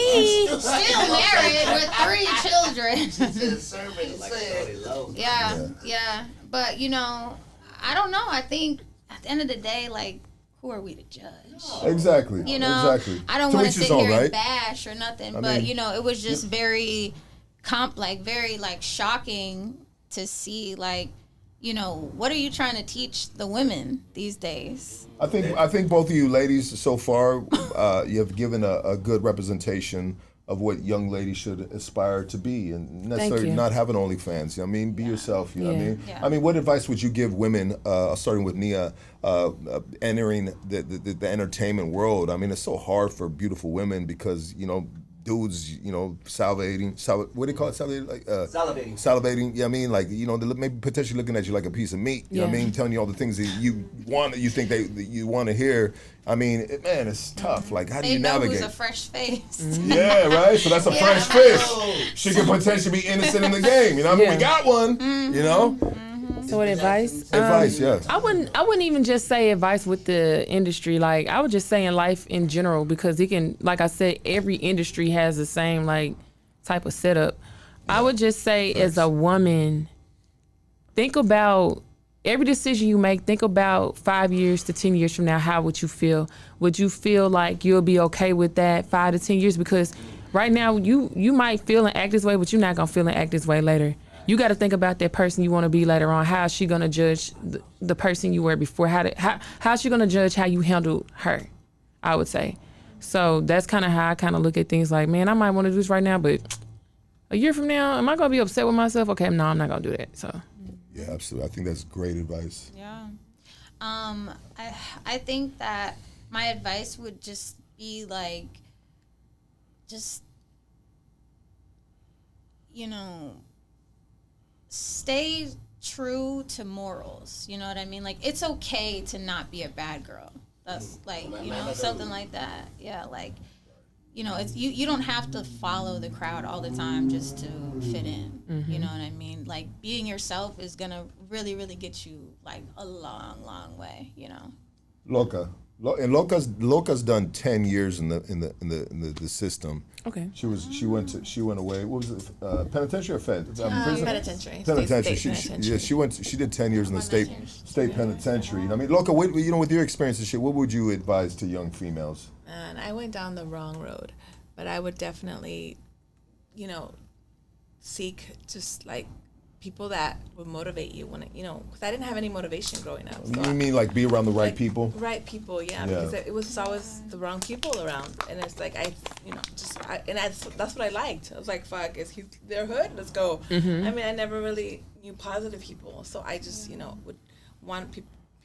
S7: married with 3 children.
S4: Survey
S2: Like
S4: said.
S2: Shorty Low.
S7: Yeah. But you know, I don't know. I think at the end of the day, like, who are we to judge?
S1: Exactly.
S7: You know,
S1: Exactly.
S7: I don't
S1: To
S7: want to
S1: each his
S7: sit
S1: own,
S7: here and
S1: right?
S7: bash or nothing,
S1: I
S7: but
S1: mean,
S7: you know, it was just very very shocking to see, like, you know, what are you trying to teach the women these days?
S1: I think both of you ladies so far, you have given a good representation of what young ladies should aspire to be, and necessarily
S3: you.
S1: not having OnlyFans. You know what I mean, be yourself. You know what I
S3: Yeah.
S1: mean.
S7: Yeah.
S1: I mean, what advice would you give women, starting with Nia, entering the entertainment world? I mean, it's so hard for beautiful women because dudes, salivating. What do they call it?
S2: Salivating.
S1: Salivating. Yeah, I mean, like they're maybe potentially looking at you like a piece of meat. You know what I
S3: Yeah.
S1: mean? Telling you all the things that you think that you want to hear. I mean, man, it's tough. Like, how do
S7: They
S1: you
S7: know
S1: navigate?
S7: who's a fresh face.
S1: Yeah, right. So that's a fresh fish. She could potentially be innocent in the game. You know, what I mean, we got one. You know,
S3: So what advice?
S1: advice. Yeah.
S3: I wouldn't even just say advice with the industry. Like, I would just say in life in general, because it can, like I said, every industry has the same like type of setup. I would just say, as a woman, think about every decision you make. Think about 5 years to 10 years from now. How would you feel? Would you feel like you'll be okay with that 5 to 10 years? Because right now you might feel and act this way, but you're not gonna feel and act this way later. You got to think about that person you want to be later on. How is she gonna judge the person you were before? How's she gonna judge how you handled her? I would say. So that's kind of how I kind of look at things. Like, man, I might want to do this right now, but a year from now, am I gonna be upset with myself? Okay, no, I'm not gonna do that. So
S1: Yeah, absolutely. I think that's great advice.
S7: Yeah. I think that my advice would just be like, just, you know, stay true to morals. You know what I mean? Like, it's okay to not be a bad girl. That's like, you know, something like that. Yeah, like, you know, it's you don't have to follow the crowd all the time just to fit in. You know what I mean? Like, being yourself is gonna really, really get you like a long, long way. You know.
S1: Loca. And Loca's done 10 years in the system.
S3: okay.
S1: She went away. What was it? Penitentiary or Fed? Prison?
S5: Penitentiary.
S1: Penitentiary.
S5: State penitentiary.
S1: She did 10 years in the state penitentiary. I mean, Loca, you know, with your experience and shit, what would you advise to young females?
S5: And I went down the wrong road, but I would definitely, you know, seek just like people that would motivate you when, you know, because I didn't have any motivation growing up. So
S1: You mean like be around the right people?
S5: Right people, yeah. Because it was always the wrong people around, and it's like that's what I liked. I was like, fuck, they're hood? Let's go. I mean, I never really knew positive people, so I just, you know, would want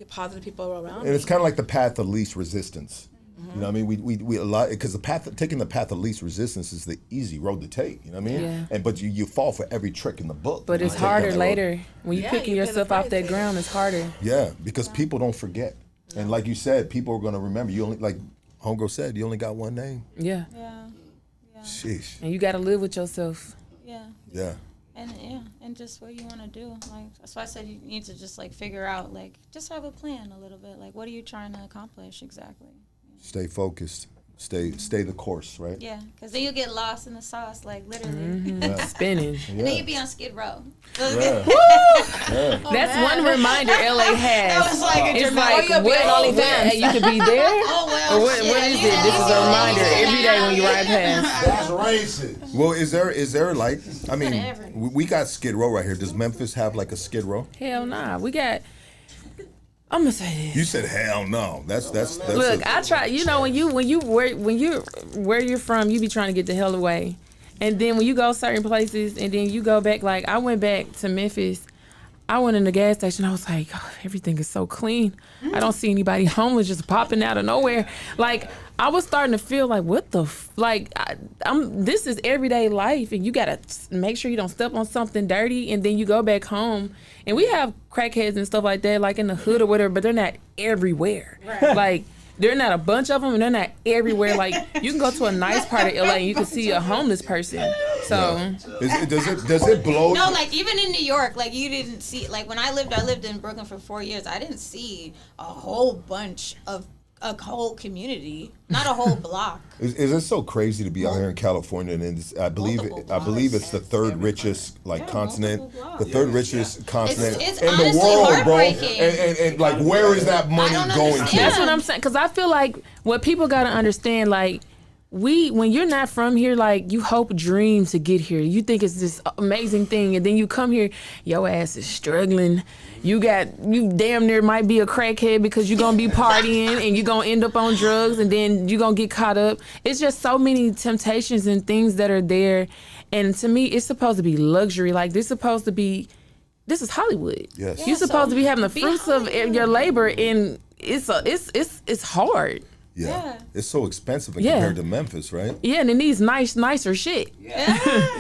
S5: positive people around
S1: And
S5: me.
S1: it's kind of like the path of least resistance. You know what I mean? We a lot, because taking the path of least resistance is the easy road to take. You know what I mean?
S3: Yeah.
S1: But you fall for every trick in the book.
S3: But
S1: You
S3: it's
S1: take that
S3: harder
S1: road.
S3: later when you're
S5: Yeah,
S3: picking
S5: you pay the
S3: yourself off
S5: price
S3: that
S5: later.
S3: ground. It's harder.
S1: Yeah, because people don't forget. And like you said, people are going to remember. You only, like Homegirl said, you only got one name.
S3: Yeah.
S7: Yeah.
S1: Sheesh.
S3: And you got to live with yourself.
S7: Yeah.
S1: Yeah.
S7: And just what you want to do. Like, that's why I said you need to just like figure out, like, just have a plan a little bit. Like, what are you trying to accomplish exactly?
S1: Stay focused. Stay the course, right?
S7: Yeah, because then you'll get lost in the sauce, like literally.
S3: Spinning.
S7: And then you'll be on Skid Row.
S1: Yeah.
S3: That's one reminder LA has.
S7: That was like a
S3: It's
S7: dramatic-
S3: like, what, you could be there?
S7: Oh, well,
S3: Or what
S7: shit.
S3: is it? This is a reminder every day when you ride past.
S4: That's racist.
S1: Well, is there like, I mean,
S7: Whatever.
S1: we got Skid Row right here. Does Memphis have like a Skid Row?
S3: Hell nah. We got, I'm going to say this.
S1: You said hell no. That's
S3: Look, I try. You know, when you where you're from, you be trying to get the hell away, and then when you go certain places, and then you go back. Like I went back to Memphis. I went in the gas station. I was like, oh, everything is so clean. I don't see anybody homeless just popping out of nowhere. Like I was starting to feel like, what the this is everyday life, and you gotta make sure you don't step on something dirty, and then you go back home. And we have crackheads and stuff like that, like in the hood or whatever, but they're not everywhere. Right. Like, they're not a bunch of them, and they're not everywhere. Like, you can go to a nice part of LA and you can see a homeless person. So,
S1: does it blow?
S7: No, like even in New York, like you didn't see, like when I lived in Brooklyn for 4 years. I didn't see a whole bunch of a whole community, not a whole block.
S1: Is it so crazy to be out here in California? And I believe it's the third richest continent, the third richest continent
S7: It's
S1: in the
S7: honestly
S1: world, bro.
S7: heartbreaking.
S1: And like, where is that money
S7: don't
S1: going to?
S7: understand.
S3: that's what I'm saying. Because I feel like what people got to understand, like, when you're not from here, like, you hope dream to get here. You think it's this amazing thing, and then you come here, your ass is struggling. You damn near might be a crackhead because you're gonna be partying and you're gonna end up on drugs, and then you're gonna get caught up. It's just so many temptations and things that are there. And to me, it's supposed to be luxury. Like, this is Hollywood.
S1: Yes.
S3: You're supposed to be having the
S7: be
S3: fruits of
S7: Hollywood.
S3: your labor, and it's hard.
S1: Yeah. It's so expensive
S3: Yeah.
S1: compared to Memphis, right?
S3: Yeah, and it needs nicer shit.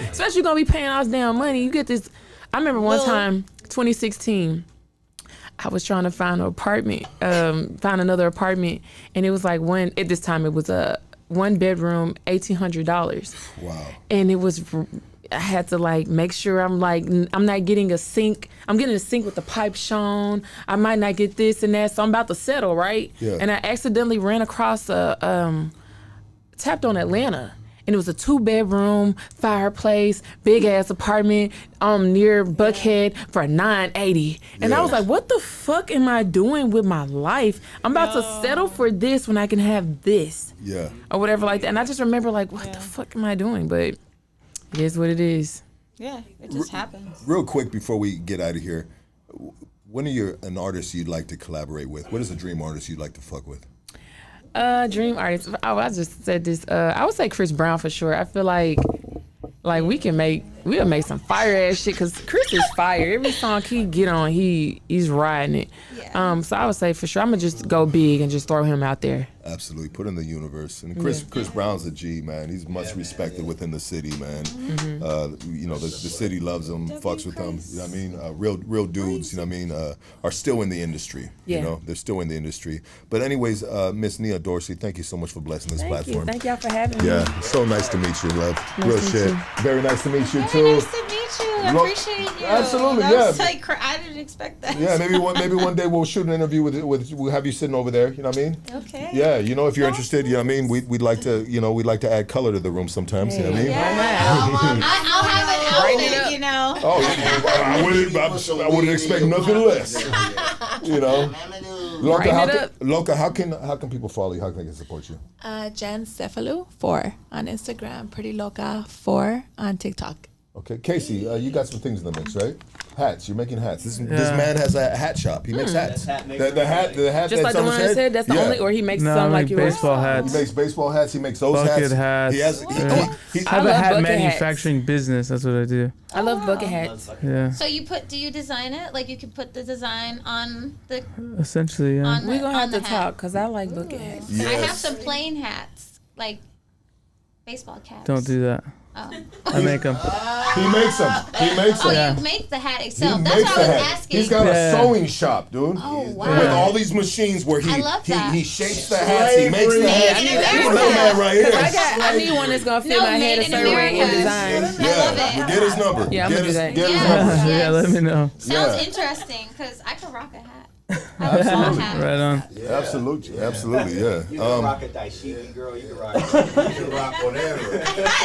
S3: Especially you're gonna be paying all this damn money. You get this. I remember one time, 2016, I was trying to find another apartment, and it was like at this time it was a 1-bedroom, $1,800.
S1: Wow.
S3: And I had to like make sure I'm not getting a sink. I'm getting a sink with the pipe shown. I might not get this and that, so I'm about to settle, right?
S1: Yeah.
S3: And I accidentally ran across tapped on Atlanta, and it was a 2-bedroom, fireplace, big ass apartment near Buckhead for $980. And I was like, what the fuck am I doing with my life? I'm about to settle for this when I can have this.
S1: Yeah.
S3: Or whatever like that. And I just remember like, what the fuck am I doing? But it is what it is.
S7: Yeah, it just happens.
S1: Real quick before we get out of here, when are you an artist you'd like to collaborate with? What is a dream artist you'd like to fuck with?
S3: Dream artist. Oh, I just said this. I would say Chris Brown for sure. I feel like we can make we'll make some fire ass shit because Chris is fire. Every song he get on, he's riding it.
S7: Yeah.
S3: So I would say for sure I'm gonna just go big and just throw him out there.
S1: Absolutely, put in the universe. And Chris Brown's a G, man. He's much respected within the city, man. You know, the city loves him, fucks with him. You know what I mean? Real dudes. You know what I mean? Are still in the industry.
S3: Yeah.
S1: You know, they're still in the industry. But anyways, Miss Nia Dorsey, thank you so much for blessing this platform.
S3: Thank y'all for having me.
S1: Yeah, so nice to meet you, love. Real
S3: to meet
S1: shit.
S3: you.
S1: Very nice to meet you
S7: Very
S1: too.
S7: nice to meet you. I
S1: Look,
S7: appreciate you.
S1: absolutely,
S7: That
S1: yeah.
S7: was like, I didn't expect that.
S1: Yeah, maybe one day we'll shoot an interview with we'll have you sitting over there. You know what I mean?
S7: Okay.
S1: Yeah, you know, if you're interested, you know what I mean. We'd like to add color to the room sometimes. You know what I mean?
S7: Yeah. I'll have an outfit, you know.
S1: Oh, I wouldn't expect nothing less. You know, Loca, how can people follow you? How can they support you?
S5: Jan Cefalu 4 on Instagram, Pretty Loca 4 on TikTok.
S1: Okay, Casey, you got some things in the mix, right? Hats. You're making hats. This man has a hat shop. He makes hats. The hat
S3: Just like
S1: that's
S3: the
S1: on
S3: one
S1: his
S3: I
S1: head?
S3: said, that's the only, or he makes some like yours.
S6: baseball hats.
S1: He makes baseball hats. He makes those
S6: Bucket
S1: hats.
S6: hats.
S1: He
S6: I have a
S3: love
S6: hat
S3: bucket
S6: manufacturing business. That's what I do.
S3: I love bucket hats.
S6: Yeah.
S7: So do you design it? Like you can put the design on the
S6: Essentially, yeah.
S7: on the,
S3: We're going to
S7: on
S3: have to
S7: the hat.
S3: talk because I like bucket hats.
S7: I have
S1: Yes.
S7: some plain hats, like baseball caps.
S6: Don't do that.
S7: Oh.
S6: I make them.
S1: He makes them.
S7: Oh,
S6: Yeah.
S7: you make the hat
S1: He
S7: itself.
S1: makes
S7: That's
S1: the
S7: what I was
S1: hat.
S7: asking.
S1: He's got a
S6: Yeah.
S1: sewing shop, dude.
S7: Oh, wow.
S1: With all these machines where
S7: I love that.
S1: he shapes the hats, he makes the hats.
S7: Made in
S1: This
S7: America.
S1: little man right here.
S3: I need one that's going to fit
S7: No,
S3: my head
S7: made
S3: a
S7: in
S3: certain way
S7: America.
S3: and design.
S7: I love
S1: Yeah,
S7: it.
S1: get his number.
S3: Yeah, I'm
S1: get
S3: gonna
S1: his,
S3: do that.
S1: Get his
S7: Yeah.
S1: number.
S6: Yeah,
S7: Yes.
S6: let me know.
S7: Sounds
S1: Yeah.
S7: interesting because I can rock a hat. I have a small hat.
S6: Right on.
S1: Absolutely, yeah.
S2: You can rock a daishiki, girl. You can rock.
S4: You can rock whatever.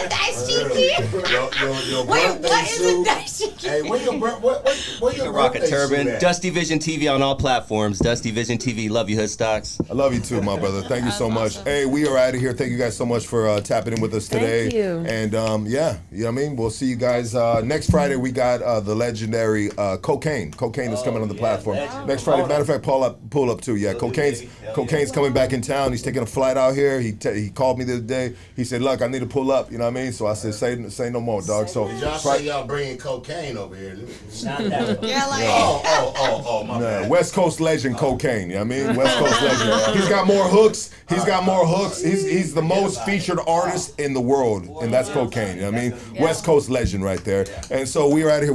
S7: Daishiki?
S4: Your
S7: Wait,
S4: birthday
S7: what is a
S4: suit.
S7: daishiki?
S4: Hey, where your
S2: You can rock a
S4: birthday
S2: turban.
S4: suit at?
S2: Dusty Vision TV on all platforms. Dusty Vision TV. Love you, Hood Stocks.
S1: I love you too, my brother. Thank you so much.
S7: awesome.
S1: Hey, we are out of here. Thank you guys so much for tapping in with us today.
S3: Thank you.
S1: And yeah, you know what I mean? We'll see you guys next Friday. We got the legendary Cocaine. Cocaine is coming on the platform. Next Friday. Matter of fact, pull up too. Yeah, Cocaine's coming back in town. He's taking a flight out here. He called me the other day. He said, "Look, I need to pull up." You know what I mean? So I said, "Say no more, dog." So
S4: Did y'all say y'all bringing cocaine over here?
S7: Yeah, like.
S4: Oh, my
S1: Nah,
S4: bad.
S1: West Coast legend Cocaine. You know what I mean? West Coast legend. He's got more hooks. He's the most featured artist in the world, and that's Cocaine. You know what I mean? West Coast legend right there. And so we are out of here.